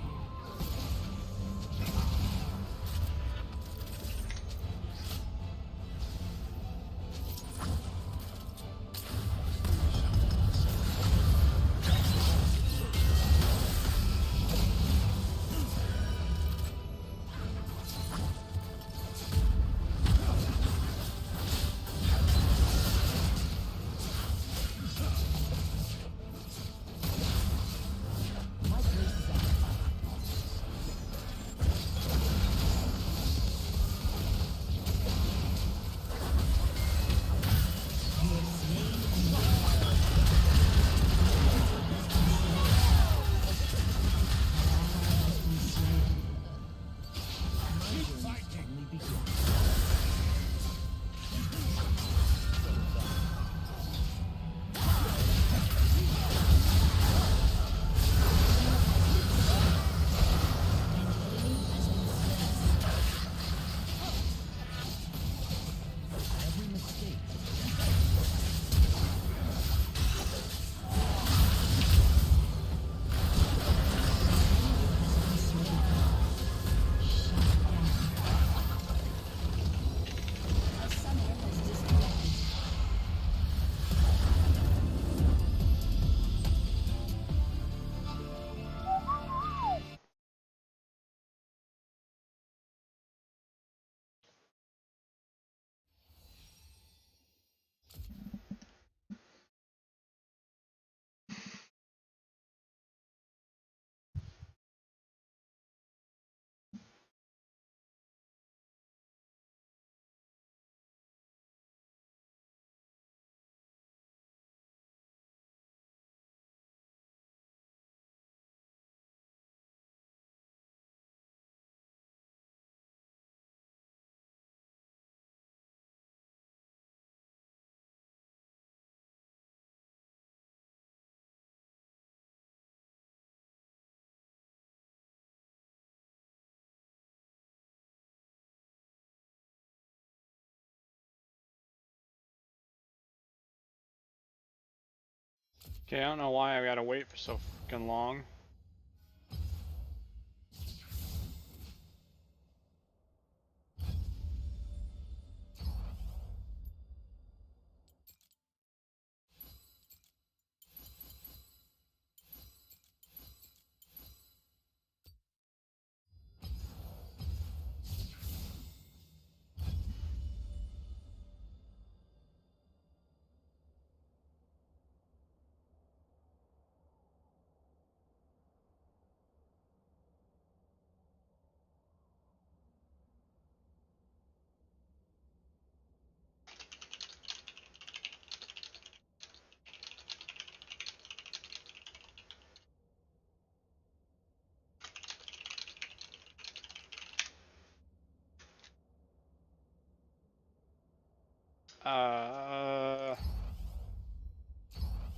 Okay, I don't know why I gotta wait for so fucking long.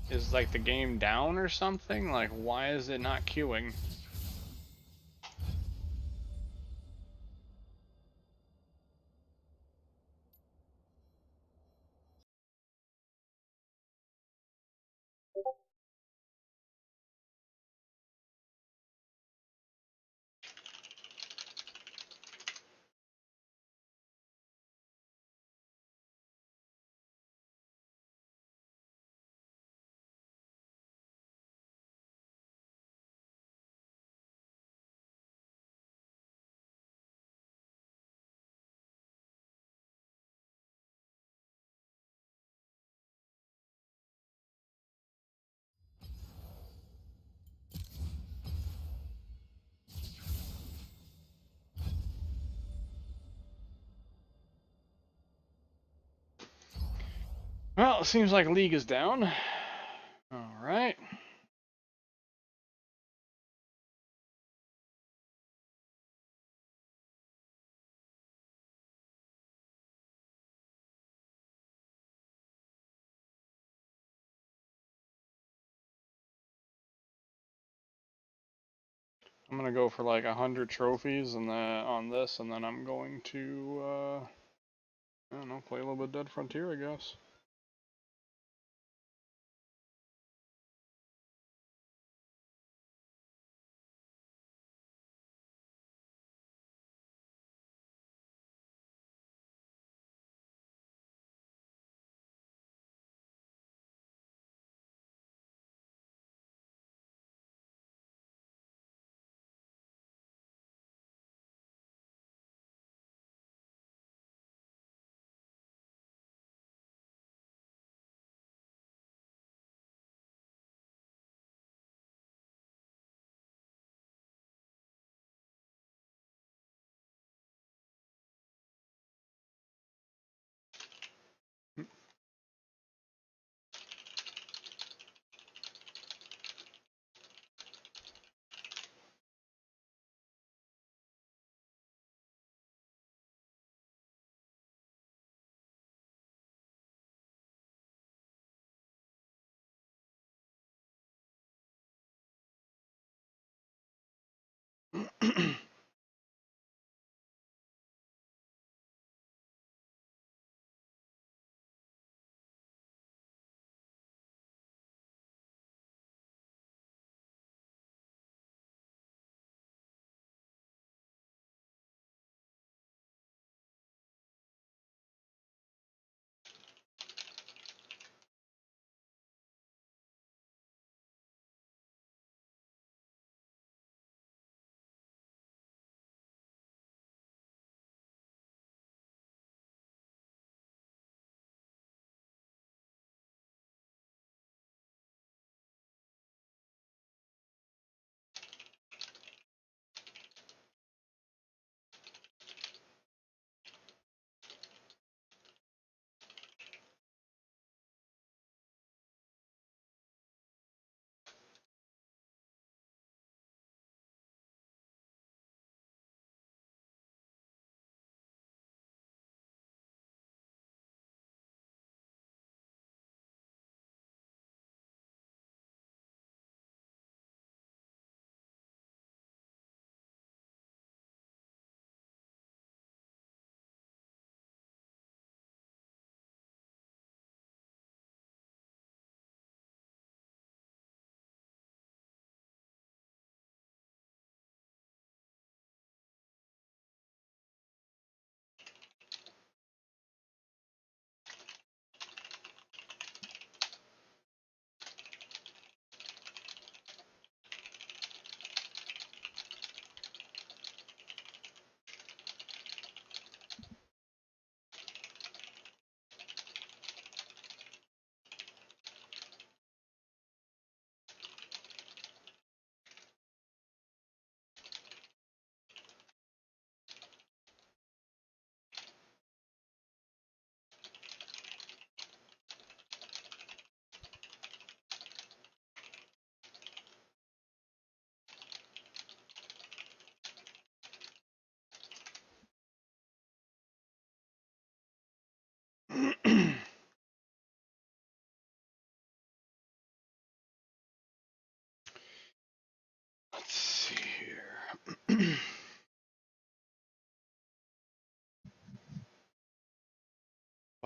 Is like the game down or something? Like, why is it not queuing? Well, it seems like League is down. Alright. I'm gonna go for like 100 trophies and then on this, and then I'm going to I don't know, play a little bit Dead Frontier, I guess.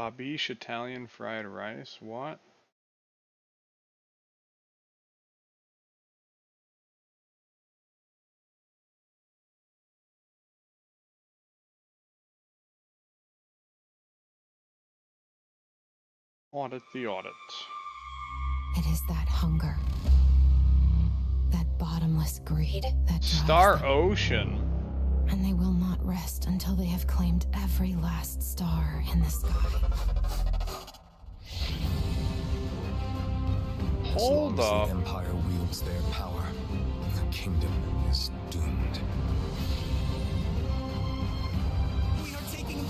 Babiche Italian fried rice. What? Audit the audit. It is that hunger, that bottomless greed that drives Star them. Ocean. And they will not rest until they have claimed every last star in the sky. Hold up. The Empire wields their power, the kingdom is doomed.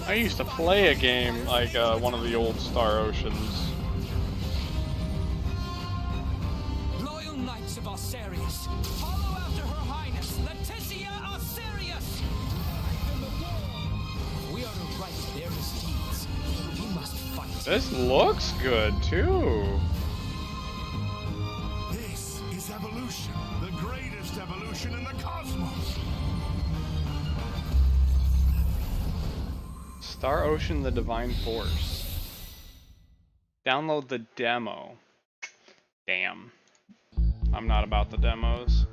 I used to play a game like one of the old Star Oceans. Loyal knights of Osirius, follow after Her Highness Leticia Osirius! We are to right their misdeeds. We must fight. This looks good too. This is evolution, the greatest evolution in the cosmos. Star Ocean: The Divine Force. Download the demo. Damn. I'm not about the demos.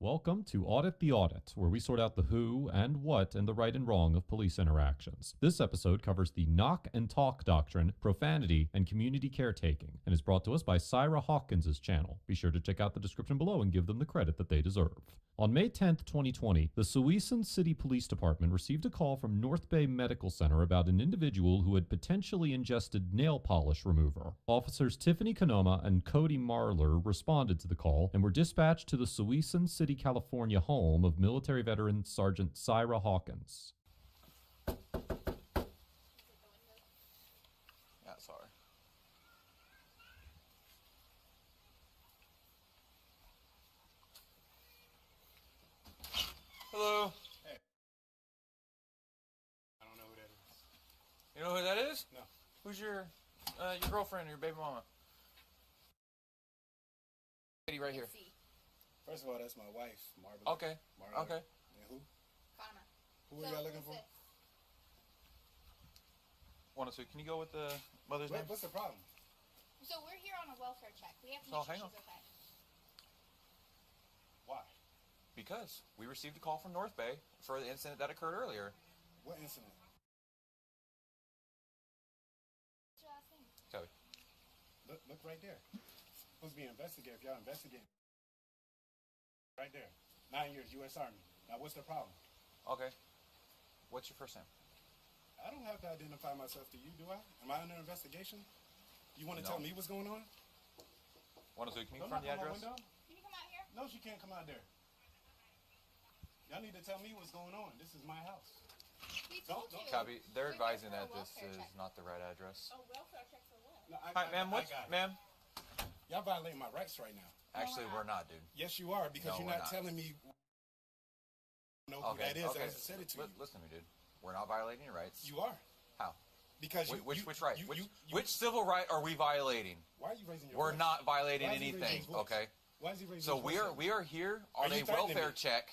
Welcome to Audit the Audit, where we sort out the who and what and the right and wrong of police interactions. This episode covers the knock and talk doctrine, profanity, and community caretaking, and is brought to us by Syra Hawkins' channel. Be sure to check out the description below and give them the credit that they deserve. On May 10th, 2020, the Warsaken City Police Department received a call from North Bay Medical Center about an individual who had potentially ingested nail polish remover. Officers Tiffany Kanoma and Cody Marler responded to the call and were dispatched to the Warsaken City, California home of military veteran Sergeant Syra Hawkins. Yeah, sorry. Hello. Hey. I don't know who that is. You know who that is? No. Who's your girlfriend or your baby mama? Lady right here. First of all, that's my wife, Marble. Okay. Marble. Okay. And who? Karma. Who are y'all looking for? 102. Can you go with the mother's name? What's the problem? So we're here on a welfare check. We have to Oh, make sure hang she's on. okay. Why? Because we received a call from North Bay for the incident that occurred earlier. What incident? What's your last name? Cody. Look right there. Supposed to be investigated. If y'all investigate. Right there. 9 years, U.S. Army. Now, what's the problem? Okay. What's your first name? I don't have to identify myself to you, do I? Am I under investigation? You want to tell me what's going on? 102. Can you Don't confirm the knock on my address? window. Can you come out here? No, she can't come out there. Y'all need to tell me what's going on. This is my house. We Don't- told you. Copy. They're We're here advising for a that this welfare is check. not the right address. Oh, welfare check for what? No, Hi, ma'am. What's got it. ma'am? Y'all violating my rights right now. Actually, we're not, dude. Yes, you are, because No, you're we're not not. telling me who that is. I just said it to you. Listen to me, dude. We're not violating your rights. You are. How? Because Which right? you- Which civil right are we violating? Why are you raising your We're voice? not violating Why is he raising anything, his voice? okay? Why is he raising So his voice? we are here Are on you a threatening welfare me? check.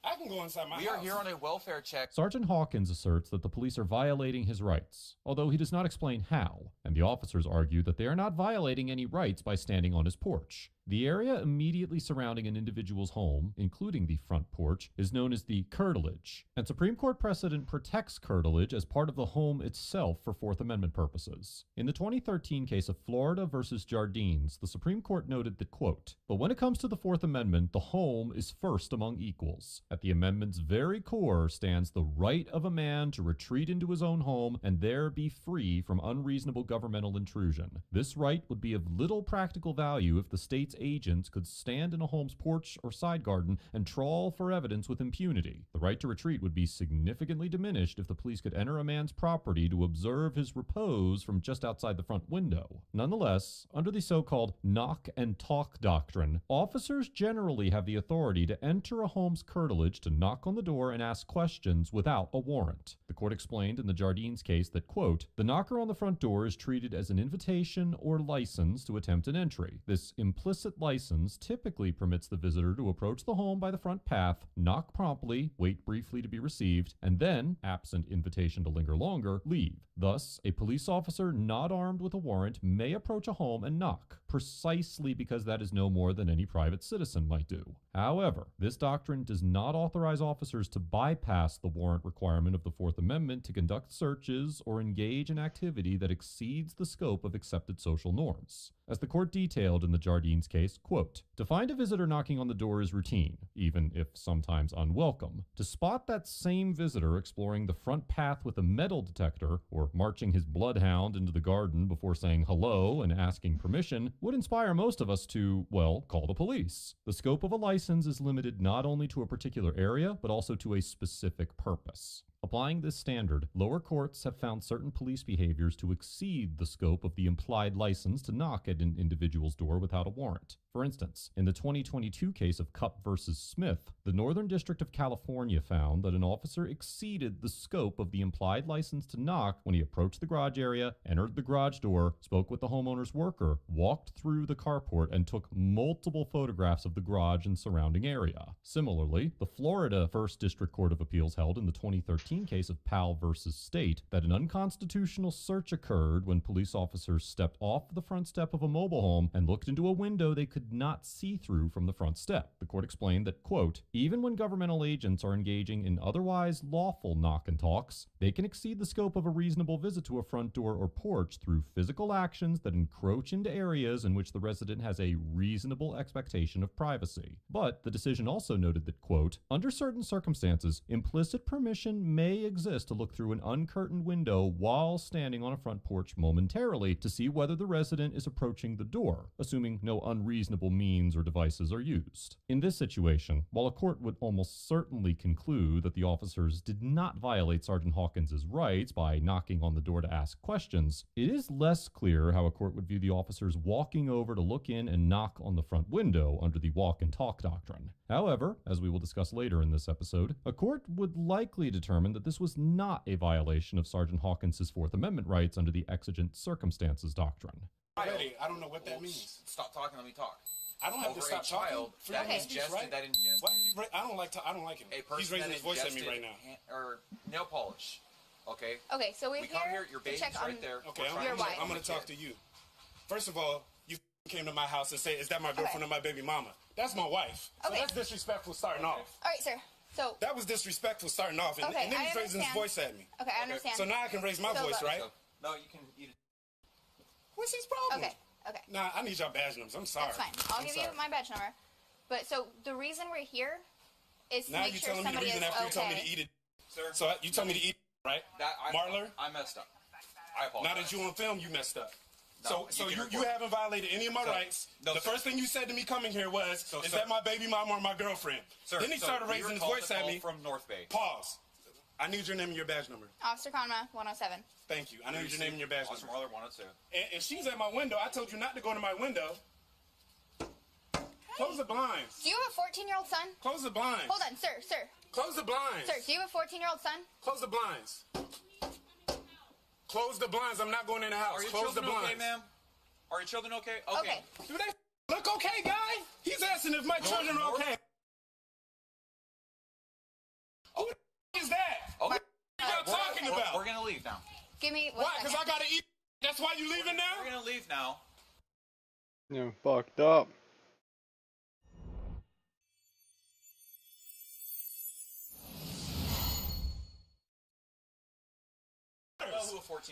I can go inside my house. We are here on a welfare check. Sergeant Hawkins asserts that the police are violating his rights, although he does not explain how, and the officers argue that they are not violating any rights by standing on his porch. The area immediately surrounding an individual's home, including the front porch, is known as the curtilage, and Supreme Court precedent protects curtilage as part of the home itself for Fourth Amendment purposes. In the 2013 case of Florida versus Jardines, the Supreme Court noted that, quote, "But when it comes to the Fourth Amendment, the home is first among equals. At the amendment's very core stands the right of a man to retreat into his own home and there be free from unreasonable governmental intrusion. This right would be of little practical value if the state's agents could stand in a home's porch or side garden and trawl for evidence with impunity. The right to retreat would be significantly diminished if the police could enter a man's property to observe his repose from just outside the front window. Nonetheless, under the so-called knock and talk doctrine, officers generally have the authority to enter a home's curtilage to knock on the door and ask questions without a warrant. The court explained in the Jardines case that, quote, "The knocker on the front door is treated as an invitation or license to attempt an entry. This implicit explicit license typically permits the visitor to approach the home by the front path, knock promptly, wait briefly to be received, and then, absent invitation to linger longer, leave. Thus, a police officer not armed with a warrant may approach a home and knock, precisely because that is no more than any private citizen might do. However, this doctrine does not authorize officers to bypass the warrant requirement of the Fourth Amendment to conduct searches or engage in activity that exceeds the scope of accepted social norms. As the court detailed in the Jardines case, quote, "To find a visitor knocking on the door is routine, even if sometimes unwelcome. To spot that same visitor exploring the front path with a metal detector or marching his bloodhound into the garden before saying hello and asking permission would inspire most of us to, well, call the police. The scope of a license is limited not only to a particular area, but also to a specific purpose." Applying this standard, lower courts have found certain police behaviors to exceed the scope of the implied license to knock at an individual's door without a warrant. For instance, in the 2022 case of Cupp versus Smith, the Northern District of California found that an officer exceeded the scope of the implied license to knock when he approached the garage area, entered the garage door, spoke with the homeowner's worker, walked through the carport, and took multiple photographs of the garage and surrounding area. Similarly, the Florida First District Court of Appeals held in the 2013 case of Powell versus State that an unconstitutional search occurred when police officers stepped off the front step of a mobile home and looked into a window they could not see through from the front step. The court explained that, quote, "Even when governmental agents are engaging in otherwise lawful knock and talks, they can exceed the scope of a reasonable visit to a front door or porch through physical actions that encroach into areas in which the resident has a reasonable expectation of privacy." But the decision also noted that, quote, "Under certain circumstances, implicit permission may exist to look through an uncurtained window while standing on a front porch momentarily to see whether the resident is approaching the door, assuming no unreasonable means or devices are used." In this situation, while a court would almost certainly conclude that the officers did not violate Sergeant Hawkins's rights by knocking on the door to ask questions, it is less clear how a court would view the officers walking over to look in and knock on the front window under the walk and talk doctrine. However, as we will discuss later in this episode, a court would likely determine that this was not a violation of Sergeant Hawkins's Fourth Amendment rights under the exigent circumstances doctrine. I don't know what that means. Stop talking, let me talk. I don't have to stop talking. That ingested, right? that ingested. What? I don't like him. He's raising his voice at me right now. Or nail polish. Okay. Okay, so we come here. Your baby's right there. Okay, I'm going to talk to you. First of all, you came to my house and say, "Is that my girlfriend or my baby mama?" That's my wife. So that's disrespectful starting off. All right, sir. So that was disrespectful starting off, and then he's raising his voice at me. Okay, I understand. So now I can raise my voice, right? No, you can eat it. What's his problem? Okay. Nah, I need y'all badge numbers. I'm sorry. That's fine. I'll give you my badge number. But so the reason we're here is to make sure somebody is okay. Now you told me to eat it. Sir. So you told me to eat it, right? Marler? I messed up. I apologize. Now that you on film, you messed up. No, so you haven't violated any of my rights. No, the first thing you said to me coming here was, "Is that my baby mama or my girlfriend?" Sir, then he started raising his voice at me. From North Bay. Pause. I need your name and your badge number. Officer Conma, 107. Thank you. I need your name and your badge number. Officer Marler, 102. And she's at my window. I told you not to go to my window. Close the blinds. Do you have a 14-year-old son? Close the blinds. Hold on, sir. Close the blinds. Sir, do you have a 14-year-old son? Close the blinds. Close the blinds. I'm not going in the house. Are your Close the children blinds. okay, ma'am? Are your children okay? Okay. Do they look okay, guy? He's asking if my children are okay. Who the is that? Okay. What are you talking about? We're gonna leave now. Give me 1 Why? Because I gotta eat. That's why you leaving now? We're gonna leave now. Yeah, fucked up.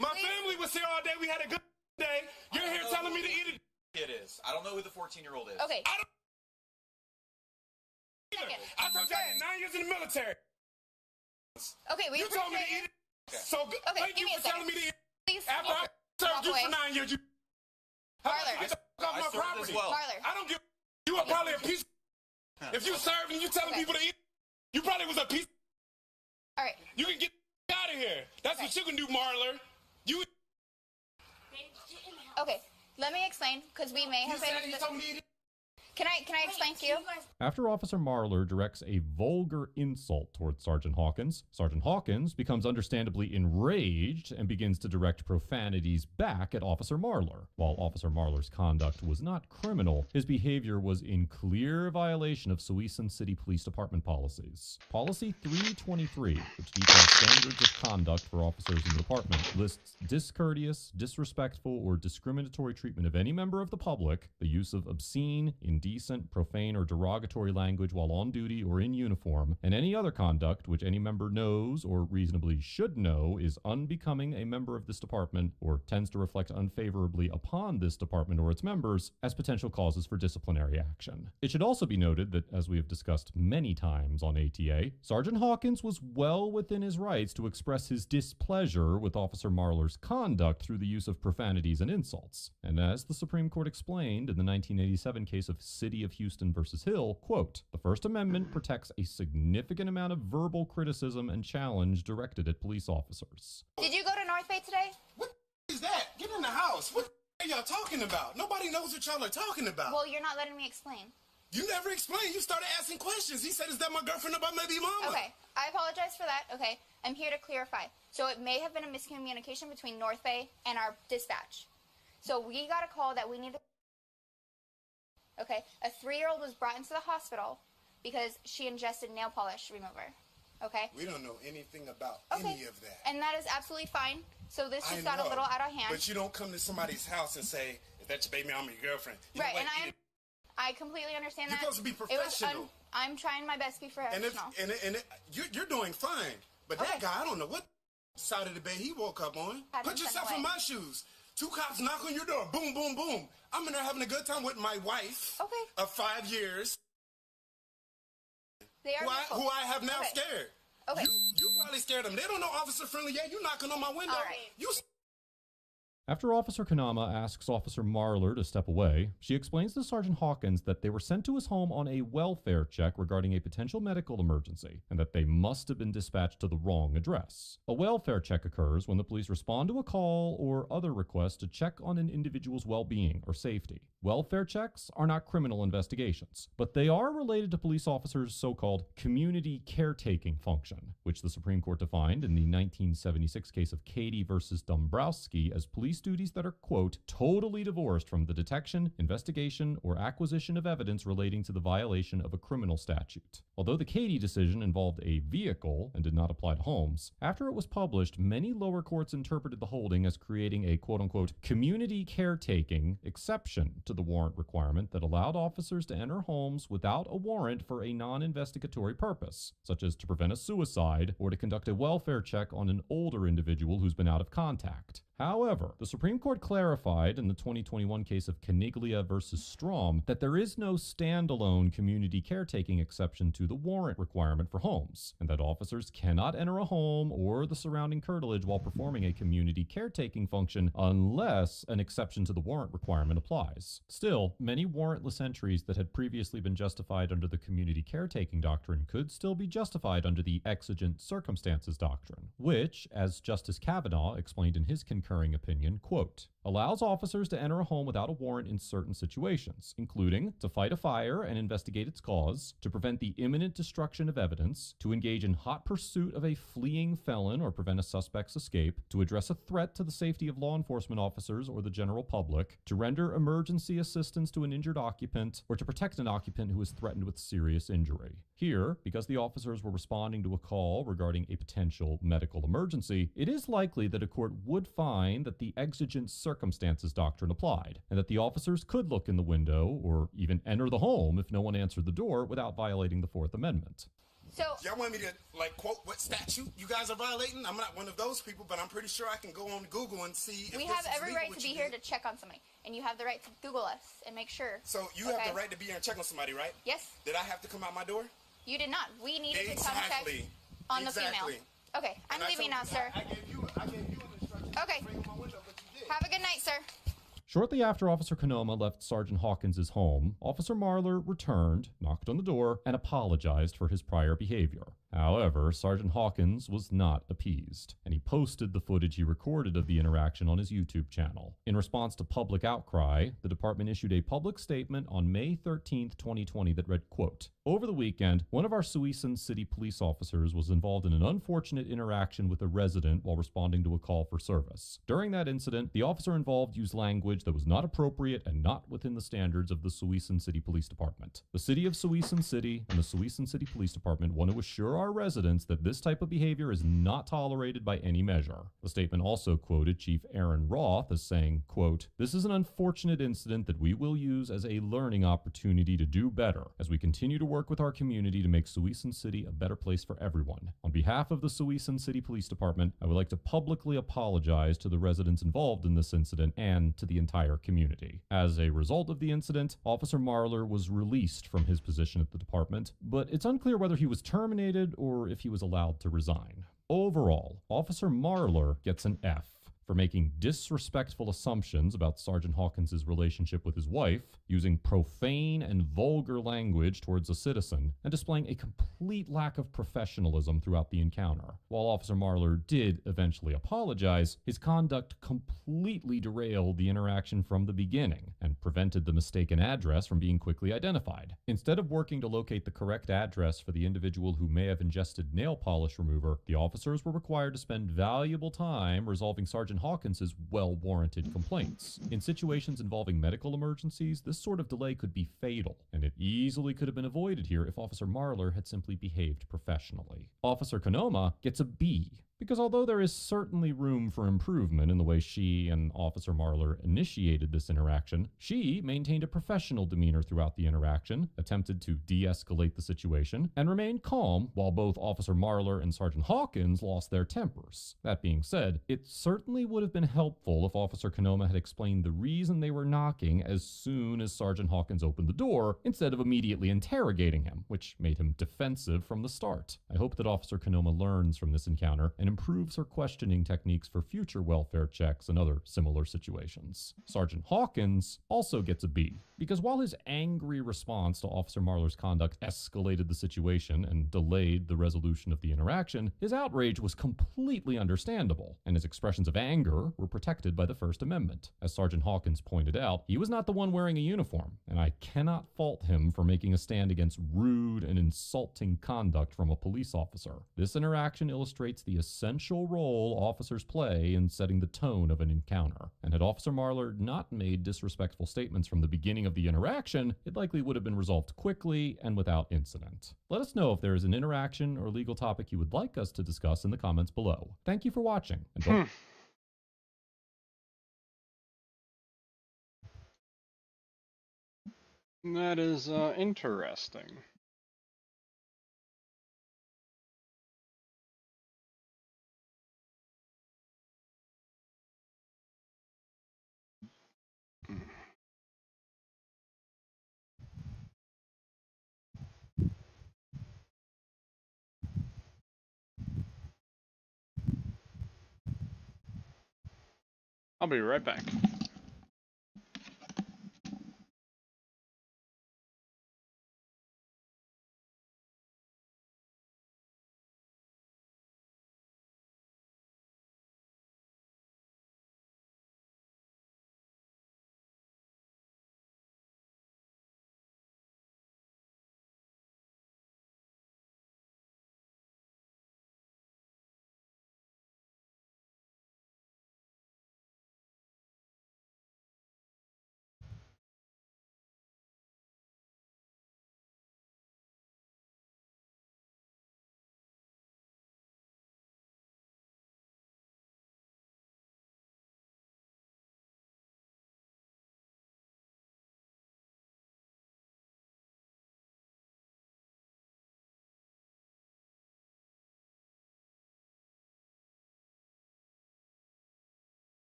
My family was here all day. We had a good day. You're here telling me to eat it. It is. I don't know who the 14-year-old is. Okay. I told you I did 9 years in the military. Okay, you told me to eat it. Okay. So thank you for telling me to eat it. Please. After I served you for 9 years, you Marler. get off my property. Well. Marler. I don't give. You were probably a piece. If you served and you telling people to eat, you probably was a piece. All right. You can get out of here. That's what you can do, Marler. You. Okay, let me explain, because we may have You said you told me to eat it. Can I explain to you? After Officer Marler directs a vulgar insult towards Sergeant Hawkins becomes understandably enraged and begins to direct profanities back at Officer Marler. While Officer Marler's conduct was not criminal, his behavior was in clear violation of Suisun City Police Department policies. Policy 323, which details standards of conduct for officers in the department, lists discourteous, disrespectful, or discriminatory treatment of any member of the public, the use of obscene, indecent, profane, or derogatory language while on duty or in uniform, and any other conduct which any member knows or reasonably should know is unbecoming a member of this department or tends to reflect unfavorably upon this department or its members as potential causes for disciplinary action. It should also be noted that, as we have discussed many times on ATA, Sergeant Hawkins was well within his rights to express his displeasure with Officer Marler's conduct through the use of profanities and insults. And as the Supreme Court explained in the 1987 case of City of Houston versus Hill, quote, "The First Amendment protects a significant amount of verbal criticism and challenge directed at police officers." Did you go to North Bay today? What is that? Get in the house. What are y'all talking about? Nobody knows what y'all are talking about. Well, you're not letting me explain. You never explained. You started asking questions. He said, is that my girlfriend or my baby mama? Okay, I apologize for that. Okay, I'm here to clarify. So it may have been a miscommunication between North Bay and our dispatch. So we got a call that we need to... Okay, a 3-year-old was brought into the hospital because she ingested nail polish remover. Okay? We don't know anything about any of that. And that is absolutely fine. So this just got a little out of hand. But you don't come to somebody's house and say, is that your baby mama or your girlfriend? You right, and I completely understand that. You're supposed to be professional. I'm trying my best to be professional. And you're doing fine. But that guy, I don't know what side of the bed he woke up on. Put yourself in my shoes. 2 cops knock on your door. Boom, boom, boom. I'm in there having a good time with my wife of 5 years. They are who I have now scared. Okay. You probably scared them. They don't know Officer Friendly yet. You knocking on my window. All right. After Officer Kanama asks Officer Marler to step away, she explains to Sergeant Hawkins that they were sent to his home on a welfare check regarding a potential medical emergency, and that they must have been dispatched to the wrong address. A welfare check occurs when the police respond to a call or other request to check on an individual's well-being or safety. Welfare checks are not criminal investigations, but they are related to police officers' so-called community caretaking function, which the Supreme Court defined in the 1976 case of Katie versus Dombrowski as police duties that are, quote, totally divorced from the detection, investigation, or acquisition of evidence relating to the violation of a criminal statute. Although the Katie decision involved a vehicle and did not apply to homes, after it was published, many lower courts interpreted the holding as creating a, quote-unquote, community caretaking exception to the warrant requirement that allowed officers to enter homes without a warrant for a non-investigatory purpose, such as to prevent a suicide or to conduct a welfare check on an older individual who's been out of contact. However, the Supreme Court clarified in the 2021 case of Caniglia versus Strom that there is no standalone community caretaking exception to the warrant requirement for homes, and that officers cannot enter a home or the surrounding curtilage while performing a community caretaking function unless an exception to the warrant requirement applies. Still, many warrantless entries that had previously been justified under the community caretaking doctrine could still be justified under the exigent circumstances doctrine, which, as Justice Kavanaugh explained in his concurring opinion, quote, allows officers to enter a home without a warrant in certain situations, including to fight a fire and investigate its cause, to prevent the imminent destruction of evidence, to engage in hot pursuit of a fleeing felon or prevent a suspect's escape, to address a threat to the safety of law enforcement officers or the general public, to render emergency assistance to an injured occupant, or to protect an occupant who is threatened with serious injury. Here, because the officers were responding to a call regarding a potential medical emergency, it is likely that a court would find that the exigent circumstances doctrine applied, and that the officers could look in the window or even enter the home if no one answered the door without violating the Fourth Amendment. So, y'all want me to, like, quote what statute you guys are violating? I'm not one of those people, but I'm pretty sure I can go on Google and see if we this have is every legal right to be here to check on somebody, and you have the right to Google us and make sure. So you have the right to be here and check on somebody, right? Yes. Did I have to come out my door? You did not. We needed to come check on the female. Okay, I'm leaving now, sir. I gave you an instruction. Okay. Have a good night, sir. Shortly after Officer Kanoma left Sergeant Hawkins' home, Officer Marler returned, knocked on the door, and apologized for his prior behavior. However, Sergeant Hawkins was not appeased, and he posted the footage he recorded of the interaction on his YouTube channel. In response to public outcry, the department issued a public statement on May 13th, 2020 that read, quote, "Over the weekend, one of our Suisun City police officers was involved in an unfortunate interaction with a resident while responding to a call for service. During that incident, the officer involved used language that was not appropriate and not within the standards of the Suisun City Police Department. The City of Suisun City and the Suisun City Police Department want to assure our residents that this type of behavior is not tolerated by any measure." The statement also quoted Chief Aaron Roth as saying, quote, "This is an unfortunate incident that we will use as a learning opportunity to do better as we continue to work with our community to make Suisun City a better place for everyone. On behalf of the Suisun City Police Department, I would like to publicly apologize to the residents involved in this incident and to the entire community." As a result of the incident, Officer Marler was released from his position at the department, but it's unclear whether he was terminated or if he was allowed to resign. Overall, Officer Marler gets an F for making disrespectful assumptions about Sergeant Hawkins' relationship with his wife, using profane and vulgar language towards a citizen, and displaying a complete lack of professionalism throughout the encounter. While Officer Marler did eventually apologize, his conduct completely derailed the interaction from the beginning and prevented the mistaken address from being quickly identified. Instead of working to locate the correct address for the individual who may have ingested nail polish remover, the officers were required to spend valuable time resolving Sergeant Hawkins' well-warranted complaints. In situations involving medical emergencies, this sort of delay could be fatal, and it easily could have been avoided here if Officer Marler had simply behaved professionally. Officer Konoma gets a B, because although there is certainly room for improvement in the way she and Officer Marler initiated this interaction, she maintained a professional demeanor throughout the interaction, attempted to de-escalate the situation, and remained calm while both Officer Marler and Sergeant Hawkins lost their tempers. That being said, it certainly would have been helpful if Officer Konoma had explained the reason they were knocking as soon as Sergeant Hawkins opened the door, instead of immediately interrogating him, which made him defensive from the start. I hope that Officer Konoma learns from this encounter and improves her questioning techniques for future welfare checks and other similar situations. Sergeant Hawkins also gets a B, because while his angry response to Officer Marler's conduct escalated the situation and delayed the resolution of the interaction, his outrage was completely understandable, and his expressions of anger were protected by the First Amendment. As Sergeant Hawkins pointed out, he was not the one wearing a uniform, and I cannot fault him for making a stand against rude and insulting conduct from a police officer. This interaction illustrates the essential role officers play in setting the tone of an encounter, and had Officer Marler not made disrespectful statements from the beginning of the interaction, it likely would have been resolved quickly and without incident. Let us know if there is an interaction or legal topic you would like us to discuss in the comments below. Thank you for watching. And don't That is interesting. I'll be right back.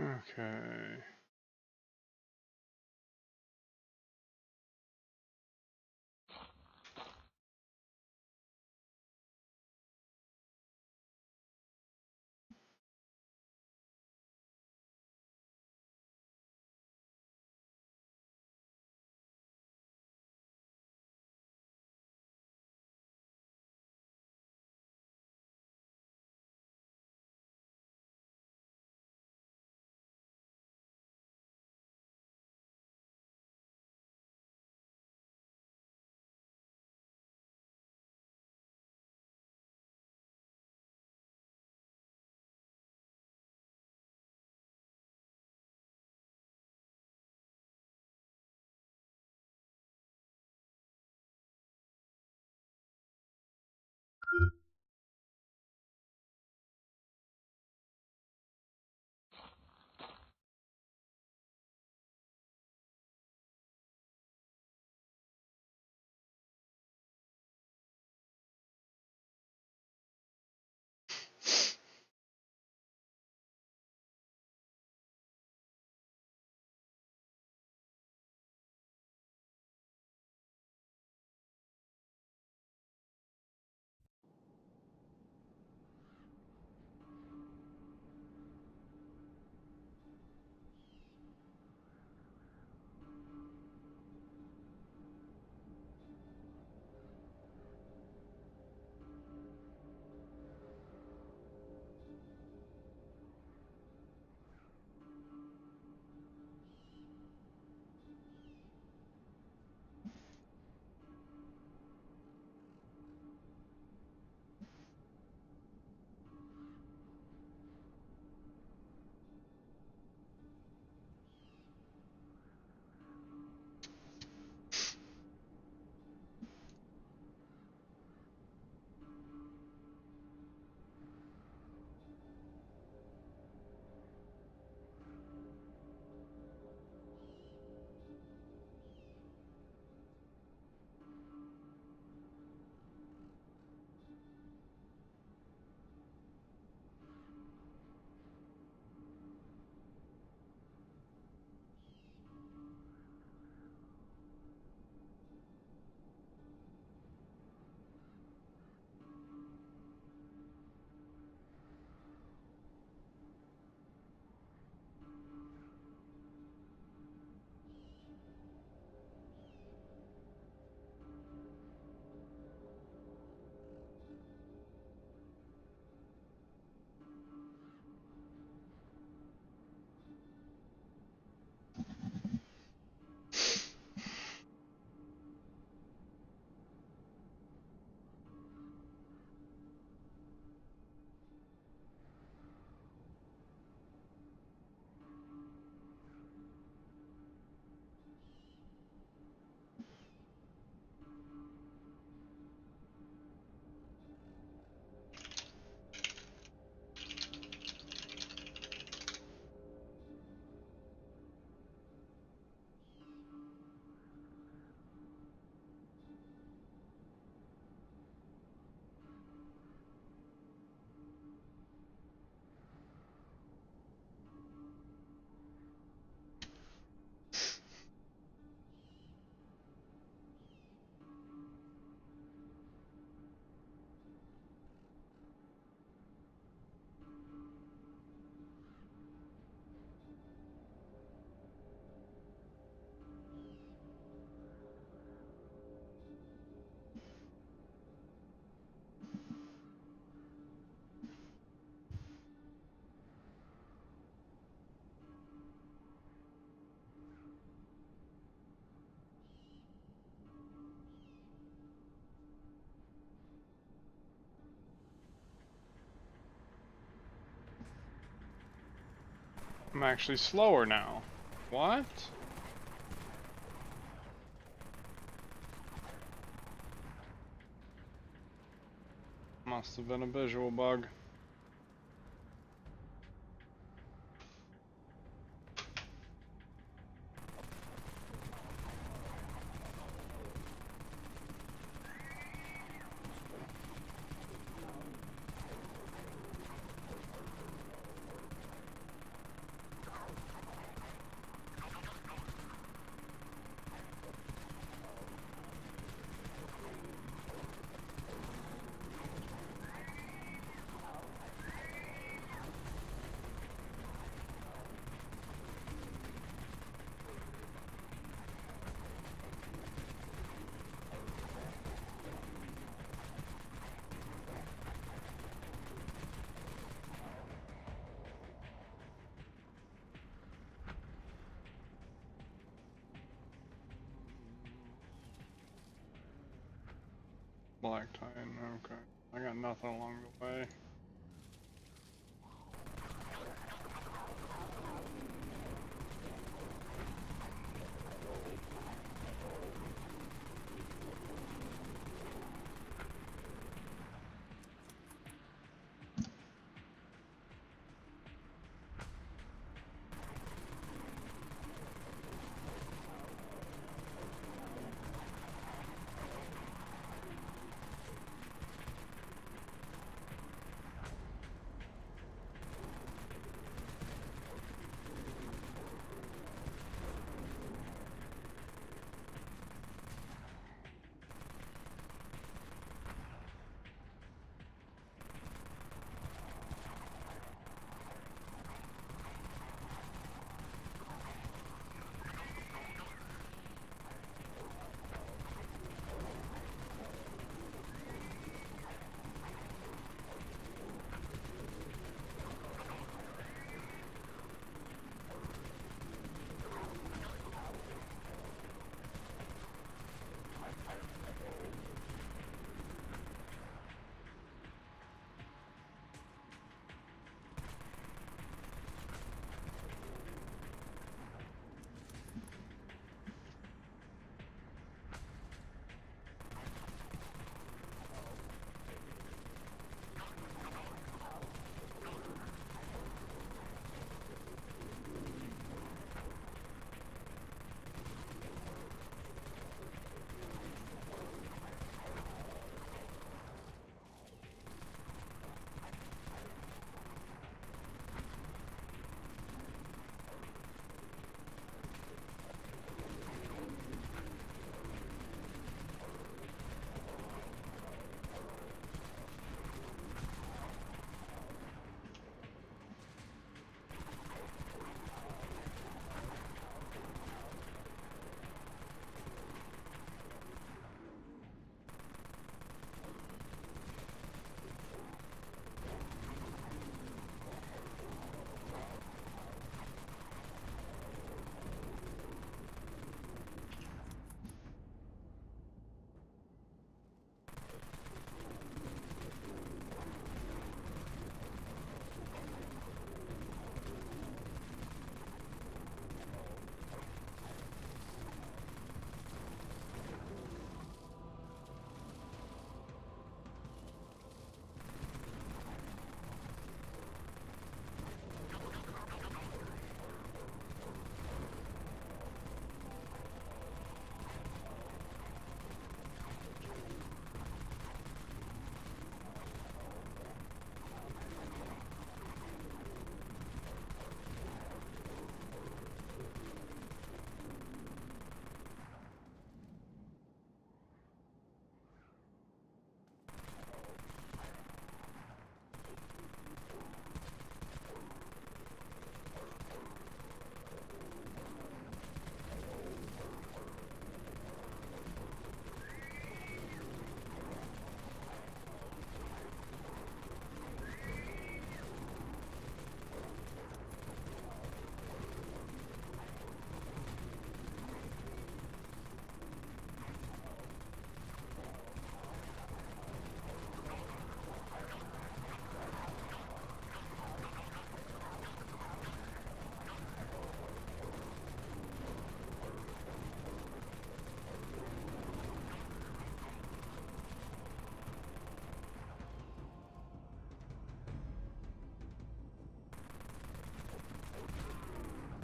Okay. I'm actually slower now. What? Must have been a visual bug. Black Titan, okay. I got nothing along the way.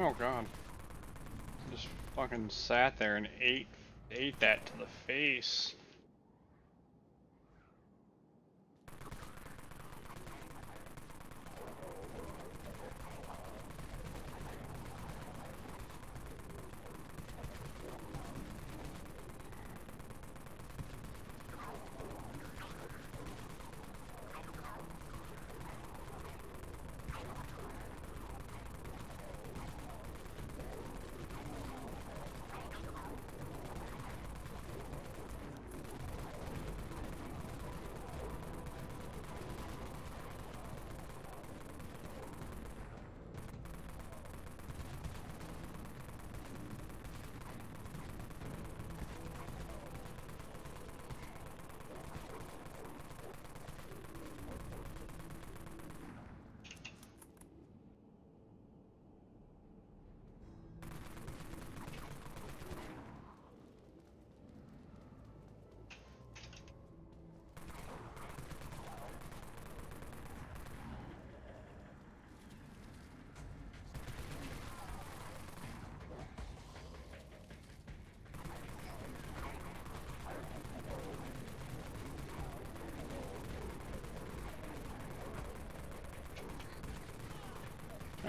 Oh god. Just fucking sat there and ate that to the face.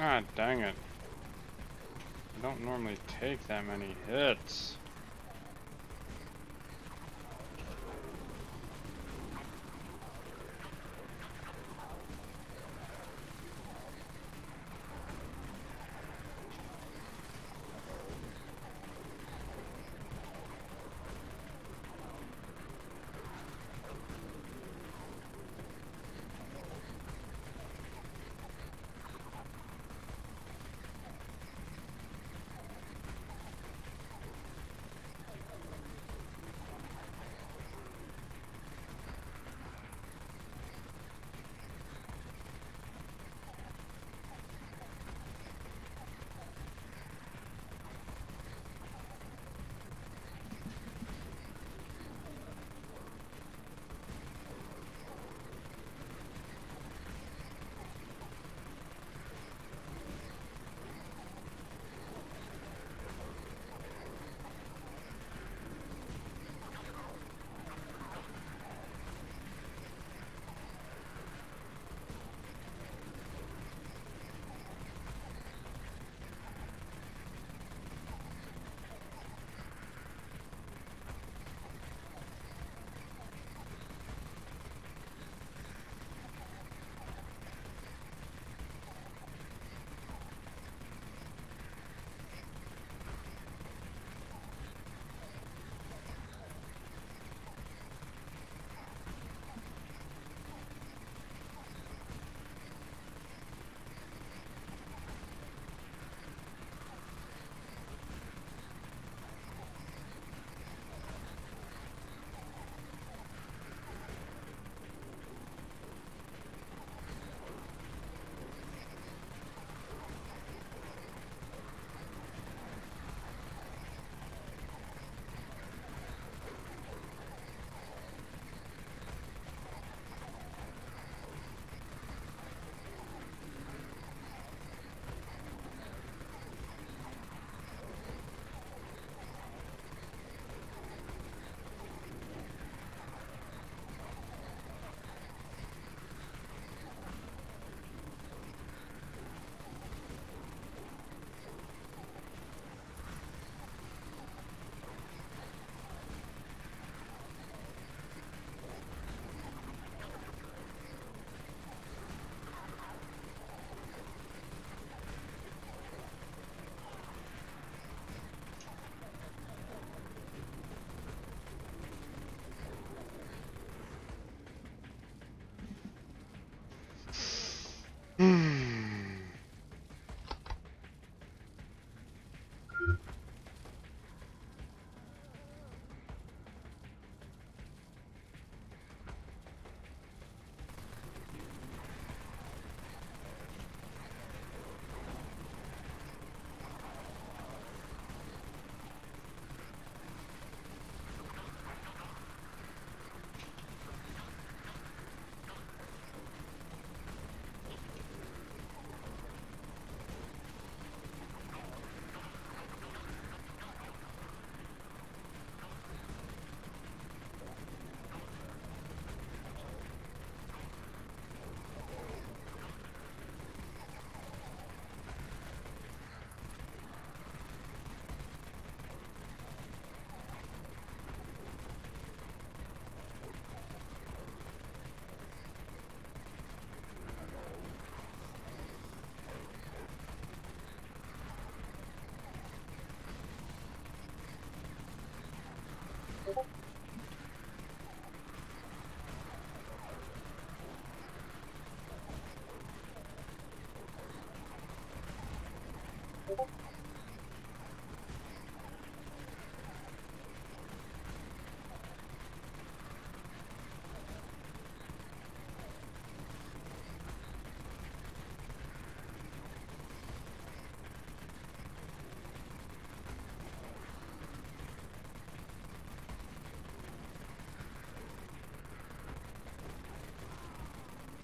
God dang it. I don't normally take that many hits.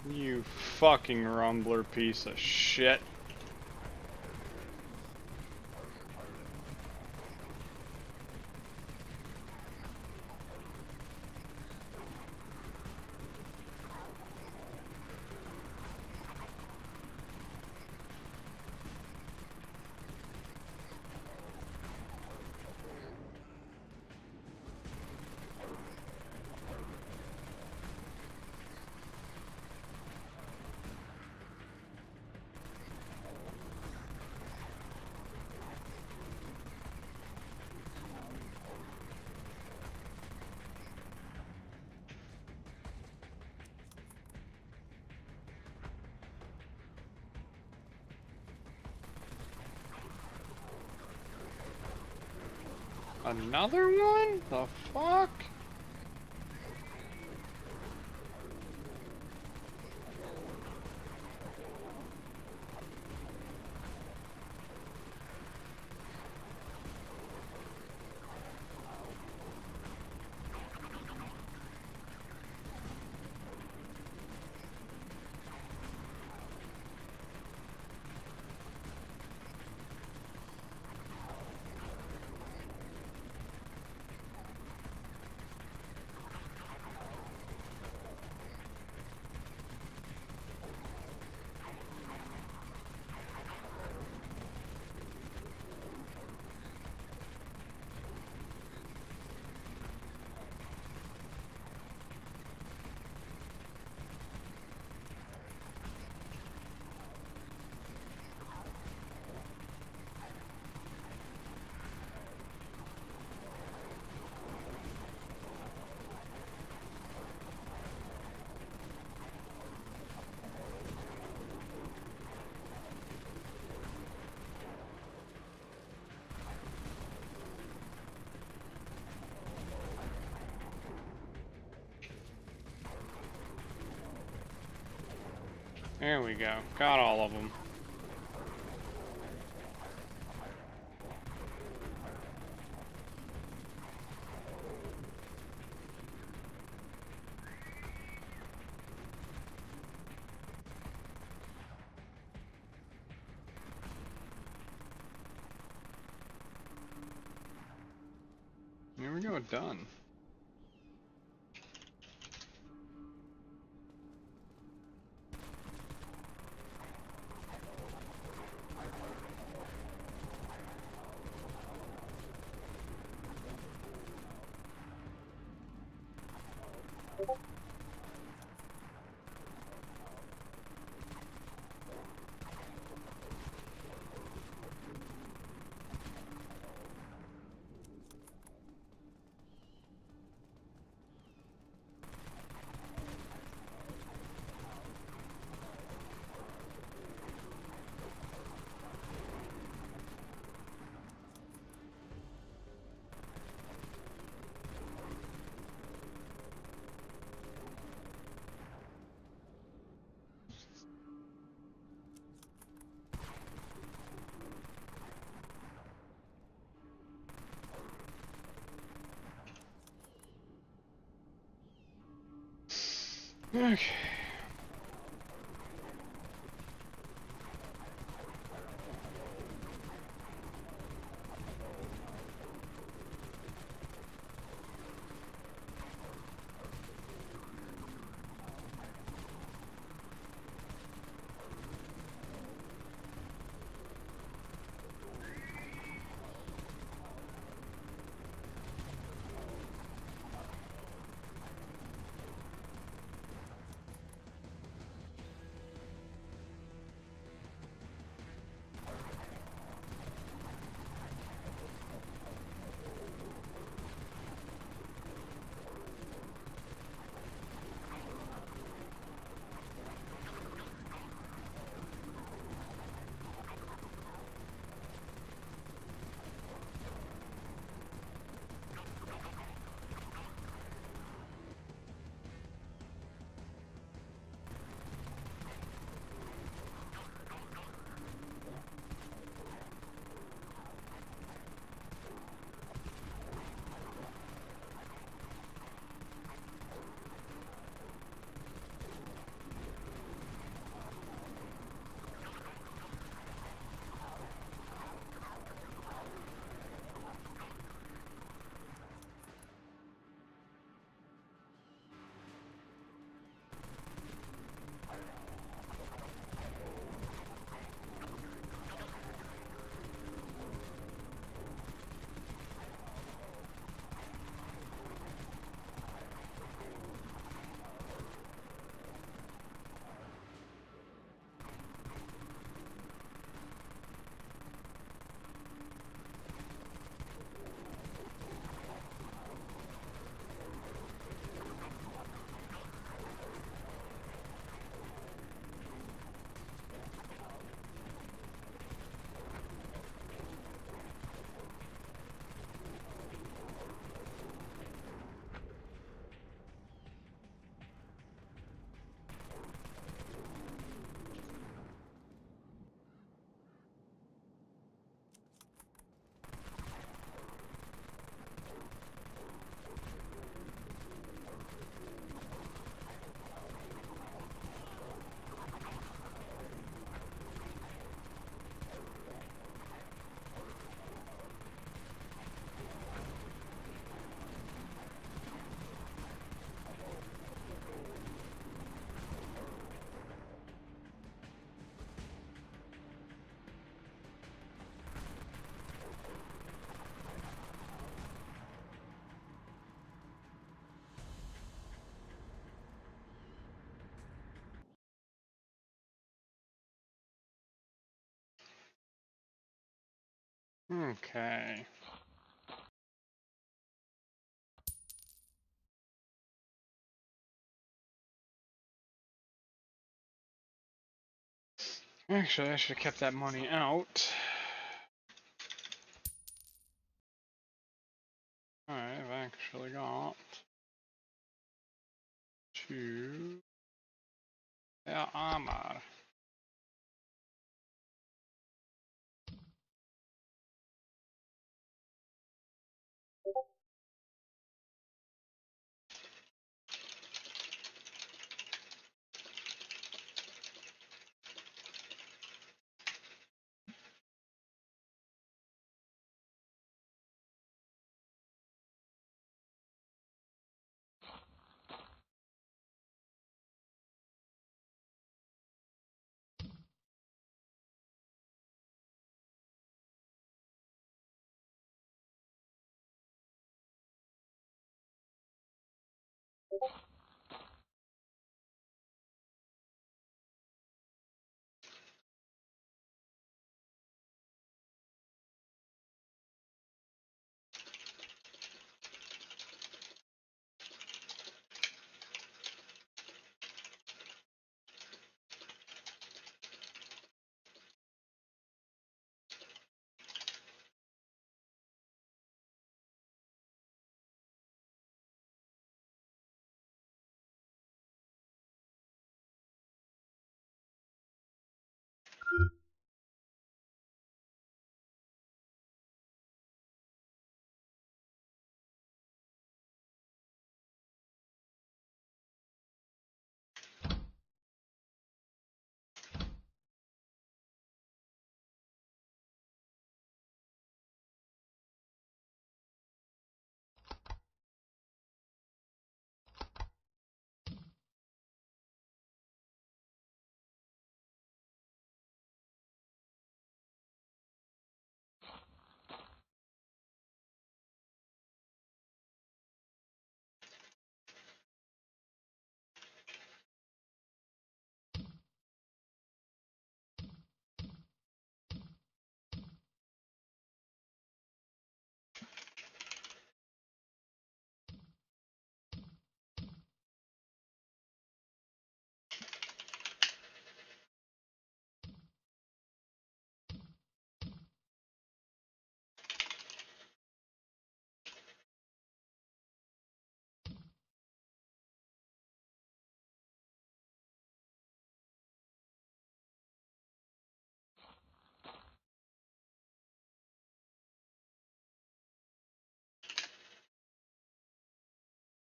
You fucking rumbler piece of shit. Another one? The fuck? There we go. Got all of them. There we go, done. Okay. Okay. Actually, I should have kept that money out. I've actually got to their armor.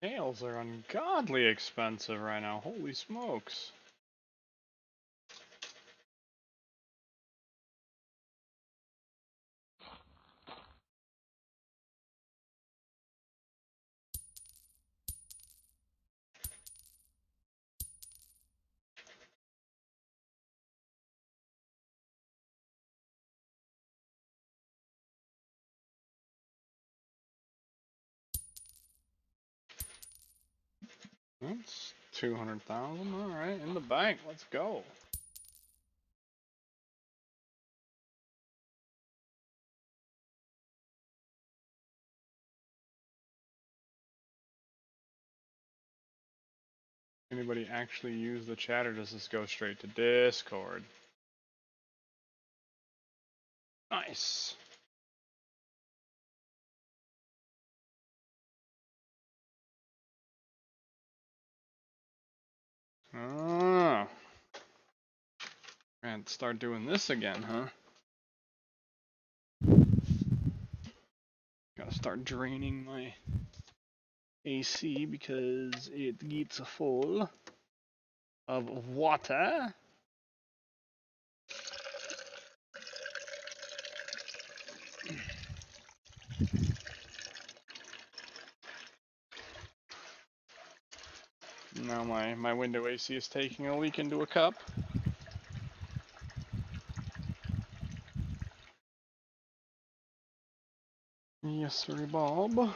Nails are ungodly expensive right now. Holy smokes. That's 200,000. All right, in the bank. Let's go. Anybody actually use the chat, or does this go straight to Discord? Nice. Oh. And start doing this again, huh? Gotta start draining my AC because it gets full of water. Now my window AC is taking a leak into a cup. Yes, sir, Bob.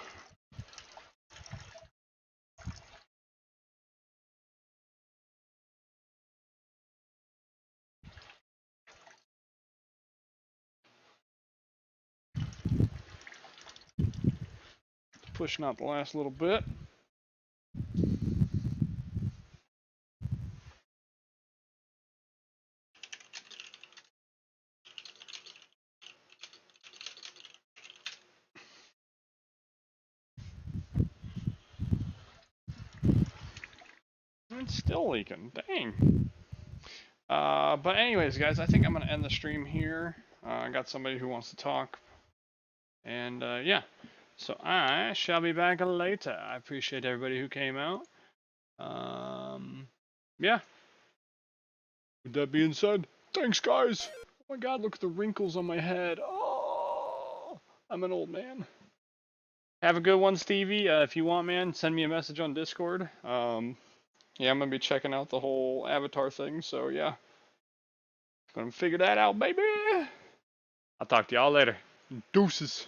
pushing out the last little bit. It's still leaking. Dang. But anyways, guys, I think I'm going to end the stream here. I got somebody who wants to talk. And, yeah. So I shall be back later. I appreciate everybody who came out. Yeah. With that being said, thanks, guys. Oh my god, look at the wrinkles on my head. Oh, I'm an old man. Have a good one, Stevie. If you want, man, send me a message on Discord. Yeah, I'm going to be checking out the whole avatar thing, so yeah. Gonna figure that out, baby. I'll talk to y'all later. Deuces.